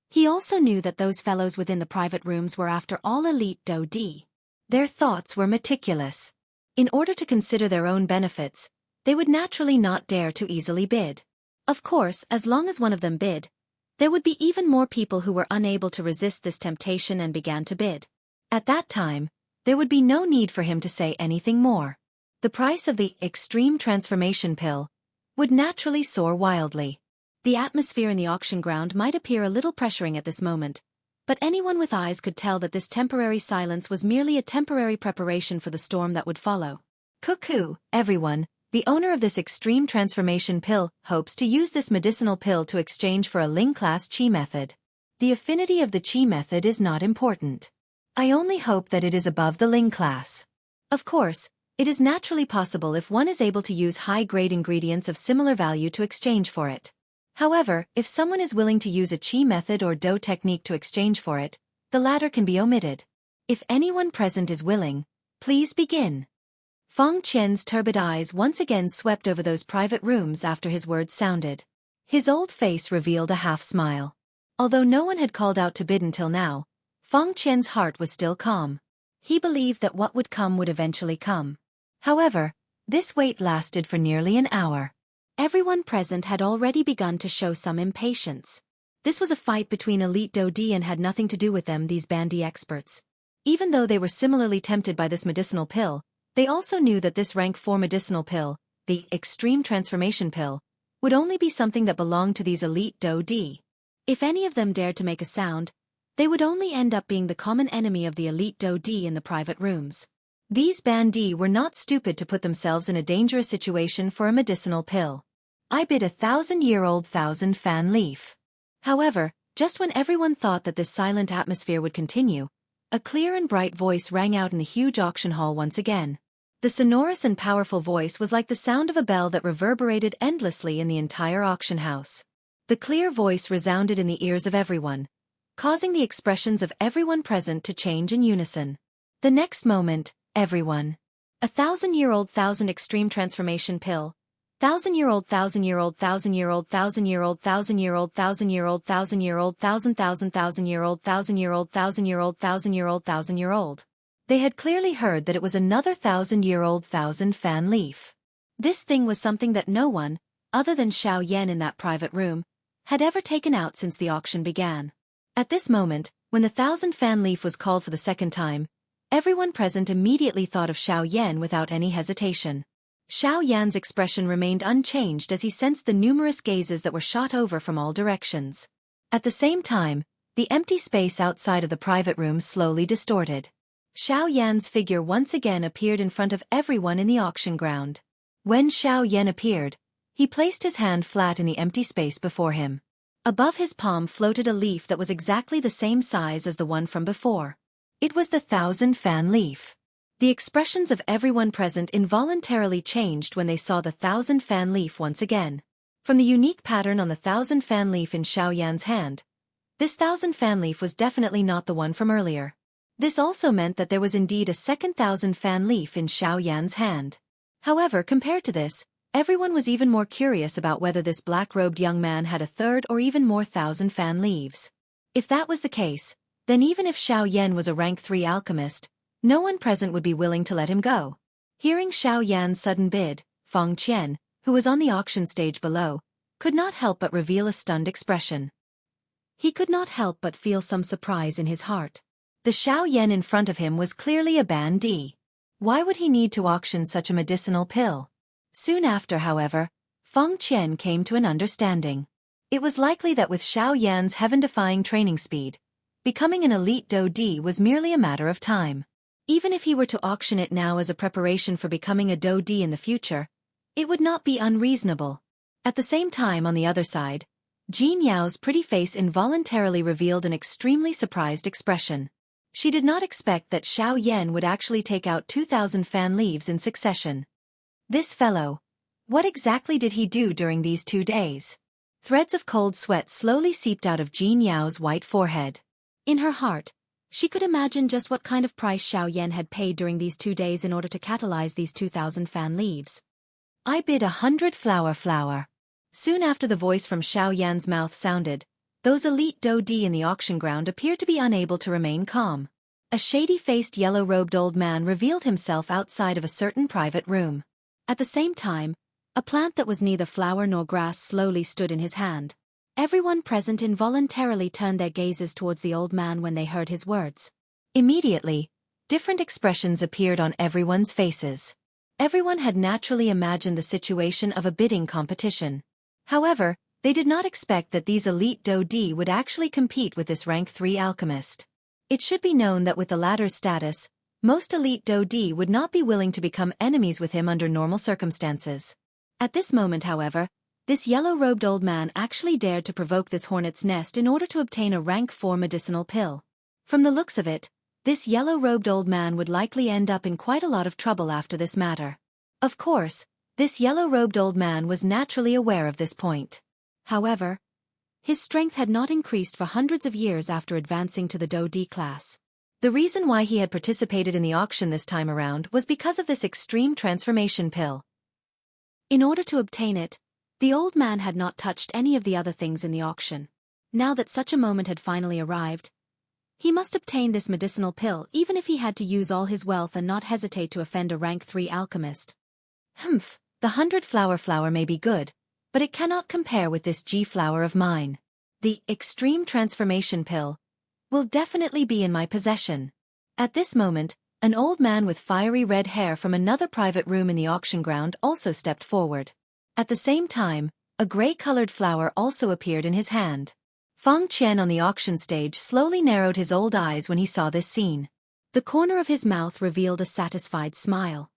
he also knew that those fellows within the private rooms were after all elite Do-D. Their thoughts were meticulous. In order to consider their own benefits, they would naturally not dare to easily bid. Of course, as long as one of them bid, there would be even more people who were unable to resist this temptation and began to bid. At that time, there would be no need for him to say anything more. The price of the extreme transformation pill would naturally soar wildly. The atmosphere in the auction ground might appear a little pressuring at this moment, but anyone with eyes could tell that this temporary silence was merely a temporary preparation for the storm that would follow. Cuckoo, everyone. The owner of this extreme transformation pill hopes to use this medicinal pill to exchange for a Ling class Qi method. The affinity of the Qi method is not important. I only hope that it is above the Ling class. Of course, it is naturally possible if one is able to use high-grade ingredients of similar value to exchange for it. However, if someone is willing to use a Qi method or Do technique to exchange for it, the latter can be omitted. If anyone present is willing, please begin. Feng Qian's turbid eyes once again swept over those private rooms after his words sounded. His old face revealed a half-smile. Although no one had called out to bid until now, Feng Qian's heart was still calm. He believed that what would come would eventually come. However, this wait lasted for nearly an hour. Everyone present had already begun to show some impatience. This was a fight between elite Do-D and had nothing to do with them, these bandy experts. Even though they were similarly tempted by this medicinal pill, they also knew that this rank 4 medicinal pill, the extreme transformation pill, would only be something that belonged to these elite Do-D. If any of them dared to make a sound, they would only end up being the common enemy of the elite Do-D in the private rooms. These bandits were not stupid to put themselves in a dangerous situation for a medicinal pill. I bid 1,000-year-old 1,000-fan leaf. However, just when everyone thought that this silent atmosphere would continue, a clear and bright voice rang out in the huge auction hall once again. The sonorous and powerful voice was like the sound of a bell that reverberated endlessly in the entire auction house. The clear voice resounded in the ears of everyone, causing the expressions of everyone present to change in unison. The next moment, everyone. 1,000-year-old 1,000 extreme transformation pill, Thousand-year-old, thousand-year-old, thousand-year-old, thousand-year-old, thousand-year-old, thousand-year-old, thousand-year-old, thousand-year-old, thousand-year-old, thousand-year-old, thousand-year-old, thousand-year-old. They had clearly heard that it was another thousand-year-old thousand-fan leaf. This thing was something that no one, other than Xiao Yan in that private room, had ever taken out since the auction began. At this moment, when the thousand-fan leaf was called for the second time, everyone present immediately thought of Xiao Yan without any hesitation. Xiao Yan's expression remained unchanged as he sensed the numerous gazes that were shot over from all directions. At the same time, the empty space outside of the private room slowly distorted. Xiao Yan's figure once again appeared in front of everyone in the auction ground. When Xiao Yan appeared, he placed his hand flat in the empty space before him. Above his palm floated a leaf that was exactly the same size as the one from before. It was the thousand-fan leaf. The expressions of everyone present involuntarily changed when they saw the thousand-fan leaf once again. From the unique pattern on the thousand-fan leaf in Xiao Yan's hand, this thousand-fan leaf was definitely not the one from earlier. This also meant that there was indeed a second thousand-fan leaf in Xiao Yan's hand. However, compared to this, everyone was even more curious about whether this black-robed young man had a third or even more thousand-fan leaves. If that was the case, then even if Xiao Yan was a rank 3 alchemist, no one present would be willing to let him go. Hearing Xiao Yan's sudden bid, Feng Qian, who was on the auction stage below, could not help but reveal a stunned expression. He could not help but feel some surprise in his heart. The Xiao Yan in front of him was clearly a bandit. Why would he need to auction such a medicinal pill? Soon after, however, Feng Qian came to an understanding. It was likely that with Xiao Yan's heaven-defying training speed, becoming an elite Do-Di was merely a matter of time. Even if he were to auction it now as a preparation for becoming a Do-Di in the future, it would not be unreasonable. At the same time, on the other side, Jean Yao's pretty face involuntarily revealed an extremely surprised expression. She did not expect that Xiao Yan would actually take out 2,000 fan leaves in succession. This fellow. What exactly did he do during these 2 days? Threads of cold sweat slowly seeped out of Jean Yao's white forehead. In her heart, she could imagine just what kind of price Xiao Yan had paid during these 2 days in order to catalyze these 2,000 fan leaves. I bid 100 flower. Soon after the voice from Xiao Yan's mouth sounded, those elite Do-Di in the auction ground appeared to be unable to remain calm. A shady-faced yellow-robed old man revealed himself outside of a certain private room. At the same time, a plant that was neither flower nor grass slowly stood in his hand. Everyone present involuntarily turned their gazes towards the old man when they heard his words. Immediately, different expressions appeared on everyone's faces. Everyone had naturally imagined the situation of a bidding competition. However, they did not expect that these elite Do-Di would actually compete with this rank 3 alchemist. It should be known that with the latter's status, most elite Do-Di would not be willing to become enemies with him under normal circumstances. At this moment, however, this yellow-robed old man actually dared to provoke this hornet's nest in order to obtain a rank 4 medicinal pill. From the looks of it, this yellow-robed old man would likely end up in quite a lot of trouble after this matter. Of course, this yellow-robed old man was naturally aware of this point. However, his strength had not increased for hundreds of years after advancing to the Do-Di class. The reason why he had participated in the auction this time around was because of this extreme transformation pill. In order to obtain it, the old man had not touched any of the other things in the auction. Now that such a moment had finally arrived, he must obtain this medicinal pill even if he had to use all his wealth and not hesitate to offend a rank 3 alchemist. The 100 flower may be good, but it cannot compare with this G-flower of mine. The extreme transformation pill will definitely be in my possession. At this moment, an old man with fiery red hair from another private room in the auction ground also stepped forward. At the same time, a gray-colored flower also appeared in his hand. Feng Qian on the auction stage slowly narrowed his old eyes when he saw this scene. The corner of his mouth revealed a satisfied smile.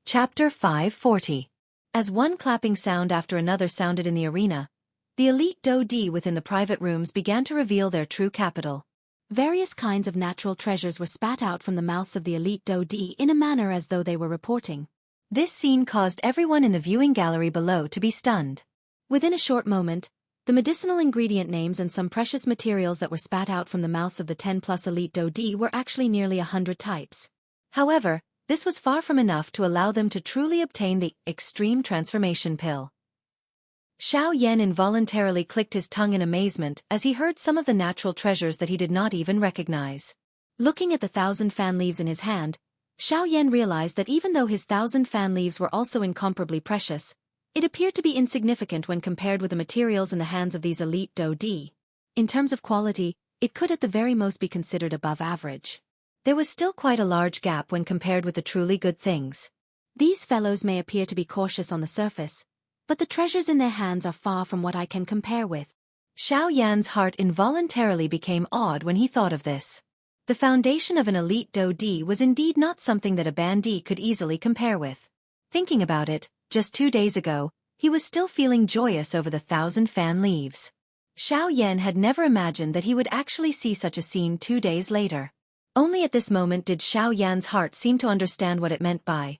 Chapter 540. As one clapping sound after another sounded in the arena, the elite Do-Di within the private rooms began to reveal their true capital. Various kinds of natural treasures were spat out from the mouths of the elite Do-Di in a manner as though they were reporting. This scene caused everyone in the viewing gallery below to be stunned. Within a short moment, the medicinal ingredient names and some precious materials that were spat out from the mouths of the 10+ elite Do-Di were actually nearly 100 types. However, this was far from enough to allow them to truly obtain the extreme transformation pill. Xiao Yan involuntarily clicked his tongue in amazement as he heard some of the natural treasures that he did not even recognize. Looking at the 1,000 fan leaves in his hand, Xiao Yan realized that even though his 1,000 fan leaves were also incomparably precious, it appeared to be insignificant when compared with the materials in the hands of these elite Dou-Di. In terms of quality, it could at the very most be considered above average. There was still quite a large gap when compared with the truly good things. These fellows may appear to be cautious on the surface, but the treasures in their hands are far from what I can compare with. Xiao Yan's heart involuntarily became awed when he thought of this. The foundation of an elite Dou-Di was indeed not something that a bandit could easily compare with. Thinking about it, just 2 days ago, he was still feeling joyous over the 1,000 fan leaves. Xiao Yan had never imagined that he would actually see such a scene 2 days later. Only at this moment did Xiao Yan's heart seem to understand what it meant by,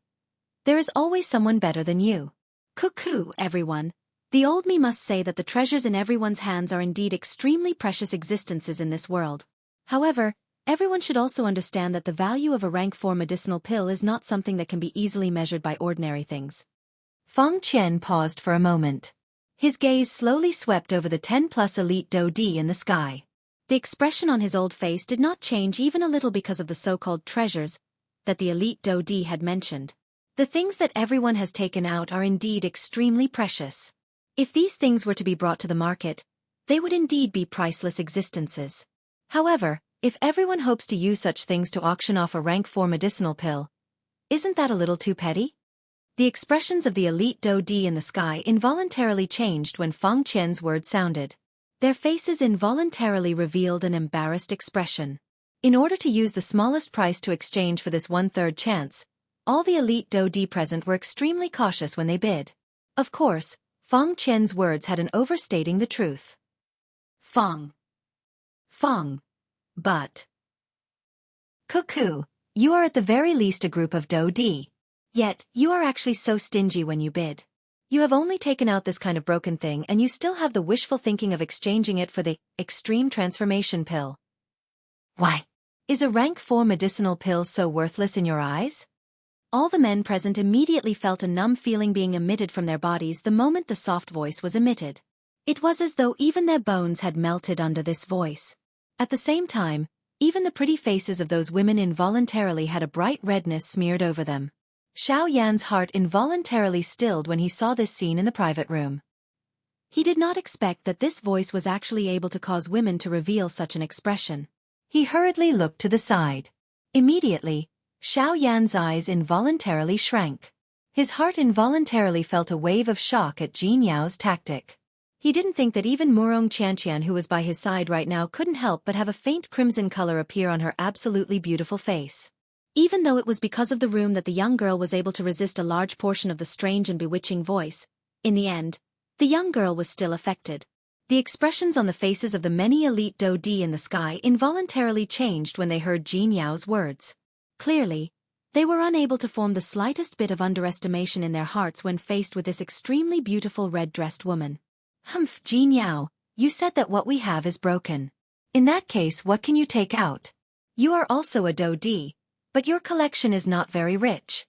"There is always someone better than you." Cuckoo, everyone. The old me must say that the treasures in everyone's hands are indeed extremely precious existences in this world. However, everyone should also understand that the value of a rank 4 medicinal pill is not something that can be easily measured by ordinary things. Feng Qian paused for a moment. His gaze slowly swept over the 10+ elite Dou-Di in the sky. The expression on his old face did not change even a little because of the so-called treasures that the elite Dou-Di had mentioned. The things that everyone has taken out are indeed extremely precious. If these things were to be brought to the market, they would indeed be priceless existences. However, if everyone hopes to use such things to auction off a rank 4 medicinal pill, isn't that a little too petty? The expressions of the elite Dou-Di in the sky involuntarily changed when Feng Qian's words sounded. Their faces involuntarily revealed an embarrassed expression. In order to use the smallest price to exchange for this 1/3 chance, all the elite Dou-Di present were extremely cautious when they bid. Of course, Feng Qian's words had an overstating the truth. Feng. But. Cuckoo, you are at the very least a group of Dou-Di. Yet, you are actually so stingy when you bid. You have only taken out this kind of broken thing and you still have the wishful thinking of exchanging it for the extreme transformation pill. Why? Is a rank 4 medicinal pill so worthless in your eyes? All the men present immediately felt a numb feeling being emitted from their bodies the moment the soft voice was emitted. It was as though even their bones had melted under this voice. At the same time, even the pretty faces of those women involuntarily had a bright redness smeared over them. Xiao Yan's heart involuntarily stilled when he saw this scene in the private room. He did not expect that this voice was actually able to cause women to reveal such an expression. He hurriedly looked to the side. Immediately, Xiao Yan's eyes involuntarily shrank. His heart involuntarily felt a wave of shock at Jin Yao's tactic. He didn't think that even Murong Qianqian, who was by his side right now, couldn't help but have a faint crimson color appear on her absolutely beautiful face. Even though it was because of the room that the young girl was able to resist a large portion of the strange and bewitching voice, in the end, the young girl was still affected. The expressions on the faces of the many elite Dou-Di in the sky involuntarily changed when they heard Jin Yao's words. Clearly, they were unable to form the slightest bit of underestimation in their hearts when faced with this extremely beautiful red-dressed woman. Humph, Jin Yao, you said that what we have is broken. In that case, what can you take out? You are also a Dou-Di, but your collection is not very rich.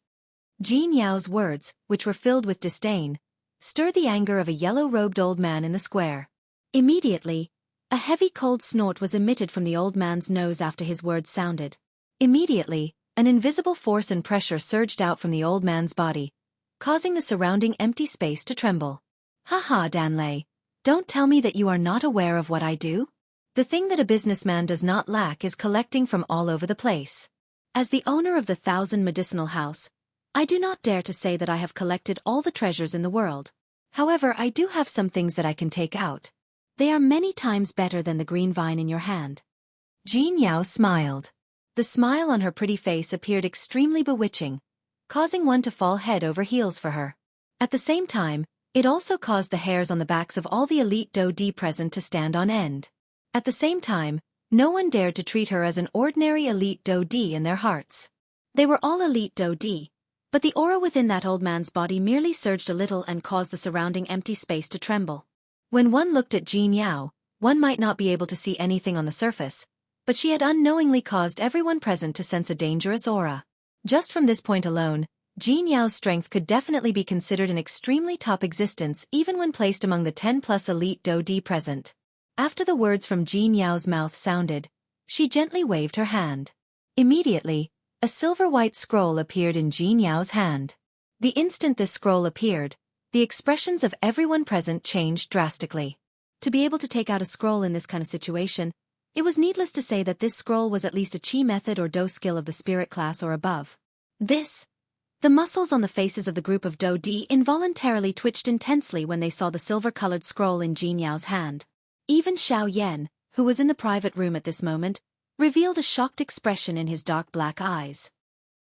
Jin Yao's words, which were filled with disdain, stirred the anger of a yellow-robed old man in the square. Immediately, a heavy cold snort was emitted from the old man's nose after his words sounded. Immediately, an invisible force and pressure surged out from the old man's body, causing the surrounding empty space to tremble. Haha, Danlei, don't tell me that you are not aware of what I do? The thing that a businessman does not lack is collecting from all over the place. As the owner of the 1,000 medicinal house, I do not dare to say that I have collected all the treasures in the world. However, I do have some things that I can take out. They are many times better than the green vine in your hand. Jin Yao smiled. The smile on her pretty face appeared extremely bewitching, causing one to fall head over heels for her. At the same time, it also caused the hairs on the backs of all the elite Dou-Di present to stand on end. At the same time, no one dared to treat her as an ordinary elite Dou-Di in their hearts. They were all elite Dou-Di, but the aura within that old man's body merely surged a little and caused the surrounding empty space to tremble. When one looked at Jin Yao, one might not be able to see anything on the surface, but she had unknowingly caused everyone present to sense a dangerous aura. Just from this point alone, Jin Yao's strength could definitely be considered an extremely top existence even when placed among the 10+ elite Do D present. After the words from Jin Yao's mouth sounded, she gently waved her hand. Immediately, a silver-white scroll appeared in Jin Yao's hand. The instant this scroll appeared, the expressions of everyone present changed drastically. To be able to take out a scroll in this kind of situation, it was needless to say that this scroll was at least a chi method or Do skill of the spirit class or above. The muscles on the faces of the group of Do D involuntarily twitched intensely when they saw the silver-colored scroll in Jin Yao's hand. Even Xiao Yan, who was in the private room at this moment, revealed a shocked expression in his dark black eyes.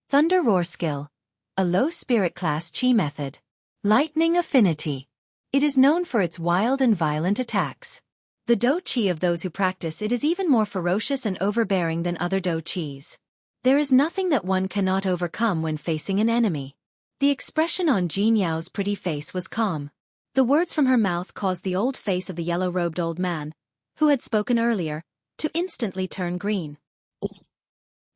Thunder Roar skill. A low spirit class chi method. Lightning affinity. It is known for its wild and violent attacks. The Do chi of those who practice it is even more ferocious and overbearing than other Do chis. There is nothing that one cannot overcome when facing an enemy. The expression on Jin Yao's pretty face was calm. The words from her mouth caused the old face of the yellow-robed old man, who had spoken earlier, to instantly turn green.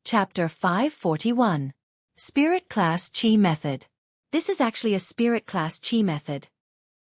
Chapter 541. Spirit Class Chi Method. This is actually a Spirit Class Chi method.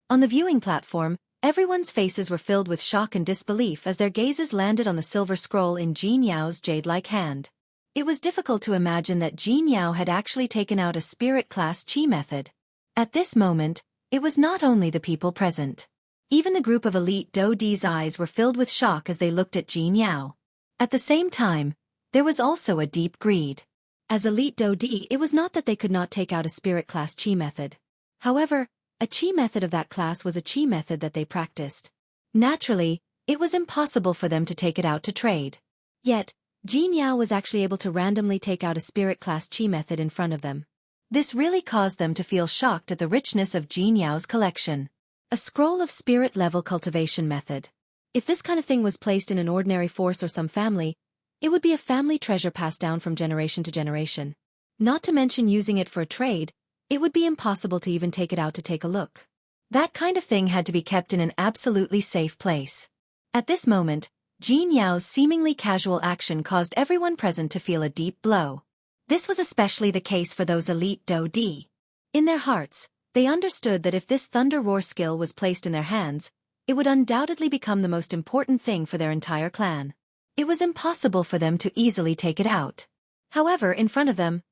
On the viewing platform, everyone's faces were filled with shock and disbelief as their gazes landed on the silver scroll in Jin Yao's jade-like hand. It was difficult to imagine that Jin Yao had actually taken out a Spirit Class Chi method. At this moment, it was not only the people present. Even the group of elite Do D's eyes were filled with shock as they looked at Jin Yao. At the same time, there was also a deep greed. As elite Do D, it was not that they could not take out a Spirit Class Chi method. However, a Chi method of that class was a Chi method that they practiced. Naturally, it was impossible for them to take it out to trade. Yet, Jin Yao was actually able to randomly take out a Spirit Class Chi method in front of them. This really caused them to feel shocked at the richness of Jin Yao's collection. A scroll of spirit level cultivation method. If this kind of thing was placed in an ordinary force or some family, it would be a family treasure passed down from generation to generation. Not to mention using it for a trade, it would be impossible to even take it out to take a look. That kind of thing had to be kept in an absolutely safe place. At this moment, Jin Yao's seemingly casual action caused everyone present to feel a deep blow. This was especially the case for those elite Do D. In their hearts, they understood that if this Thunder Roar skill was placed in their hands, it would undoubtedly become the most important thing for their entire clan. It was impossible for them to easily take it out. However, in front of them,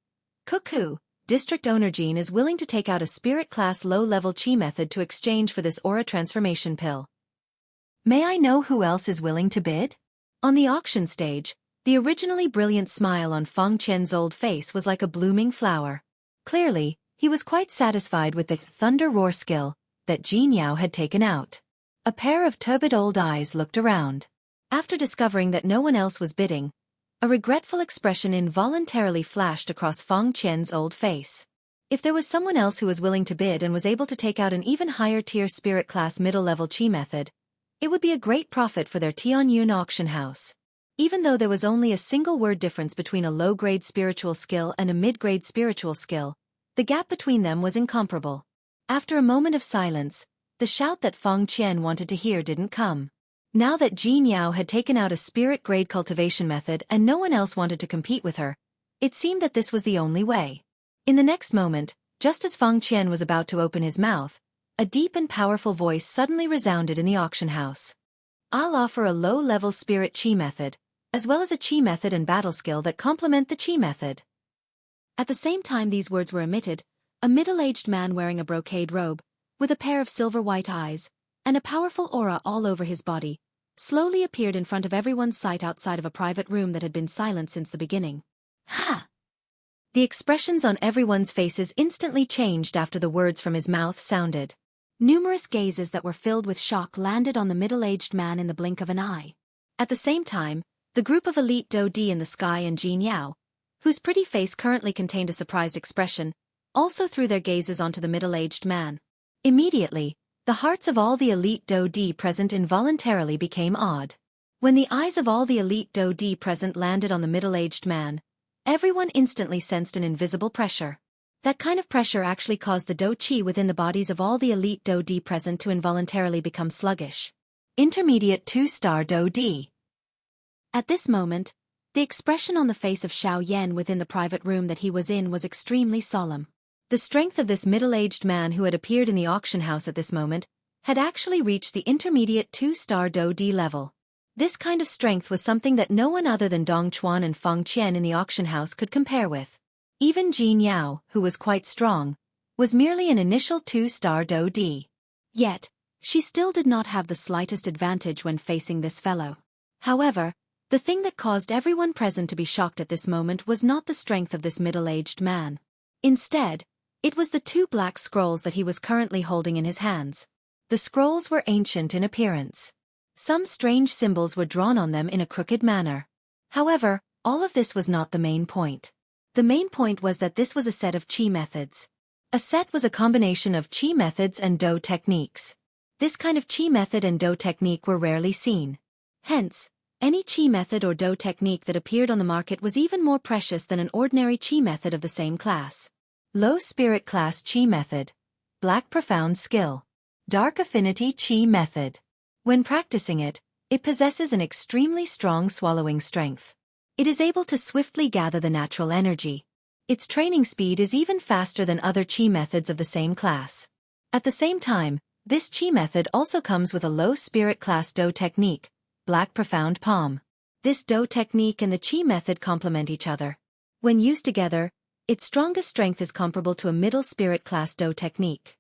Cuckoo, District Owner Jean is willing to take out a Spirit Class low-level Chi method to exchange for this Aura Transformation Pill. May I know who else is willing to bid? On the auction stage, the originally brilliant smile on Feng Qian's old face was like a blooming flower. Clearly, he was quite satisfied with the Thunder Roar skill that Jin Yao had taken out. A pair of turbid old eyes looked around. After discovering that no one else was bidding, a regretful expression involuntarily flashed across Feng Qian's old face. If there was someone else who was willing to bid and was able to take out an even higher-tier Spirit Class middle-level Chi method, it would be a great profit for their Tianyun auction house. Even though there was only a single word difference between a low-grade spiritual skill and a mid-grade spiritual skill, the gap between them was incomparable. After a moment of silence, the shout that Feng Qian wanted to hear didn't come. Now that Jin Yao had taken out a spirit-grade cultivation method and no one else wanted to compete with her, it seemed that this was the only way. In the next moment, just as Feng Qian was about to open his mouth, a deep and powerful voice suddenly resounded in the auction house. I'll offer a low-level spirit Chi method, as well as a Chi method and battle skill that complement the Chi method. At the same time these words were emitted, a middle-aged man wearing a brocade robe, with a pair of silver-white eyes, and a powerful aura all over his body, slowly appeared in front of everyone's sight outside of a private room that had been silent since the beginning. Ha! The expressions on everyone's faces instantly changed after the words from his mouth sounded. Numerous gazes that were filled with shock landed on the middle-aged man in the blink of an eye. At the same time, the group of elite Do D in the sky and Jin Yao, whose pretty face currently contained a surprised expression, also threw their gazes onto the middle-aged man. Immediately, the hearts of all the elite Do D present involuntarily became awed. When the eyes of all the elite Do D present landed on the middle-aged man, everyone instantly sensed an invisible pressure. That kind of pressure actually caused the Do Chi within the bodies of all the elite Do D present to involuntarily become sluggish. Intermediate 2-star Do D. At this moment, The expression on the face of Xiao Yan within the private room that he was in was extremely solemn. The strength of this middle-aged man who had appeared in the auction house at this moment had actually reached the intermediate 2-star Do D level. This kind of strength was something that no one other than Dong Chuan and Feng Qian in the auction house could compare with. Even Jin Yao, who was quite strong, was merely an initial 2-star Do D. Yet, she still did not have the slightest advantage when facing this fellow. However, the thing that caused everyone present to be shocked at this moment was not the strength of this middle-aged man. Instead, it was the 2 black scrolls that he was currently holding in his hands. The scrolls were ancient in appearance. Some strange symbols were drawn on them in a crooked manner. However, all of this was not the main point. The main point was that this was a set of Qi methods. A set was a combination of Qi methods and Do techniques. This kind of Qi method and Do technique were rarely seen. Hence, any Qi method or Do technique that appeared on the market was even more precious than an ordinary Qi method of the same class. Low Spirit Class Qi Method. Black Profound Skill. Dark Affinity Qi Method. When practicing it, it possesses an extremely strong swallowing strength. It is able to swiftly gather the natural energy. Its training speed is even faster than other Qi methods of the same class. At the same time, this Qi method also comes with a low spirit class Do technique, Black Profound Palm. This Do technique and the Qi method complement each other. When used together, its strongest strength is comparable to a middle spirit class Do technique.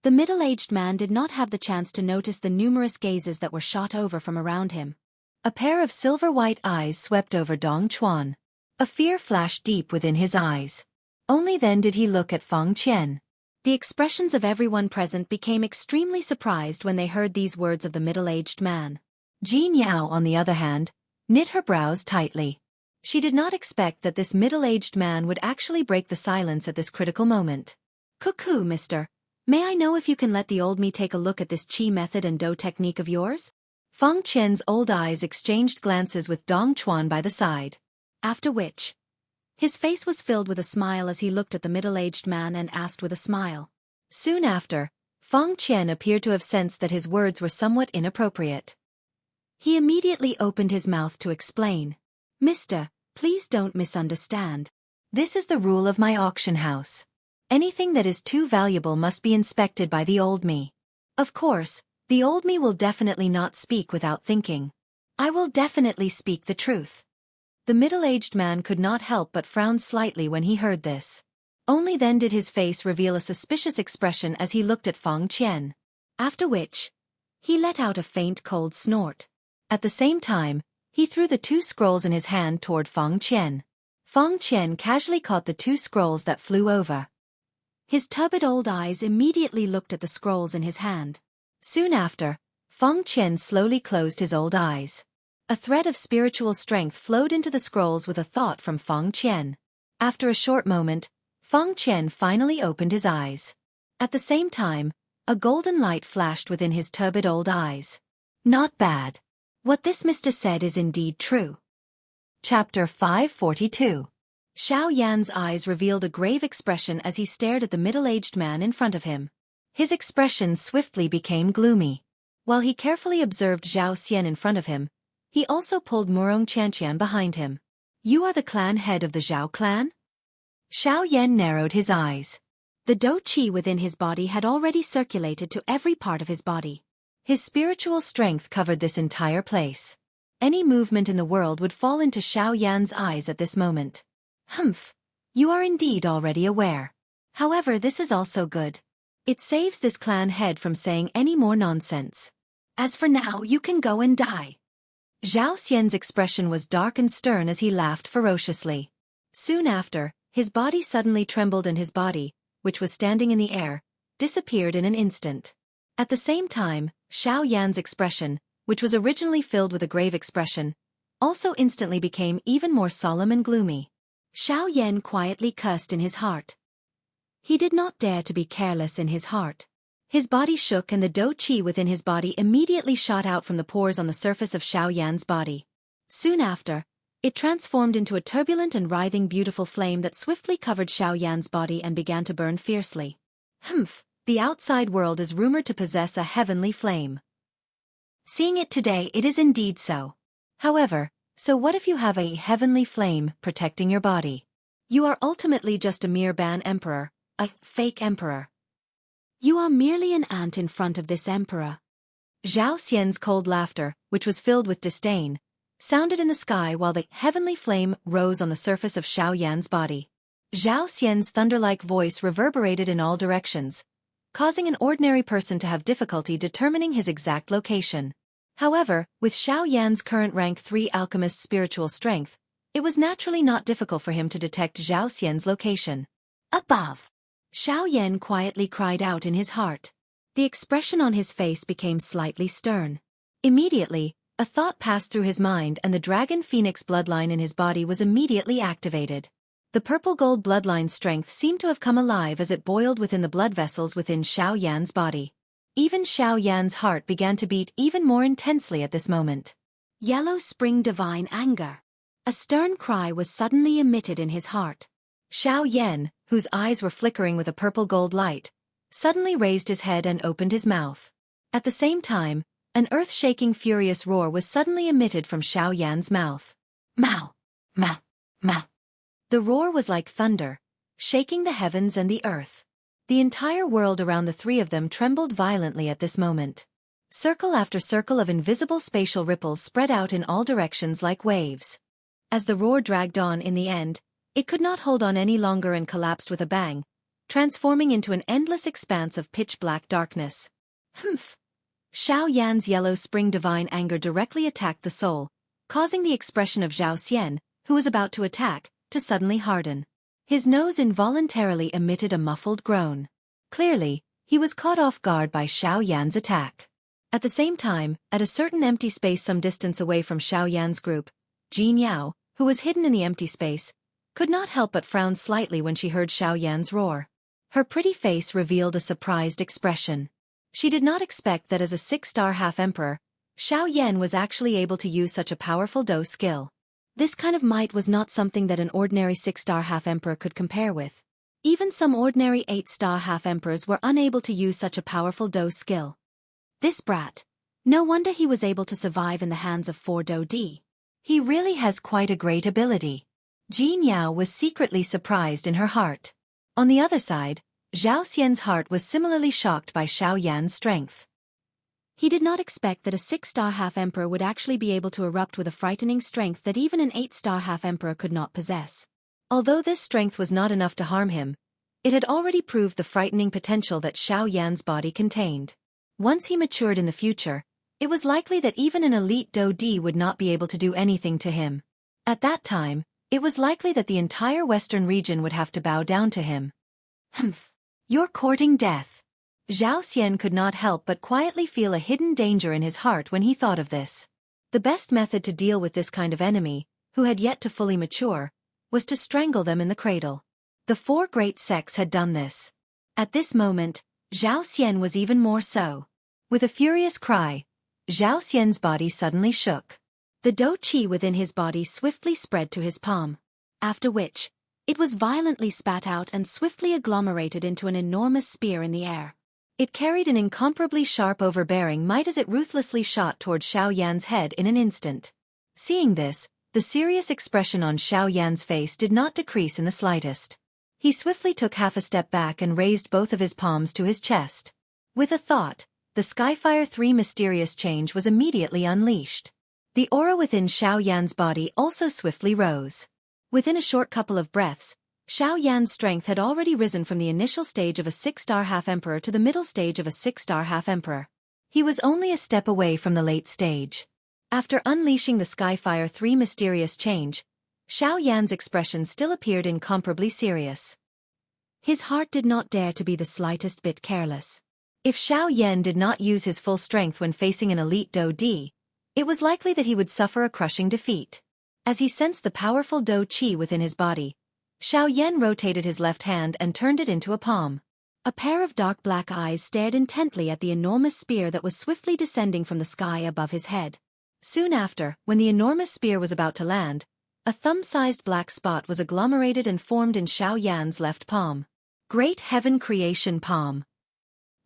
The middle-aged man did not have the chance to notice the numerous gazes that were shot over from around him. A pair of silver-white eyes swept over Dong Chuan. A fear flashed deep within his eyes. Only then did he look at Feng Qian. The expressions of everyone present became extremely surprised when they heard these words of the middle-aged man. Jin Yao, on the other hand, knit her brows tightly. She did not expect that this middle-aged man would actually break the silence at this critical moment. "Cuckoo, mister. May I know if you can let the old me take a look at this Qi method and Do technique of yours?" Feng Qian's old eyes exchanged glances with Dong Chuan by the side. After which, his face was filled with a smile as he looked at the middle-aged man and asked with a smile. Soon after, Feng Qian appeared to have sensed that his words were somewhat inappropriate. He immediately opened his mouth to explain. "Mister, please don't misunderstand. This is the rule of my auction house. Anything that is too valuable must be inspected by the old me. Of course, the old me will definitely not speak without thinking. I will definitely speak the truth." The middle-aged man could not help but frown slightly when he heard this. Only then did his face reveal a suspicious expression as he looked at Feng Qian. After which, he let out a faint cold snort. At the same time, he threw the 2 scrolls in his hand toward Feng Qian. Feng Qian casually caught the 2 scrolls that flew over. His turbid old eyes immediately looked at the scrolls in his hand. Soon after, Feng Qian slowly closed his old eyes. A thread of spiritual strength flowed into the scrolls with a thought from Feng Qian. After a short moment, Feng Qian finally opened his eyes. At the same time, a golden light flashed within his turbid old eyes. Not bad. What this mister said is indeed true. Chapter 542. Xiao Yan's eyes revealed a grave expression as he stared at the middle-aged man in front of him. His expression swiftly became gloomy. While he carefully observed Zhao Xian in front of him, he also pulled Murong Qianqian behind him. "You are the clan head of the Zhao clan?" Xiao Yan narrowed his eyes. The Do Qi within his body had already circulated to every part of his body. His spiritual strength covered this entire place. Any movement in the world would fall into Xiao Yan's eyes at this moment. "Humph, you are indeed already aware. However, this is also good. It saves this clan head from saying any more nonsense. As for now, you can go and die." Zhao Xian's expression was dark and stern as he laughed ferociously. Soon after, his body suddenly trembled and his body, which was standing in the air, disappeared in an instant. At the same time, Xiao Yan's expression, which was originally filled with a grave expression, also instantly became even more solemn and gloomy. Xiao Yan quietly cursed in his heart. He did not dare to be careless in his heart. His body shook and the Do Qi within his body immediately shot out from the pores on the surface of Xiao Yan's body. Soon after, it transformed into a turbulent and writhing beautiful flame that swiftly covered Xiao Yan's body and began to burn fiercely. Humph, the outside world is rumored to possess a heavenly flame. Seeing it today, it is indeed so. However, So what if you have a heavenly flame protecting your body? You are ultimately just a mere ban emperor, a fake emperor. You are merely an ant in front of this emperor. Zhao Xian's cold laughter, which was filled with disdain, sounded in the sky while the heavenly flame rose on the surface of Xiao Yan's body. Zhao Xian's thunder-like voice reverberated in all directions, causing an ordinary person to have difficulty determining his exact location. However, with Xiao Yan's current rank 3 alchemist's spiritual strength, it was naturally not difficult for him to detect Zhao Xian's location. Above! Xiao Yan quietly cried out in his heart. The expression on his face became slightly stern. Immediately, a thought passed through his mind and the dragon phoenix bloodline in his body was immediately activated. The purple-gold bloodline's strength seemed to have come alive as it boiled within the blood vessels within Xiao Yan's body. Even Xiao Yan's heart began to beat even more intensely at this moment. Yellow Spring Divine Anger. A stern cry was suddenly emitted in his heart. Xiao Yan, whose eyes were flickering with a purple-gold light, suddenly raised his head and opened his mouth. At the same time, an earth-shaking furious roar was suddenly emitted from Xiao Yan's mouth. Mao! Mao! Mao! The roar was like thunder, shaking the heavens and the earth. The entire world around the three of them trembled violently at this moment. Circle after circle of invisible spatial ripples spread out in all directions like waves. As the roar dragged on in the end, it could not hold on any longer and collapsed with a bang, transforming into an endless expanse of pitch-black darkness. Humph! Xiao Yan's yellow spring divine anger directly attacked the soul, causing the expression of Zhao Xian, who was about to attack, to suddenly harden. His nose involuntarily emitted a muffled groan. Clearly, he was caught off guard by Xiao Yan's attack. At the same time, at a certain empty space some distance away from Xiao Yan's group, Jin Yao, who was hidden in the empty space, could not help but frown slightly when she heard Xiao Yan's roar. Her pretty face revealed a surprised expression. She did not expect that as a 6-star half-emperor, Xiao Yan was actually able to use such a powerful Do skill. This kind of might was not something that an ordinary 6-star half-emperor could compare with. Even some ordinary 8-star half-emperors were unable to use such a powerful Do skill. This brat. No wonder he was able to survive in the hands of 4 Do D. He really has quite a great ability. Jin Yao was secretly surprised in her heart. On the other side, Zhao Xian's heart was similarly shocked by Xiao Yan's strength. He did not expect that a 6-star half-emperor would actually be able to erupt with a frightening strength that even an 8-star half-emperor could not possess. Although this strength was not enough to harm him, it had already proved the frightening potential that Xiao Yan's body contained. Once he matured in the future, it was likely that even an elite Do D would not be able to do anything to him. At that time, it was likely that the entire western region would have to bow down to him. Humph! You're courting death. Zhao Xian could not help but quietly feel a hidden danger in his heart when he thought of this. The best method to deal with this kind of enemy, who had yet to fully mature, was to strangle them in the cradle. The 4 great sects had done this. At this moment, Zhao Xian was even more so. With a furious cry, Zhao Xian's body suddenly shook. The Do Qi within his body swiftly spread to his palm. After which, it was violently spat out and swiftly agglomerated into an enormous spear in the air. It carried an incomparably sharp overbearing might as it ruthlessly shot toward Xiao Yan's head in an instant. Seeing this, the serious expression on Xiao Yan's face did not decrease in the slightest. He swiftly took half a step back and raised both of his palms to his chest. With a thought, the Skyfire 3 mysterious change was immediately unleashed. The aura within Xiao Yan's body also swiftly rose. Within a short couple of breaths, Xiao Yan's strength had already risen from the initial stage of a 6-star half-emperor to the middle stage of a 6-star half-emperor. He was only a step away from the late stage. After unleashing the Skyfire 3 mysterious change, Xiao Yan's expression still appeared incomparably serious. His heart did not dare to be the slightest bit careless. If Xiao Yan did not use his full strength when facing an elite Do D, it was likely that he would suffer a crushing defeat. As he sensed the powerful Do Qi within his body, Xiao Yan rotated his left hand and turned it into a palm. A pair of dark black eyes stared intently at the enormous spear that was swiftly descending from the sky above his head. Soon after, when the enormous spear was about to land, a thumb-sized black spot was agglomerated and formed in Xiao Yan's left palm. Great Heaven Creation Palm.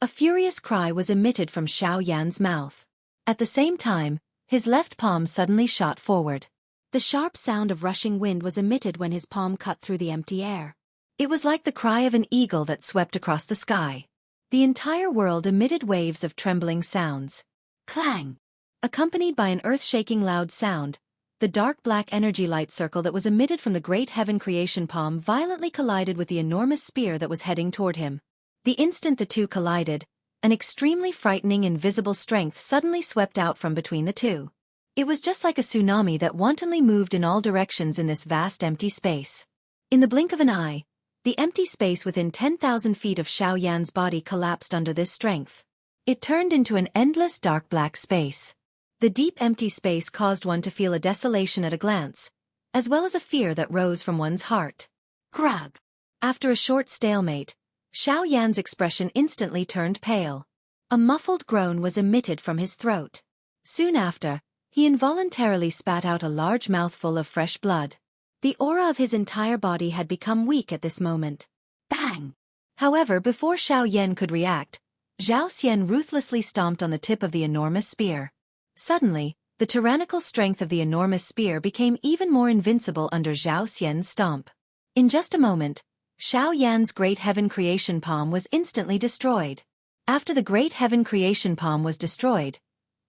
A furious cry was emitted from Xiao Yan's mouth. At the same time, his left palm suddenly shot forward. The sharp sound of rushing wind was emitted when his palm cut through the empty air. It was like the cry of an eagle that swept across the sky. The entire world emitted waves of trembling sounds. Clang! Accompanied by an earth-shaking loud sound, the dark black energy light circle that was emitted from the great heaven creation palm violently collided with the enormous spear that was heading toward him. The instant the two collided, an extremely frightening invisible strength suddenly swept out from between the two. It was just like a tsunami that wantonly moved in all directions in this vast empty space. In the blink of an eye, the empty space within 10,000 feet of Xiao Yan's body collapsed under this strength. It turned into an endless dark black space. The deep empty space caused one to feel a desolation at a glance, as well as a fear that rose from one's heart. Grug! After a short stalemate, Xiao Yan's expression instantly turned pale. A muffled groan was emitted from his throat. Soon after, he involuntarily spat out a large mouthful of fresh blood. The aura of his entire body had become weak at this moment. Bang! However, before Xiao Yan could react, Zhao Xian ruthlessly stomped on the tip of the enormous spear. Suddenly, the tyrannical strength of the enormous spear became even more invincible under Zhao Xian's stomp. In just a moment, Xiao Yan's great heaven creation palm was instantly destroyed. After the great heaven creation palm was destroyed,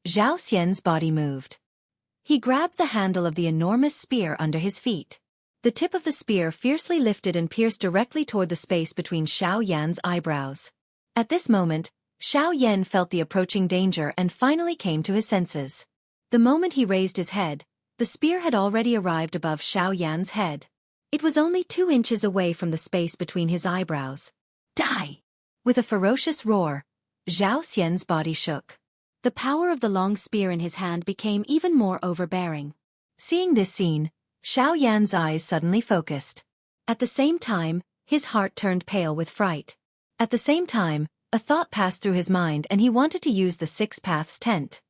Zhao Xian's body moved. He grabbed the handle of the enormous spear under his feet. The tip of the spear fiercely lifted and pierced directly toward the space between Xiao Yan's eyebrows. At this moment, Xiao Yan felt the approaching danger and finally came to his senses. The moment he raised his head, the spear had already arrived above Xiao Yan's head. It was only 2 inches away from the space between his eyebrows. Die! With a ferocious roar, Zhao Xian's body shook. The power of the long spear in his hand became even more overbearing. Seeing this scene, Xiao Yan's eyes suddenly focused. At the same time, his heart turned pale with fright. At the same time, a thought passed through his mind and he wanted to use the Six Paths tent.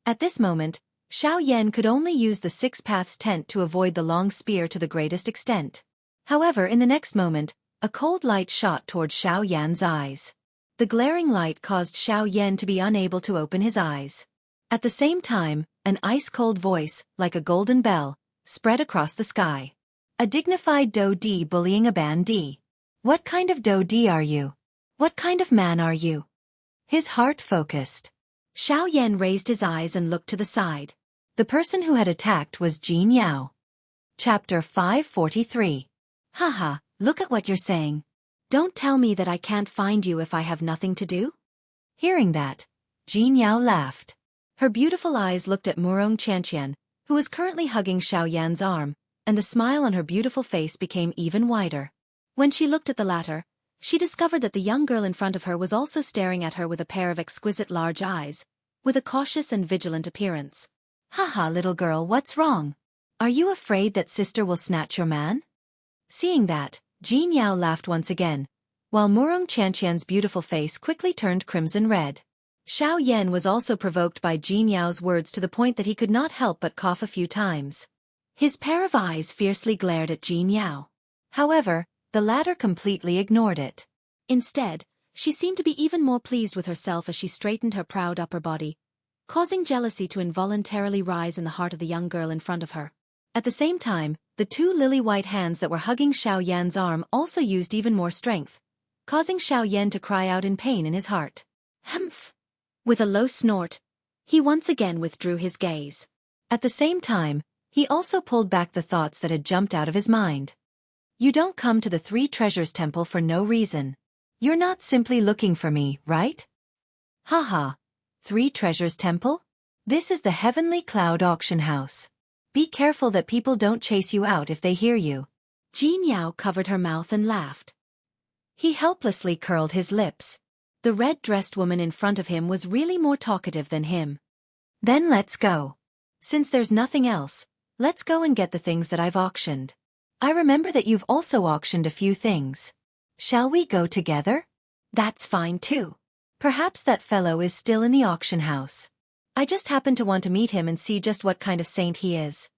At this moment, Xiao Yan could only use the Six Paths tent to avoid the long spear to the greatest extent. However, in the next moment, a cold light shot toward Xiao Yan's eyes. The glaring light caused Xiao Yan to be unable to open his eyes. At the same time, an ice-cold voice, like a golden bell, spread across the sky. A dignified Do Di bullying a bandee. What kind of Do Di are you? What kind of man are you? His heart focused. Xiao Yan raised his eyes and looked to the side. The person who had attacked was Jin Yao. Chapter 543. Haha, look at what you're saying. Don't tell me that I can't find you if I have nothing to do? Hearing that, Jin Yao laughed. Her beautiful eyes looked at Murong Qianqian, who was currently hugging Xiao Yan's arm, and the smile on her beautiful face became even wider. When she looked at the latter, she discovered that the young girl in front of her was also staring at her with a pair of exquisite large eyes, with a cautious and vigilant appearance. Haha, little girl, what's wrong? Are you afraid that sister will snatch your man? Seeing that, Jin Yao laughed once again, while Murong Qianqian's beautiful face quickly turned crimson red. Xiao Yan was also provoked by Jin Yao's words to the point that he could not help but cough a few times. His pair of eyes fiercely glared at Jin Yao. However, the latter completely ignored it. Instead, she seemed to be even more pleased with herself as she straightened her proud upper body, causing jealousy to involuntarily rise in the heart of the young girl in front of her. At the same time, the 2 lily-white hands that were hugging Xiao Yan's arm also used even more strength, causing Xiao Yan to cry out in pain in his heart. Humph! With a low snort, he once again withdrew his gaze. At the same time, he also pulled back the thoughts that had jumped out of his mind. You don't come to the 3 Treasures Temple for no reason. You're not simply looking for me, right? Haha. 3 Treasures Temple? This is the Heavenly Cloud Auction House. Be careful that people don't chase you out if they hear you. Jin Yao covered her mouth and laughed. He helplessly curled his lips. The red-dressed woman in front of him was really more talkative than him. Then let's go. Since there's nothing else, let's go and get the things that I've auctioned. I remember that you've also auctioned a few things. Shall we go together? That's fine too. Perhaps that fellow is still in the auction house. I just happen to want to meet him and see just what kind of saint he is.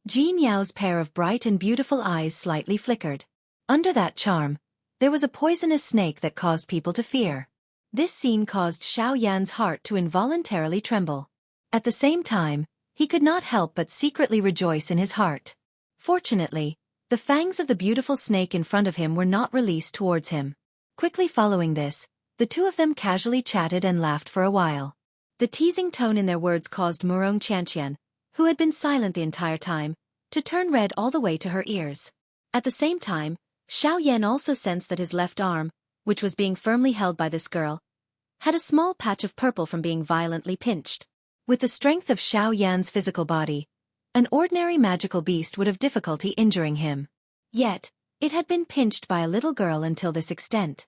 Jin Yao's pair of bright and beautiful eyes slightly flickered. Under that charm, there was a poisonous snake that caused people to fear. This scene caused Xiao Yan's heart to involuntarily tremble. At the same time, he could not help but secretly rejoice in his heart. Fortunately, the fangs of the beautiful snake in front of him were not released towards him. Quickly following this, the two of them casually chatted and laughed for a while. The teasing tone in their words caused Murong Qianqian, who had been silent the entire time, to turn red all the way to her ears. At the same time, Xiao Yan also sensed that his left arm, which was being firmly held by this girl, had a small patch of purple from being violently pinched. With the strength of Xiao Yan's physical body, an ordinary magical beast would have difficulty injuring him. Yet, it had been pinched by a little girl until this extent.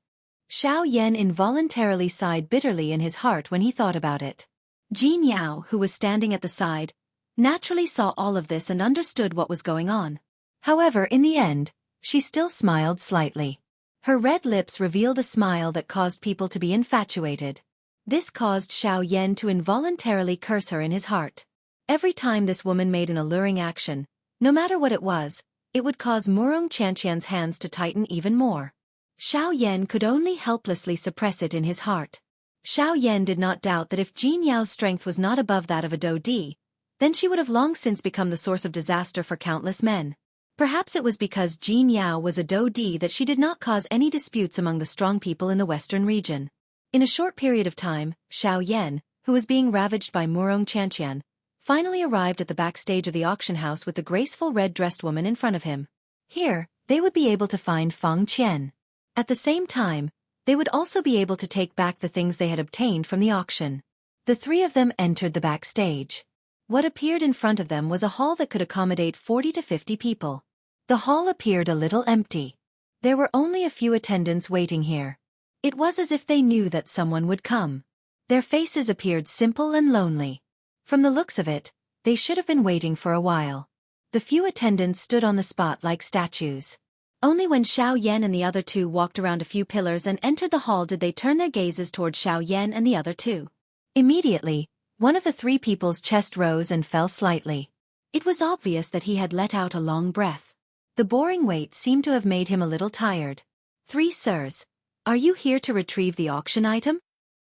Xiao Yan involuntarily sighed bitterly in his heart when he thought about it. Jin Yao, who was standing at the side, naturally saw all of this and understood what was going on. However, in the end, she still smiled slightly. Her red lips revealed a smile that caused people to be infatuated. This caused Xiao Yan to involuntarily curse her in his heart. Every time this woman made an alluring action, no matter what it would cause Murong Qianqian's hands to tighten even more. Xiao Yan could only helplessly suppress it in his heart. Xiao Yan did not doubt that if Jin Yao's strength was not above that of a Dou Di, then she would have long since become the source of disaster for countless men. Perhaps it was because Jin Yao was a Dou Di that she did not cause any disputes among the strong people in the western region. In a short period of time, Xiao Yan, who was being ravaged by Murong Qianqian, finally arrived at the backstage of the auction house with the graceful red-dressed woman in front of him. Here, they would be able to find Fang Qian. At the same time, they would also be able to take back the things they had obtained from the auction. The three of them entered the backstage. What appeared in front of them was a hall that could accommodate 40 to 50 people. The hall appeared a little empty. There were only a few attendants waiting here. It was as if they knew that someone would come. Their faces appeared simple and lonely. From the looks of it, they should have been waiting for a while. The few attendants stood on the spot like statues. Only when Xiao Yan and the other two walked around a few pillars and entered the hall did they turn their gazes toward Xiao Yan and the other two. Immediately, one of the three people's chest rose and fell slightly. It was obvious that he had let out a long breath. The boring wait seemed to have made him a little tired. "Three sirs, are you here to retrieve the auction item?"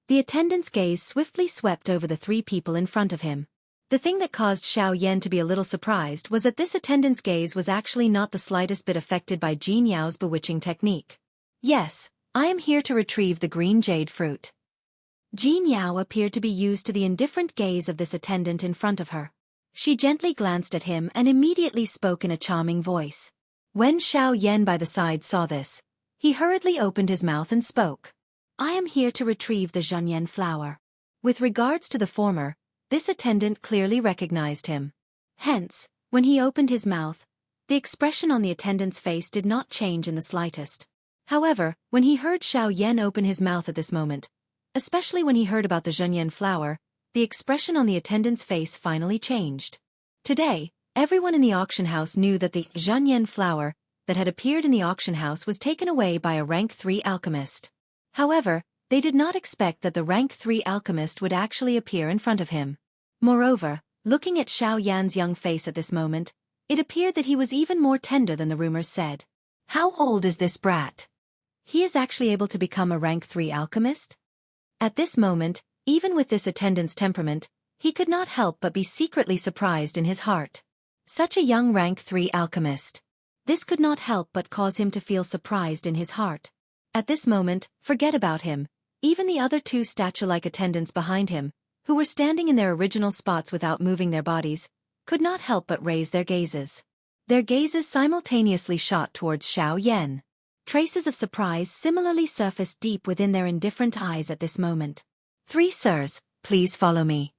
The attendant's gaze swiftly swept over the three people in front of him. The thing that caused Xiao Yan to be a little surprised was that this attendant's gaze was actually not the slightest bit affected by Jin Yao's bewitching technique. "Yes, I am here to retrieve the green jade fruit." Jin Yao appeared to be used to the indifferent gaze of this attendant in front of her. She gently glanced at him and immediately spoke in a charming voice. When Xiao Yan by the side saw this, he hurriedly opened his mouth and spoke. "I am here to retrieve the Zhenyan flower." With regards to the former, this attendant clearly recognized him. Hence, when he opened his mouth, the expression on the attendant's face did not change in the slightest. However, when he heard Xiao Yan open his mouth at this moment, especially when he heard about the Zhenyan flower, the expression on the attendant's face finally changed. Today, everyone in the auction house knew that the Zhenyan flower that had appeared in the auction house was taken away by a rank 3 alchemist. However, they did not expect that the rank 3 alchemist would actually appear in front of him. Moreover, looking at Xiao Yan's young face at this moment, it appeared that he was even more tender than the rumors said. How old is this brat? He is actually able to become a rank 3 alchemist? At this moment, even with this attendant's temperament, he could not help but be secretly surprised in his heart. Such a young rank 3 alchemist. This could not help but cause him to feel surprised in his heart. At this moment, forget about him. Even the other two statue-like attendants behind him, who were standing in their original spots without moving their bodies, could not help but raise their gazes. Their gazes simultaneously shot towards Xiao Yan. Traces of surprise similarly surfaced deep within their indifferent eyes at this moment. "Three sirs, please follow me."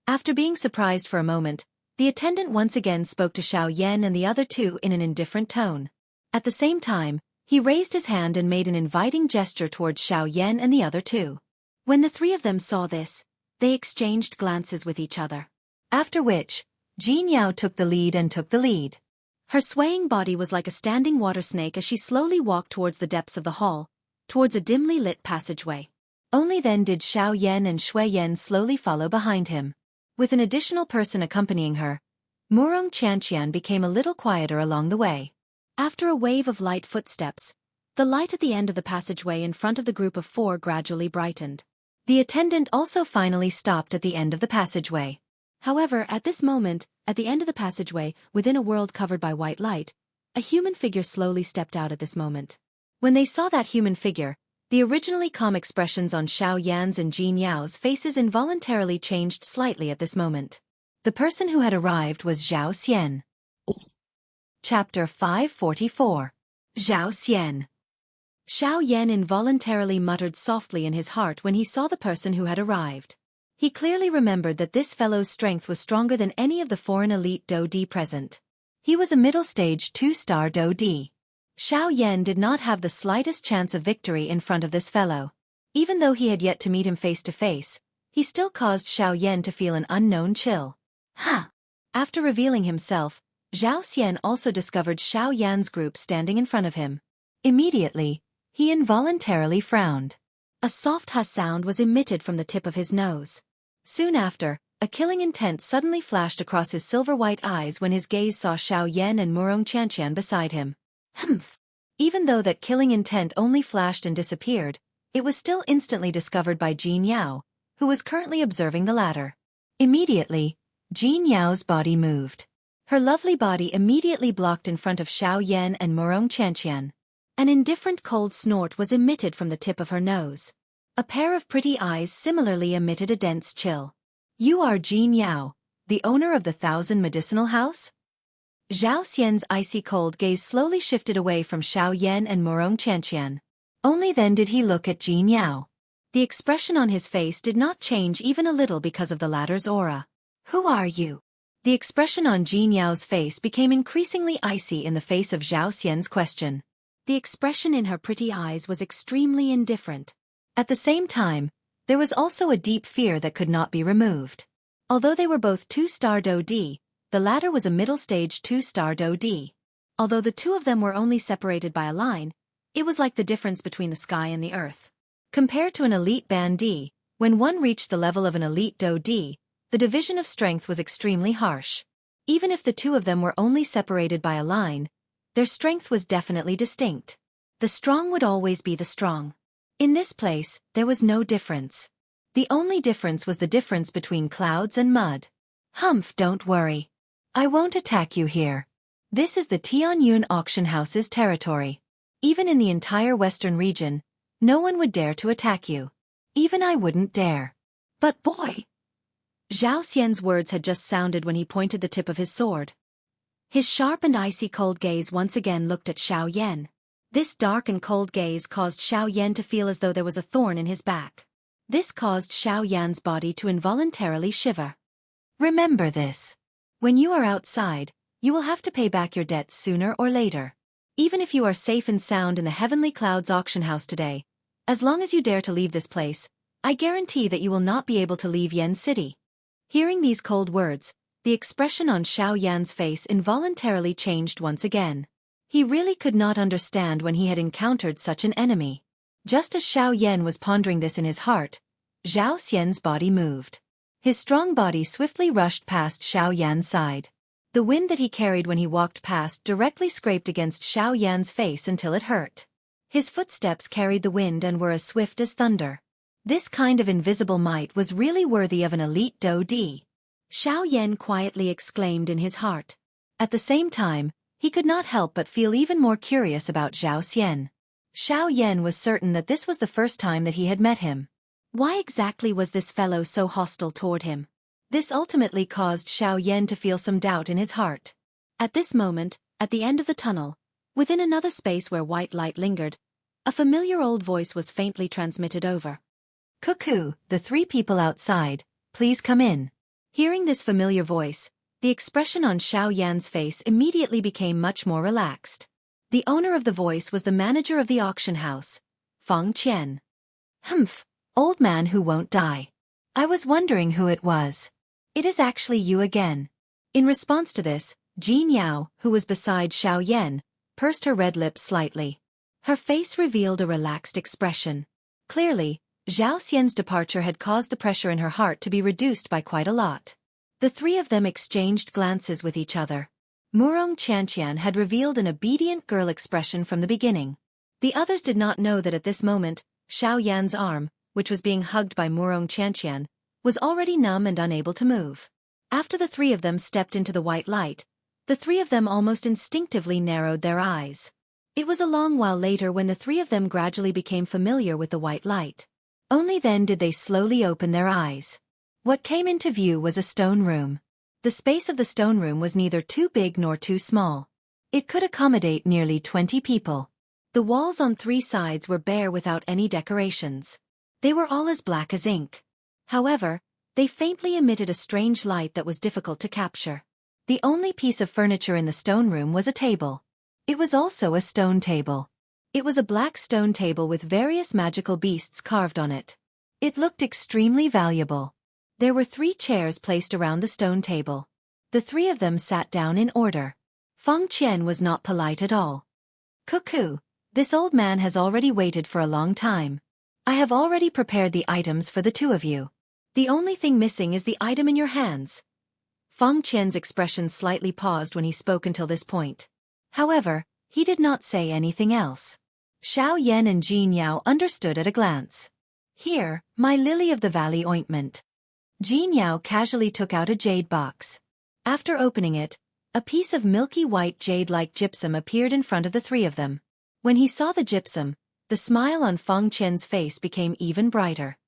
After being surprised for a moment, the attendant once again spoke to Xiao Yan and the other two in an indifferent tone. At the same time, he raised his hand and made an inviting gesture towards Xiao Yan and the other two. When the three of them saw this, they exchanged glances with each other. After which, Jin Yao took the lead. Her swaying body was like a standing water snake as she slowly walked towards the depths of the hall, towards a dimly lit passageway. Only then did Xiao Yan and Shui Yan slowly follow behind him. With an additional person accompanying her, Murong Qianqian became a little quieter along the way. After a wave of light footsteps, the light at the end of the passageway in front of the group of four gradually brightened. The attendant also finally stopped at the end of the passageway. However, at this moment, at the end of the passageway, within a world covered by white light, a human figure slowly stepped out at this moment. When they saw that human figure, the originally calm expressions on Xiao Yan's and Jin Yao's faces involuntarily changed slightly at this moment. The person who had arrived was Zhao Xian. Chapter 544. Zhao Xian. Xiao Yan involuntarily muttered softly in his heart when he saw the person who had arrived. He clearly remembered that this fellow's strength was stronger than any of the foreign elite Do Di present. He was a middle-stage 2-star Do Di. Xiao Yan did not have the slightest chance of victory in front of this fellow. Even though he had yet to meet him face to face, he still caused Xiao Yan to feel an unknown chill. Ha! After revealing himself, Zhao Xian also discovered Xiao Yan's group standing in front of him. Immediately, he involuntarily frowned. A soft ha sound was emitted from the tip of his nose. Soon after, a killing intent suddenly flashed across his silver-white eyes when his gaze saw Xiao Yan and Murong Qianqian beside him. Humph! Even though that killing intent only flashed and disappeared, it was still instantly discovered by Jin Yao, who was currently observing the latter. Immediately, Jin Yao's body moved. Her lovely body immediately blocked in front of Xiao Yan and Murong Qianqian. An indifferent cold snort was emitted from the tip of her nose. A pair of pretty eyes similarly emitted a dense chill. You are Jin Yao, the owner of the 1,000 Medicinal House? Zhao Xian's icy cold gaze slowly shifted away from Xiao Yan and Murong Qianqian. Only then did he look at Jin Yao. The expression on his face did not change even a little because of the latter's aura. Who are you? The expression on Jin Yao's face became increasingly icy in the face of Zhao Xian's question. The expression in her pretty eyes was extremely indifferent. At the same time, there was also a deep fear that could not be removed. Although they were both 2-star Do Di, the latter was a middle-stage 2-star Do Di. Although the two of them were only separated by a line, it was like the difference between the sky and the earth. Compared to an elite Ban Di, when one reached the level of an elite Do Di, the division of strength was extremely harsh. Even if the two of them were only separated by a line, their strength was definitely distinct. The strong would always be the strong. In this place, there was no difference. The only difference was the difference between clouds and mud. Humph, don't worry. I won't attack you here. This is the Tianyun Auction House's territory. Even in the entire western region, no one would dare to attack you. Even I wouldn't dare. But boy! Zhao Xian's words had just sounded when he pointed the tip of his sword. His sharp and icy cold gaze once again looked at Xiao Yan. This dark and cold gaze caused Xiao Yan to feel as though there was a thorn in his back. This caused Xiao Yan's body to involuntarily shiver. Remember this. When you are outside, you will have to pay back your debts sooner or later. Even if you are safe and sound in the Heavenly Clouds auction house today, as long as you dare to leave this place, I guarantee that you will not be able to leave Yen City. Hearing these cold words, the expression on Xiao Yan's face involuntarily changed once again. He really could not understand when he had encountered such an enemy. Just as Xiao Yan was pondering this in his heart, Zhao Xian's body moved. His strong body swiftly rushed past Xiao Yan's side. The wind that he carried when he walked past directly scraped against Xiao Yan's face until it hurt. His footsteps carried the wind and were as swift as thunder. This kind of invisible might was really worthy of an elite Do Di. Xiao Yan quietly exclaimed in his heart. At the same time, he could not help but feel even more curious about Zhao Xian. Xiao Yan was certain that this was the first time that he had met him. Why exactly was this fellow so hostile toward him? This ultimately caused Xiao Yan to feel some doubt in his heart. At this moment, at the end of the tunnel, within another space where white light lingered, a familiar old voice was faintly transmitted over. Cuckoo, the three people outside, please come in. Hearing this familiar voice, the expression on Xiao Yan's face immediately became much more relaxed. The owner of the voice was the manager of the auction house, Feng Qian. Humph, old man who won't die. I was wondering who it was. It is actually you again. In response to this, Jin Yao, who was beside Xiao Yan, pursed her red lips slightly. Her face revealed a relaxed expression. Clearly, Zhao Xian's departure had caused the pressure in her heart to be reduced by quite a lot. The three of them exchanged glances with each other. Murong Qianqian had revealed an obedient girl expression from the beginning. The others did not know that at this moment, Xiao Yan's arm, which was being hugged by Murong Qianqian, was already numb and unable to move. After the three of them stepped into the white light, the three of them almost instinctively narrowed their eyes. It was a long while later when the three of them gradually became familiar with the white light. Only then did they slowly open their eyes. What came into view was a stone room. The space of the stone room was neither too big nor too small. It could accommodate nearly 20 people. The walls on three sides were bare without any decorations. They were all as black as ink. However, they faintly emitted a strange light that was difficult to capture. The only piece of furniture in the stone room was a table. It was also a stone table. It was a black stone table with various magical beasts carved on it. It looked extremely valuable. There were 3 chairs placed around the stone table. The 3 of them sat down in order. Feng Qian was not polite at all. "Cuckoo, this old man has already waited for a long time. I have already prepared the items for the 2 of you. The only thing missing is the item in your hands." Feng Qian's expression slightly paused when he spoke until this point. However, he did not say anything else. Xiao Yan and Jin Yao understood at a glance. "Here, my lily-of-the-valley ointment." Jin Yao casually took out a jade box. After opening it, a piece of milky white jade-like gypsum appeared in front of the 3 of them. When he saw the gypsum, the smile on Feng Qian's face became even brighter.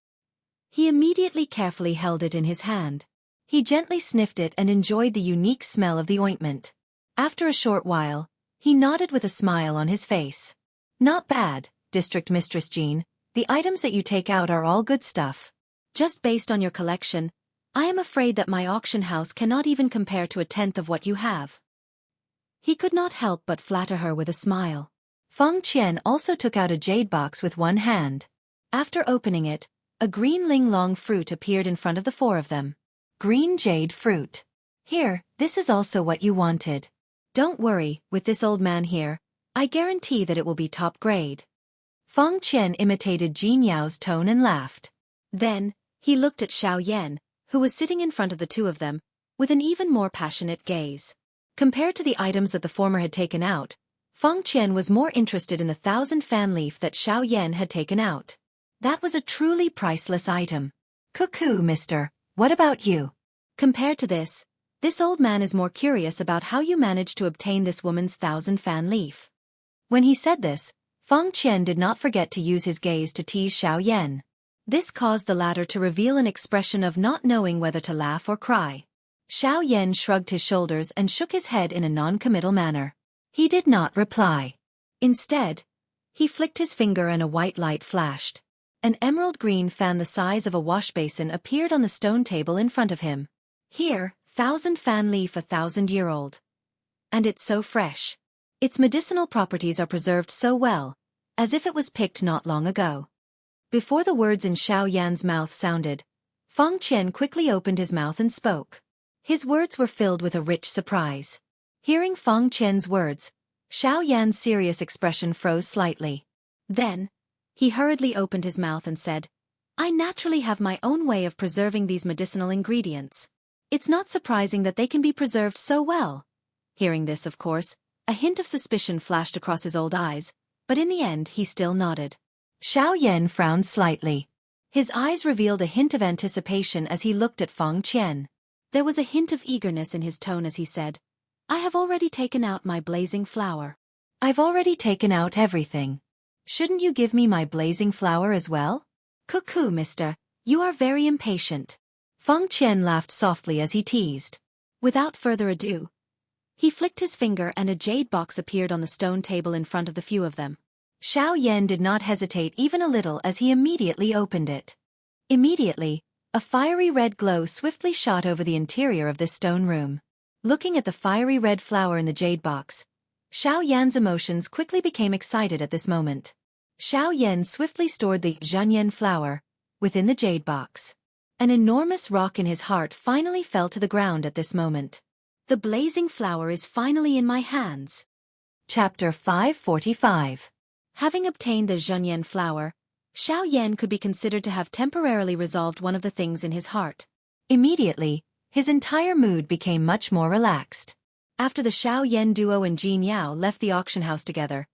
He immediately carefully held it in his hand. He gently sniffed it and enjoyed the unique smell of the ointment. After a short while, he nodded with a smile on his face. "Not bad, District Mistress Jean. The items that you take out are all good stuff. Just based on your collection, I am afraid that my auction house cannot even compare to a tenth of what you have." He could not help but flatter her with a smile. Feng Qian also took out a jade box with one hand. After opening it, a green ling-long fruit appeared in front of the 4 of them. Green jade fruit. "Here, this is also what you wanted. Don't worry, with this old man here, I guarantee that it will be top grade." Feng Qian imitated Jin Yao's tone and laughed. Then, he looked at Xiao Yan, who was sitting in front of the 2 of them, with an even more passionate gaze. Compared to the items that the former had taken out, Feng Qian was more interested in the 1,000-fan leaf that Xiao Yan had taken out. That was a truly priceless item. "Cuckoo, mister, what about you? Compared to this old man is more curious about how you managed to obtain this woman's 1,000-fan leaf." When he said this, Feng Qian did not forget to use his gaze to tease Xiao Yan. This caused the latter to reveal an expression of not knowing whether to laugh or cry. Xiao Yan shrugged his shoulders and shook his head in a non-committal manner. He did not reply. Instead, he flicked his finger and a white light flashed. An emerald green fan the size of a wash basin appeared on the stone table in front of him. "Here, 1,000-fan leaf, 1,000-year-old. And it's so fresh. Its medicinal properties are preserved so well, as if it was picked not long ago." Before the words in Xiao Yan's mouth sounded, Feng Qian quickly opened his mouth and spoke. His words were filled with a rich surprise. Hearing Feng Qian's words, Xiao Yan's serious expression froze slightly. Then, he hurriedly opened his mouth and said, "I naturally have my own way of preserving these medicinal ingredients. It's not surprising that they can be preserved so well." Hearing this, of course, a hint of suspicion flashed across his old eyes, but in the end he still nodded. Xiao Yan frowned slightly. His eyes revealed a hint of anticipation as he looked at Feng Qian. There was a hint of eagerness in his tone as he said, "I have already taken out my blazing flower." "I've already taken out everything. Shouldn't you give me my blazing flower as well?" "Cuckoo, mister, you are very impatient." Feng Qian laughed softly as he teased. Without further ado, he flicked his finger and a jade box appeared on the stone table in front of the few of them. Xiao Yan did not hesitate even a little as he immediately opened it. Immediately, a fiery red glow swiftly shot over the interior of this stone room. Looking at the fiery red flower in the jade box, Xiao Yan's emotions quickly became excited at this moment. Xiao Yan swiftly stored the Zhanyan flower within the jade box. An enormous rock in his heart finally fell to the ground at this moment. The blazing flower is finally in my hands. Chapter 545. Having obtained the Zhanyan flower, Xiao Yan could be considered to have temporarily resolved one of the things in his heart. Immediately, his entire mood became much more relaxed. After the Xiao Yan duo and Jin Yao left the auction house together,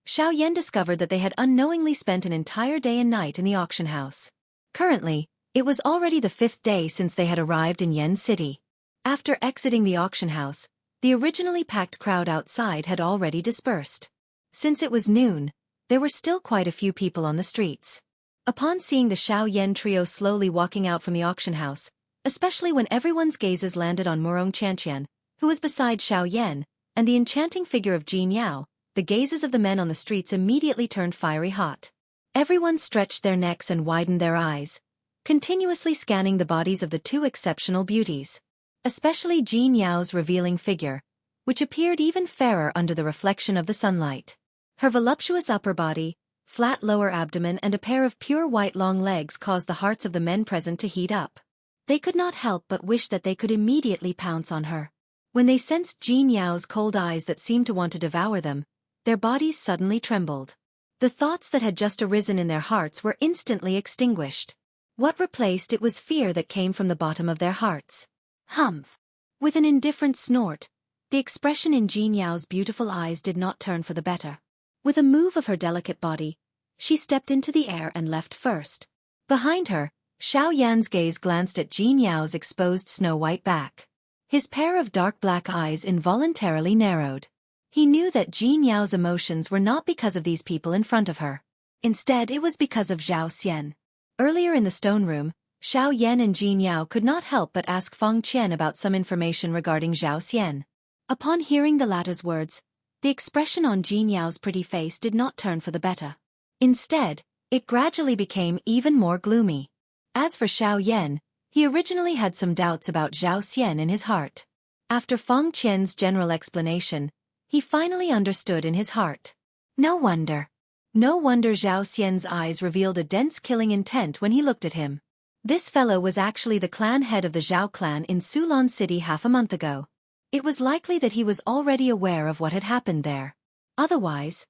Xiao Yan discovered that they had unknowingly spent an entire day and night in the auction house. Currently, it was already the 5th day since they had arrived in Yen City. After exiting the auction house, the originally packed crowd outside had already dispersed. Since it was noon, there were still quite a few people on the streets. Upon seeing the Xiao Yan trio slowly walking out from the auction house, especially when everyone's gazes landed on Murong Qianqian, who was beside Xiao Yan, and the enchanting figure of Jin Yao, the gazes of the men on the streets immediately turned fiery hot. Everyone stretched their necks and widened their eyes, continuously scanning the bodies of the two exceptional beauties. Especially Jin Yao's revealing figure, which appeared even fairer under the reflection of the sunlight. Her voluptuous upper body, flat lower abdomen and a pair of pure white long legs caused the hearts of the men present to heat up. They could not help but wish that they could immediately pounce on her. When they sensed Jin Yao's cold eyes that seemed to want to devour them, their bodies suddenly trembled. The thoughts that had just arisen in their hearts were instantly extinguished. What replaced it was fear that came from the bottom of their hearts. Humph! With an indifferent snort, the expression in Jin Yao's beautiful eyes did not turn for the better. With a move of her delicate body, she stepped into the air and left first. Behind her, Xiao Yan's gaze glanced at Jin Yao's exposed snow-white back. His pair of dark black eyes involuntarily narrowed. He knew that Jin Yao's emotions were not because of these people in front of her. Instead, it was because of Zhao Xian. Earlier in the stone room, Xiao Yan and Jin Yao could not help but ask Feng Qian about some information regarding Zhao Xian. Upon hearing the latter's words, the expression on Jin Yao's pretty face did not turn for the better. Instead, it gradually became even more gloomy. As for Xiao Yan, he originally had some doubts about Zhao Xian in his heart. After Feng Qian's general explanation, he finally understood in his heart. No wonder Zhao Xian's eyes revealed a dense killing intent when he looked at him. This fellow was actually the clan head of the Zhao clan in Sulan City half a month ago. It was likely that he was already aware of what had happened there. Otherwise,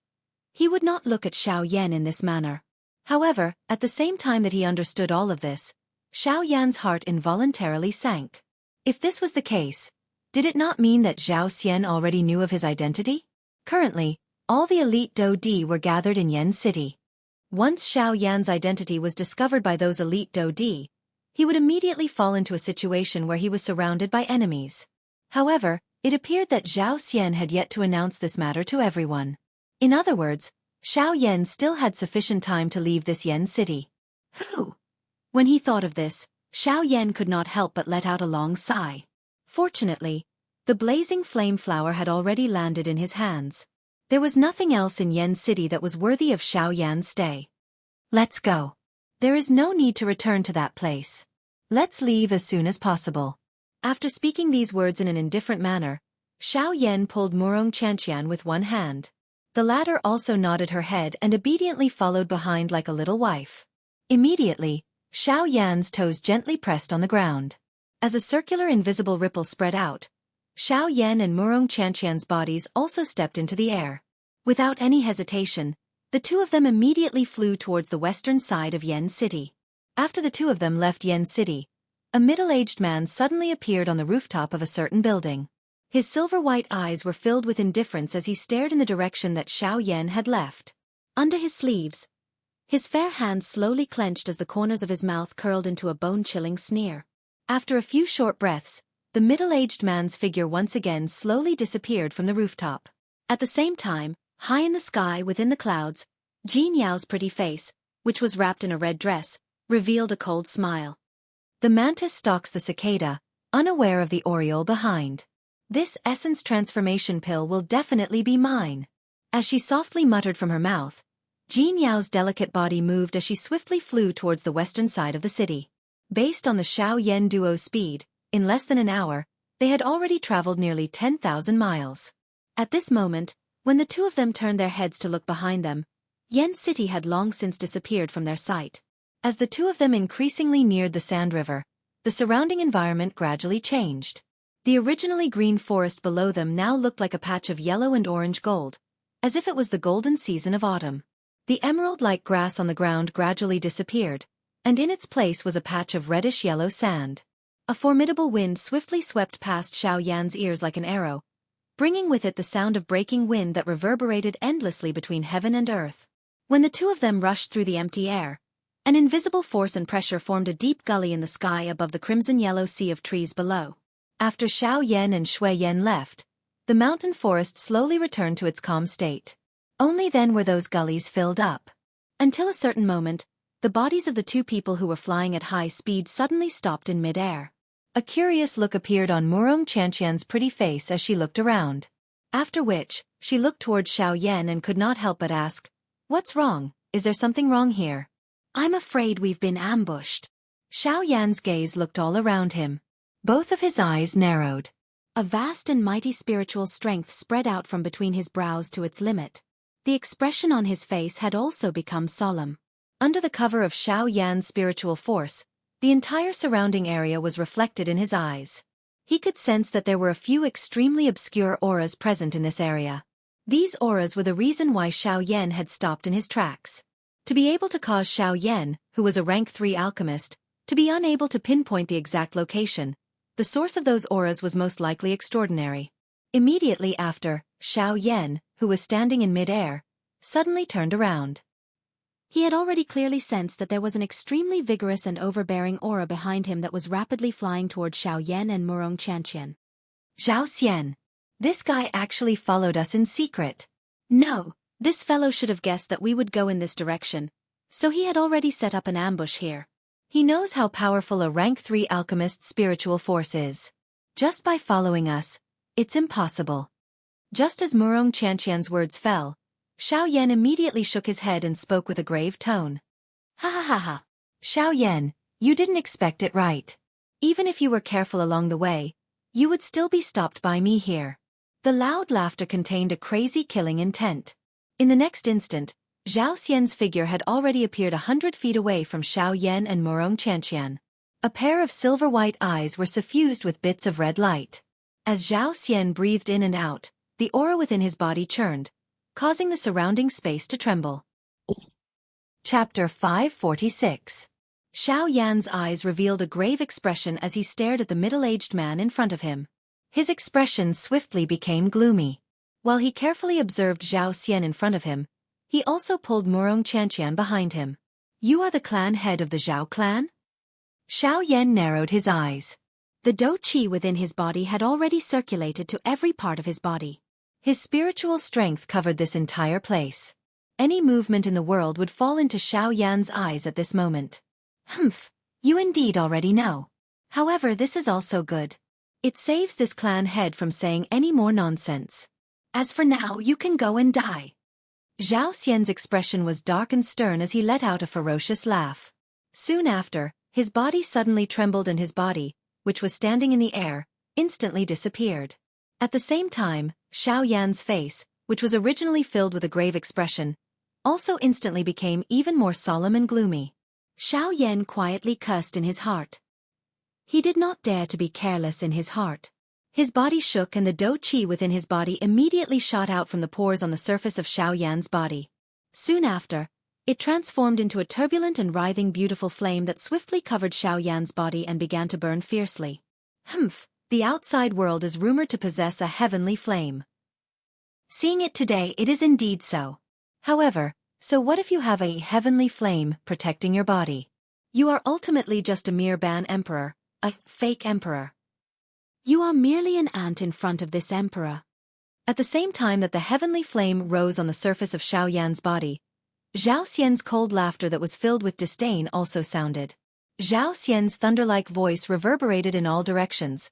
he would not look at Xiao Yan in this manner. However, at the same time that he understood all of this, Xiao Yan's heart involuntarily sank. If this was the case, did it not mean that Zhao Xian already knew of his identity? Currently, all the elite Dou Di were gathered in Yan City. Once Xiao Yan's identity was discovered by those elite Dou Di, he would immediately fall into a situation where he was surrounded by enemies. However, it appeared that Zhao Xian had yet to announce this matter to everyone. In other words, Xiao Yan still had sufficient time to leave this Yan City. Who? When he thought of this, Xiao Yan could not help but let out a long sigh. Fortunately, the blazing flame flower had already landed in his hands. There was nothing else in Yan City that was worthy of Xiao Yan's stay. Let's go. There is no need to return to that place. Let's leave as soon as possible. After speaking these words in an indifferent manner, Xiao Yan pulled Murong Qianqian with one hand. The latter also nodded her head and obediently followed behind like a little wife. Immediately, Xiao Yan's toes gently pressed on the ground. As a circular invisible ripple spread out, Xiao Yan and Murong Qianqian's bodies also stepped into the air. Without any hesitation, the two of them immediately flew towards the western side of Yan City. After the two of them left Yan City, a middle-aged man suddenly appeared on the rooftop of a certain building. His silver-white eyes were filled with indifference as he stared in the direction that Xiao Yan had left. Under his sleeves, his fair hands slowly clenched as the corners of his mouth curled into a bone-chilling sneer. After a few short breaths, the middle-aged man's figure once again slowly disappeared from the rooftop. At the same time, high in the sky within the clouds, Jin Yao's pretty face, which was wrapped in a red dress, revealed a cold smile. The mantis stalks the cicada, unaware of the oriole behind. This essence transformation pill will definitely be mine. As she softly muttered from her mouth, Jin Yao's delicate body moved as she swiftly flew towards the western side of the city. Based on the Xiao Yan duo's speed, in less than an hour, they had already traveled nearly 10,000 miles. At this moment, when the two of them turned their heads to look behind them, Yan City had long since disappeared from their sight. As the two of them increasingly neared the Sand River, the surrounding environment gradually changed. The originally green forest below them now looked like a patch of yellow and orange gold, as if it was the golden season of autumn. The emerald-like grass on the ground gradually disappeared, and in its place was a patch of reddish-yellow sand. A formidable wind swiftly swept past Xiao Yan's ears like an arrow, bringing with it the sound of breaking wind that reverberated endlessly between heaven and earth. When the two of them rushed through the empty air, an invisible force and pressure formed a deep gully in the sky above the crimson-yellow sea of trees below. After Xiao Yan and Shui Yan left, the mountain forest slowly returned to its calm state. Only then were those gullies filled up. Until a certain moment, the bodies of the two people who were flying at high speed suddenly stopped in mid-air. A curious look appeared on Murong Qianqian's pretty face as she looked around. After which, she looked toward Xiao Yan and could not help but ask, "What's wrong? Is there something wrong here?" "I'm afraid we've been ambushed." Xiao Yan's gaze looked all around him. Both of his eyes narrowed. A vast and mighty spiritual strength spread out from between his brows to its limit. The expression on his face had also become solemn. Under the cover of Xiao Yan's spiritual force, the entire surrounding area was reflected in his eyes. He could sense that there were a few extremely obscure auras present in this area. These auras were the reason why Xiao Yan had stopped in his tracks. To be able to cause Xiao Yan, who was a rank 3 alchemist, to be unable to pinpoint the exact location, the source of those auras was most likely extraordinary. Immediately after, Xiao Yan, who was standing in mid-air, suddenly turned around. He had already clearly sensed that there was an extremely vigorous and overbearing aura behind him that was rapidly flying toward Xiao Yan and Murong Qianqian. "Zhao Xian. This guy actually followed us in secret." No, this fellow should have guessed that we would go in this direction, so he had already set up an ambush here. He knows how powerful a rank 3 alchemist's spiritual force is. Just by following us, it's impossible. Just as Murong Qianqian's words fell, Xiao Yan immediately shook his head and spoke with a grave tone. "Ha ha ha ha. Xiao Yan, you didn't expect it right. Even if you were careful along the way, you would still be stopped by me here." The loud laughter contained a crazy killing intent. In the next instant, Zhao Xian's figure had already appeared 100 feet away from Xiao Yan and Murong Qianqian. A pair of silver-white eyes were suffused with bits of red light. As Zhao Xian breathed in and out, the aura within his body churned, causing the surrounding space to tremble. Chapter 546. Xiao Yan's eyes revealed a grave expression as he stared at the middle-aged man in front of him. His expression swiftly became gloomy. While he carefully observed Zhao Xian in front of him, he also pulled Murong Qianqian behind him. "You are the clan head of the Zhao clan?" Xiao Yan narrowed his eyes. The dou qi within his body had already circulated to every part of his body. His spiritual strength covered this entire place. Any movement in the world would fall into Xiao Yan's eyes at this moment. "Humph, you indeed already know. However, this is also good. It saves this clan head from saying any more nonsense. As for now, you can go and die." Zhao Xian's expression was dark and stern as he let out a ferocious laugh. Soon after, his body suddenly trembled and his body, which was standing in the air, instantly disappeared. At the same time, Xiao Yan's face, which was originally filled with a grave expression, also instantly became even more solemn and gloomy. Xiao Yan quietly cursed in his heart. He did not dare to be careless in his heart. His body shook and the dou qi within his body immediately shot out from the pores on the surface of Xiao Yan's body. Soon after, it transformed into a turbulent and writhing beautiful flame that swiftly covered Xiao Yan's body and began to burn fiercely. Humph, the outside world is rumored to possess a heavenly flame. Seeing it today, it is indeed so. However, so what if you have a heavenly flame protecting your body? You are ultimately just a mere ban emperor, a fake emperor. You are merely an ant in front of this emperor. At the same time that the heavenly flame rose on the surface of Xiao Yan's body, Zhao Xian's cold laughter that was filled with disdain also sounded. Zhao Xian's thunder-like voice reverberated in all directions,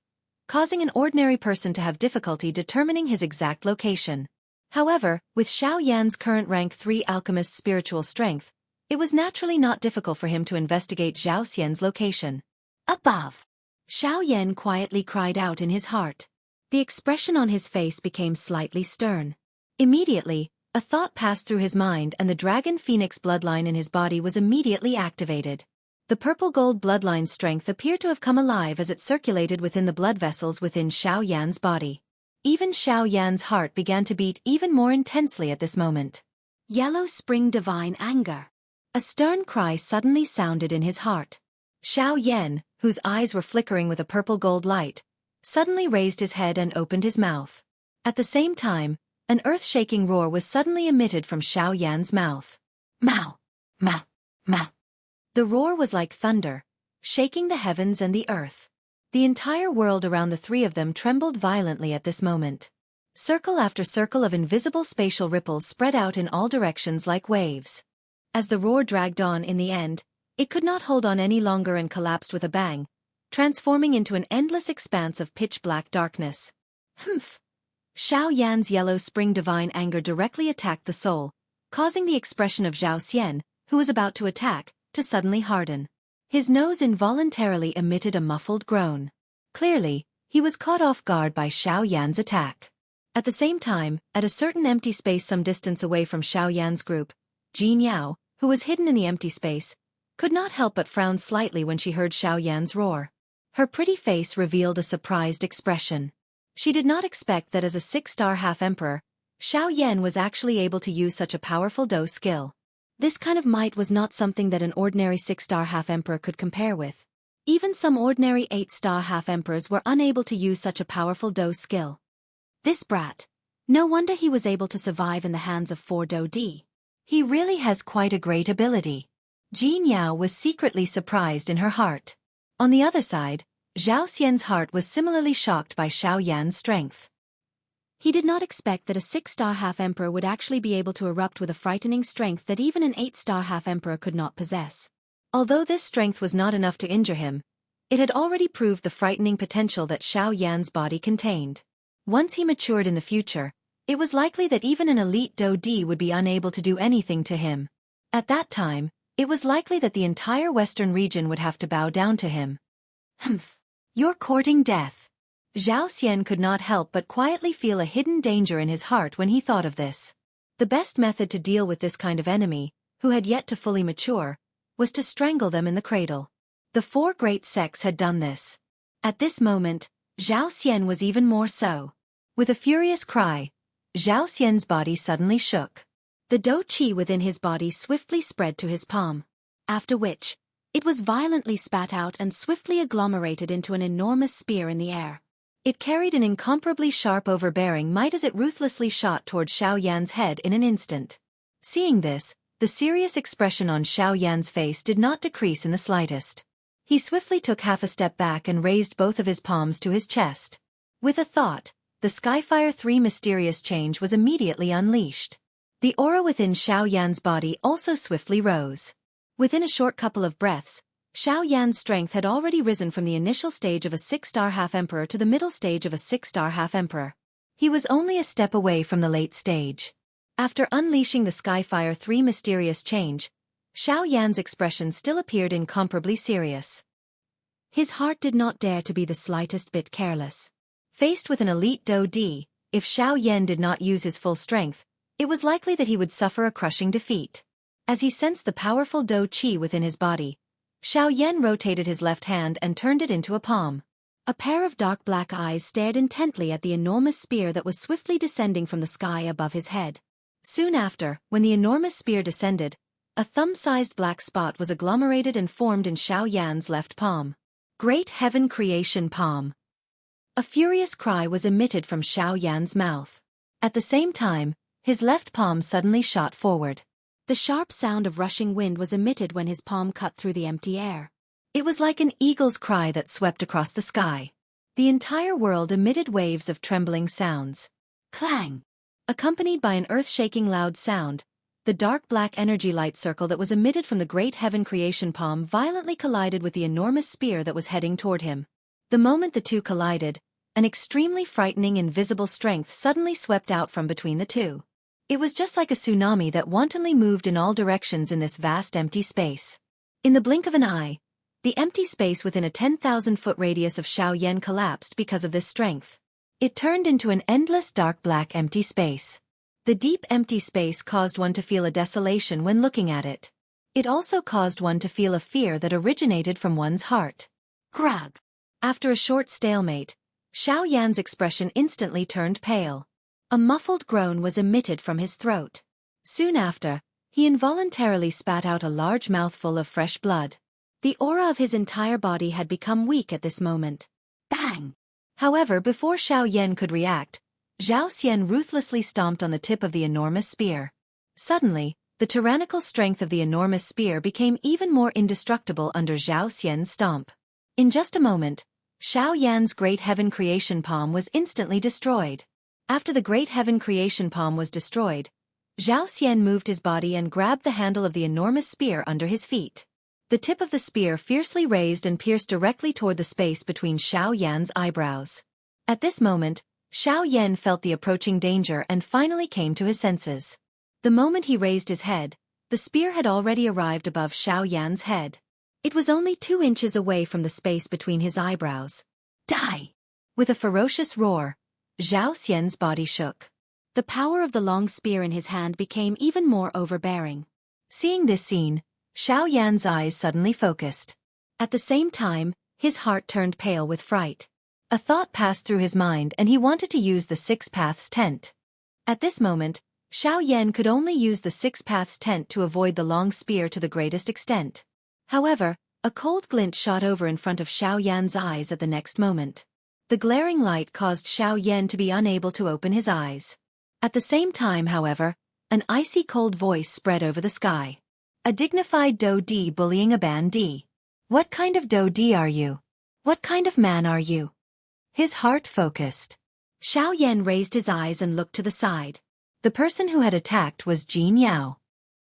causing an ordinary person to have difficulty determining his exact location. However, with Xiao Yan's current rank 3 alchemist's spiritual strength, it was naturally not difficult for him to investigate Zhao Xian's location. "Above!" Xiao Yan quietly cried out in his heart. The expression on his face became slightly stern. Immediately, a thought passed through his mind and the dragon phoenix bloodline in his body was immediately activated. The purple-gold bloodline's strength appeared to have come alive as it circulated within the blood vessels within Xiao Yan's body. Even Xiao Yan's heart began to beat even more intensely at this moment. "Yellow Spring Divine Anger." A stern cry suddenly sounded in his heart. Xiao Yan, whose eyes were flickering with a purple-gold light, suddenly raised his head and opened his mouth. At the same time, an earth-shaking roar was suddenly emitted from Xiao Yan's mouth. "Mao! Mao! Mao!" The roar was like thunder, shaking the heavens and the earth. The entire world around the three of them trembled violently at this moment. Circle after circle of invisible spatial ripples spread out in all directions like waves. As the roar dragged on in the end, it could not hold on any longer and collapsed with a bang, transforming into an endless expanse of pitch-black darkness. Humph! Xiao Yan's yellow spring divine anger directly attacked the soul, causing the expression of Zhao Xian, who was about to attack, to suddenly harden. His nose involuntarily emitted a muffled groan. Clearly, he was caught off guard by Xiao Yan's attack. At the same time, at a certain empty space some distance away from Xiao Yan's group, Jin Yao, who was hidden in the empty space, could not help but frown slightly when she heard Xiao Yan's roar. Her pretty face revealed a surprised expression. She did not expect that as a 6-star half-emperor, Xiao Yan was actually able to use such a powerful Do skill. This kind of might was not something that an ordinary 6-star half-emperor could compare with. Even some ordinary 8-star half-emperors were unable to use such a powerful Do skill. This brat. No wonder he was able to survive in the hands of 4 Do D. He really has quite a great ability. Jin Yao was secretly surprised in her heart. On the other side, Zhao Xian's heart was similarly shocked by Xiao Yan's strength. He did not expect that a 6-star half-emperor would actually be able to erupt with a frightening strength that even an 8-star half-emperor could not possess. Although this strength was not enough to injure him, it had already proved the frightening potential that Xiao Yan's body contained. Once he matured in the future, it was likely that even an elite Do D would be unable to do anything to him. At that time, it was likely that the entire western region would have to bow down to him. Humph! You're courting death. Zhao Xian could not help but quietly feel a hidden danger in his heart when he thought of this. The best method to deal with this kind of enemy, who had yet to fully mature, was to strangle them in the cradle. The 4 great sects had done this. At this moment, Zhao Xian was even more so. With a furious cry, Zhao Xian's body suddenly shook. The Do Qi within his body swiftly spread to his palm. After which, it was violently spat out and swiftly agglomerated into an enormous spear in the air. It carried an incomparably sharp overbearing might as it ruthlessly shot toward Xiao Yan's head in an instant. Seeing this, the serious expression on Xiao Yan's face did not decrease in the slightest. He swiftly took half a step back and raised both of his palms to his chest. With a thought, the Skyfire 3 mysterious change was immediately unleashed. The aura within Xiao Yan's body also swiftly rose. Within a short couple of breaths, Xiao Yan's strength had already risen from the initial stage of a 6-star half-emperor to the middle stage of a 6-star half-emperor. He was only a step away from the late stage. After unleashing the Skyfire 3 mysterious change, Xiao Yan's expression still appeared incomparably serious. His heart did not dare to be the slightest bit careless. Faced with an elite Do D, if Xiao Yan did not use his full strength, it was likely that he would suffer a crushing defeat. As he sensed the powerful Do Qi within his body, Xiao Yan rotated his left hand and turned it into a palm. A pair of dark black eyes stared intently at the enormous spear that was swiftly descending from the sky above his head. Soon after, when the enormous spear descended, a thumb-sized black spot was agglomerated and formed in Xiao Yan's left palm. Great Heaven Creation Palm. A furious cry was emitted from Xiao Yan's mouth. At the same time, his left palm suddenly shot forward. The sharp sound of rushing wind was emitted when his palm cut through the empty air. It was like an eagle's cry that swept across the sky. The entire world emitted waves of trembling sounds. Clang! Accompanied by an earth-shaking loud sound, the dark black energy light circle that was emitted from the Great Heaven Creation Palm violently collided with the enormous spear that was heading toward him. The moment the two collided, an extremely frightening invisible strength suddenly swept out from between the two. It was just like a tsunami that wantonly moved in all directions in this vast empty space. In the blink of an eye, the empty space within a 10,000-foot radius of Xiao Yan collapsed because of this strength. It turned into an endless dark black empty space. The deep empty space caused one to feel a desolation when looking at it. It also caused one to feel a fear that originated from one's heart. Grug! After a short stalemate, Xiao Yan's expression instantly turned pale. A muffled groan was emitted from his throat. Soon after, he involuntarily spat out a large mouthful of fresh blood. The aura of his entire body had become weak at this moment. Bang! However, before Xiao Yan could react, Zhao Xian ruthlessly stomped on the tip of the enormous spear. Suddenly, the tyrannical strength of the enormous spear became even more indestructible under Zhao Xian's stomp. In just a moment, Xiao Yan's Great Heaven Creation Palm was instantly destroyed. After the Great Heaven Creation Palm was destroyed, Zhao Xian moved his body and grabbed the handle of the enormous spear under his feet. The tip of the spear fiercely raised and pierced directly toward the space between Xiao Yan's eyebrows. At this moment, Xiao Yan felt the approaching danger and finally came to his senses. The moment he raised his head, the spear had already arrived above Xiao Yan's head. It was only 2 inches away from the space between his eyebrows. Die! With a ferocious roar, Zhao Xian's body shook. The power of the long spear in his hand became even more overbearing. Seeing this scene, Xiao Yan's eyes suddenly focused. At the same time, his heart turned pale with fright. A thought passed through his mind and he wanted to use the Six Paths tent. At this moment, Xiao Yan could only use the Six Paths tent to avoid the long spear to the greatest extent. However, a cold glint shot over in front of Xiao Yan's eyes at the next moment. The glaring light caused Xiao Yan to be unable to open his eyes. At the same time, however, an icy cold voice spread over the sky. A dignified Do Di bullying a bandee. What kind of Do Di are you? What kind of man are you? His heart focused. Xiao Yan raised his eyes and looked to the side. The person who had attacked was Jin Yao.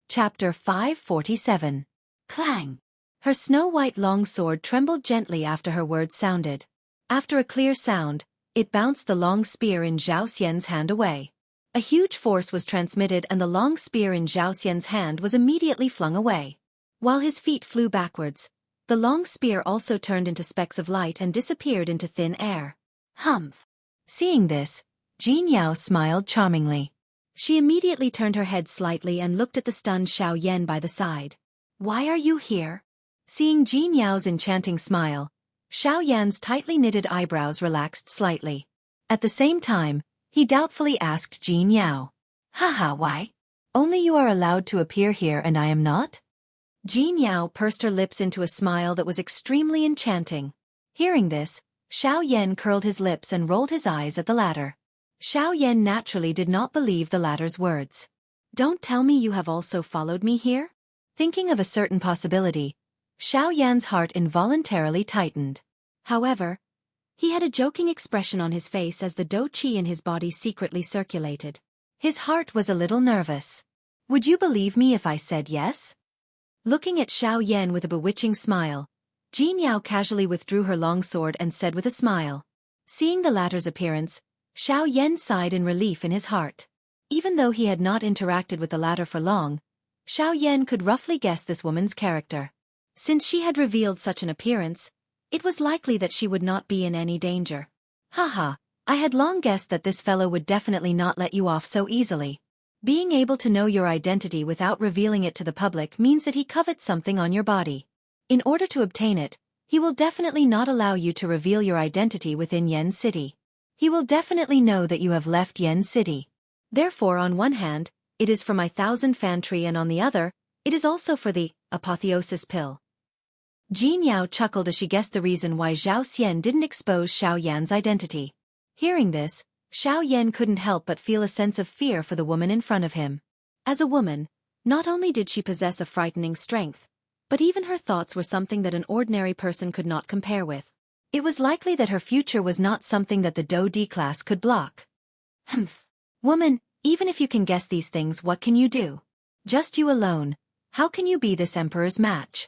Chapter 547. Clang! Her snow-white longsword trembled gently after her words sounded. After a clear sound, it bounced the long spear in Zhao Xian's hand away. A huge force was transmitted and the long spear in Zhao Xian's hand was immediately flung away. While his feet flew backwards, the long spear also turned into specks of light and disappeared into thin air. Humph! Seeing this, Jin Yao smiled charmingly. She immediately turned her head slightly and looked at the stunned Xiao Yan by the side. Why are you here? Seeing Jin Yao's enchanting smile, Xiao Yan's tightly knitted eyebrows relaxed slightly. At the same time, he doubtfully asked Jin Yao. Haha, why? Only you are allowed to appear here and I am not? Jin Yao pursed her lips into a smile that was extremely enchanting. Hearing this, Xiao Yan curled his lips and rolled his eyes at the latter. Xiao Yan naturally did not believe the latter's words. Don't tell me you have also followed me here? Thinking of a certain possibility, Xiao Yan's heart involuntarily tightened. However, he had a joking expression on his face as the Do Qi in his body secretly circulated. His heart was a little nervous. Would you believe me if I said yes? Looking at Xiao Yan with a bewitching smile, Jin Yao casually withdrew her long sword and said with a smile. Seeing the latter's appearance, Xiao Yan sighed in relief in his heart. Even though he had not interacted with the latter for long, Xiao Yan could roughly guess this woman's character. Since she had revealed such an appearance, it was likely that she would not be in any danger. Haha, I had long guessed that this fellow would definitely not let you off so easily. Being able to know your identity without revealing it to the public means that he covets something on your body. In order to obtain it, he will definitely not allow you to reveal your identity within Yen City. He will definitely know that you have left Yen City. Therefore, on one hand, it is for my 1,000 fan tree and on the other, it is also for the apotheosis pill. Jin Yao chuckled as she guessed the reason why Zhao Xian didn't expose Xiao Yan's identity. Hearing this, Xiao Yan couldn't help but feel a sense of fear for the woman in front of him. As a woman, not only did she possess a frightening strength, but even her thoughts were something that an ordinary person could not compare with. It was likely that her future was not something that the Do Di class could block. Humph. Woman, even if you can guess these things, what can you do? Just you alone, how can you be this emperor's match?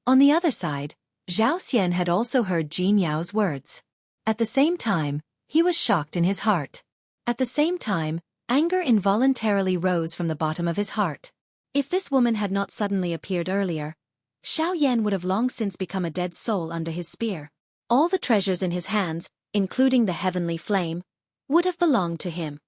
On the other side, Zhao Xian had also heard Jin Yao's words. At the same time, he was shocked in his heart. At the same time, anger involuntarily rose from the bottom of his heart. If this woman had not suddenly appeared earlier, Xiao Yan would have long since become a dead soul under his spear. All the treasures in his hands, including the heavenly flame, would have belonged to him.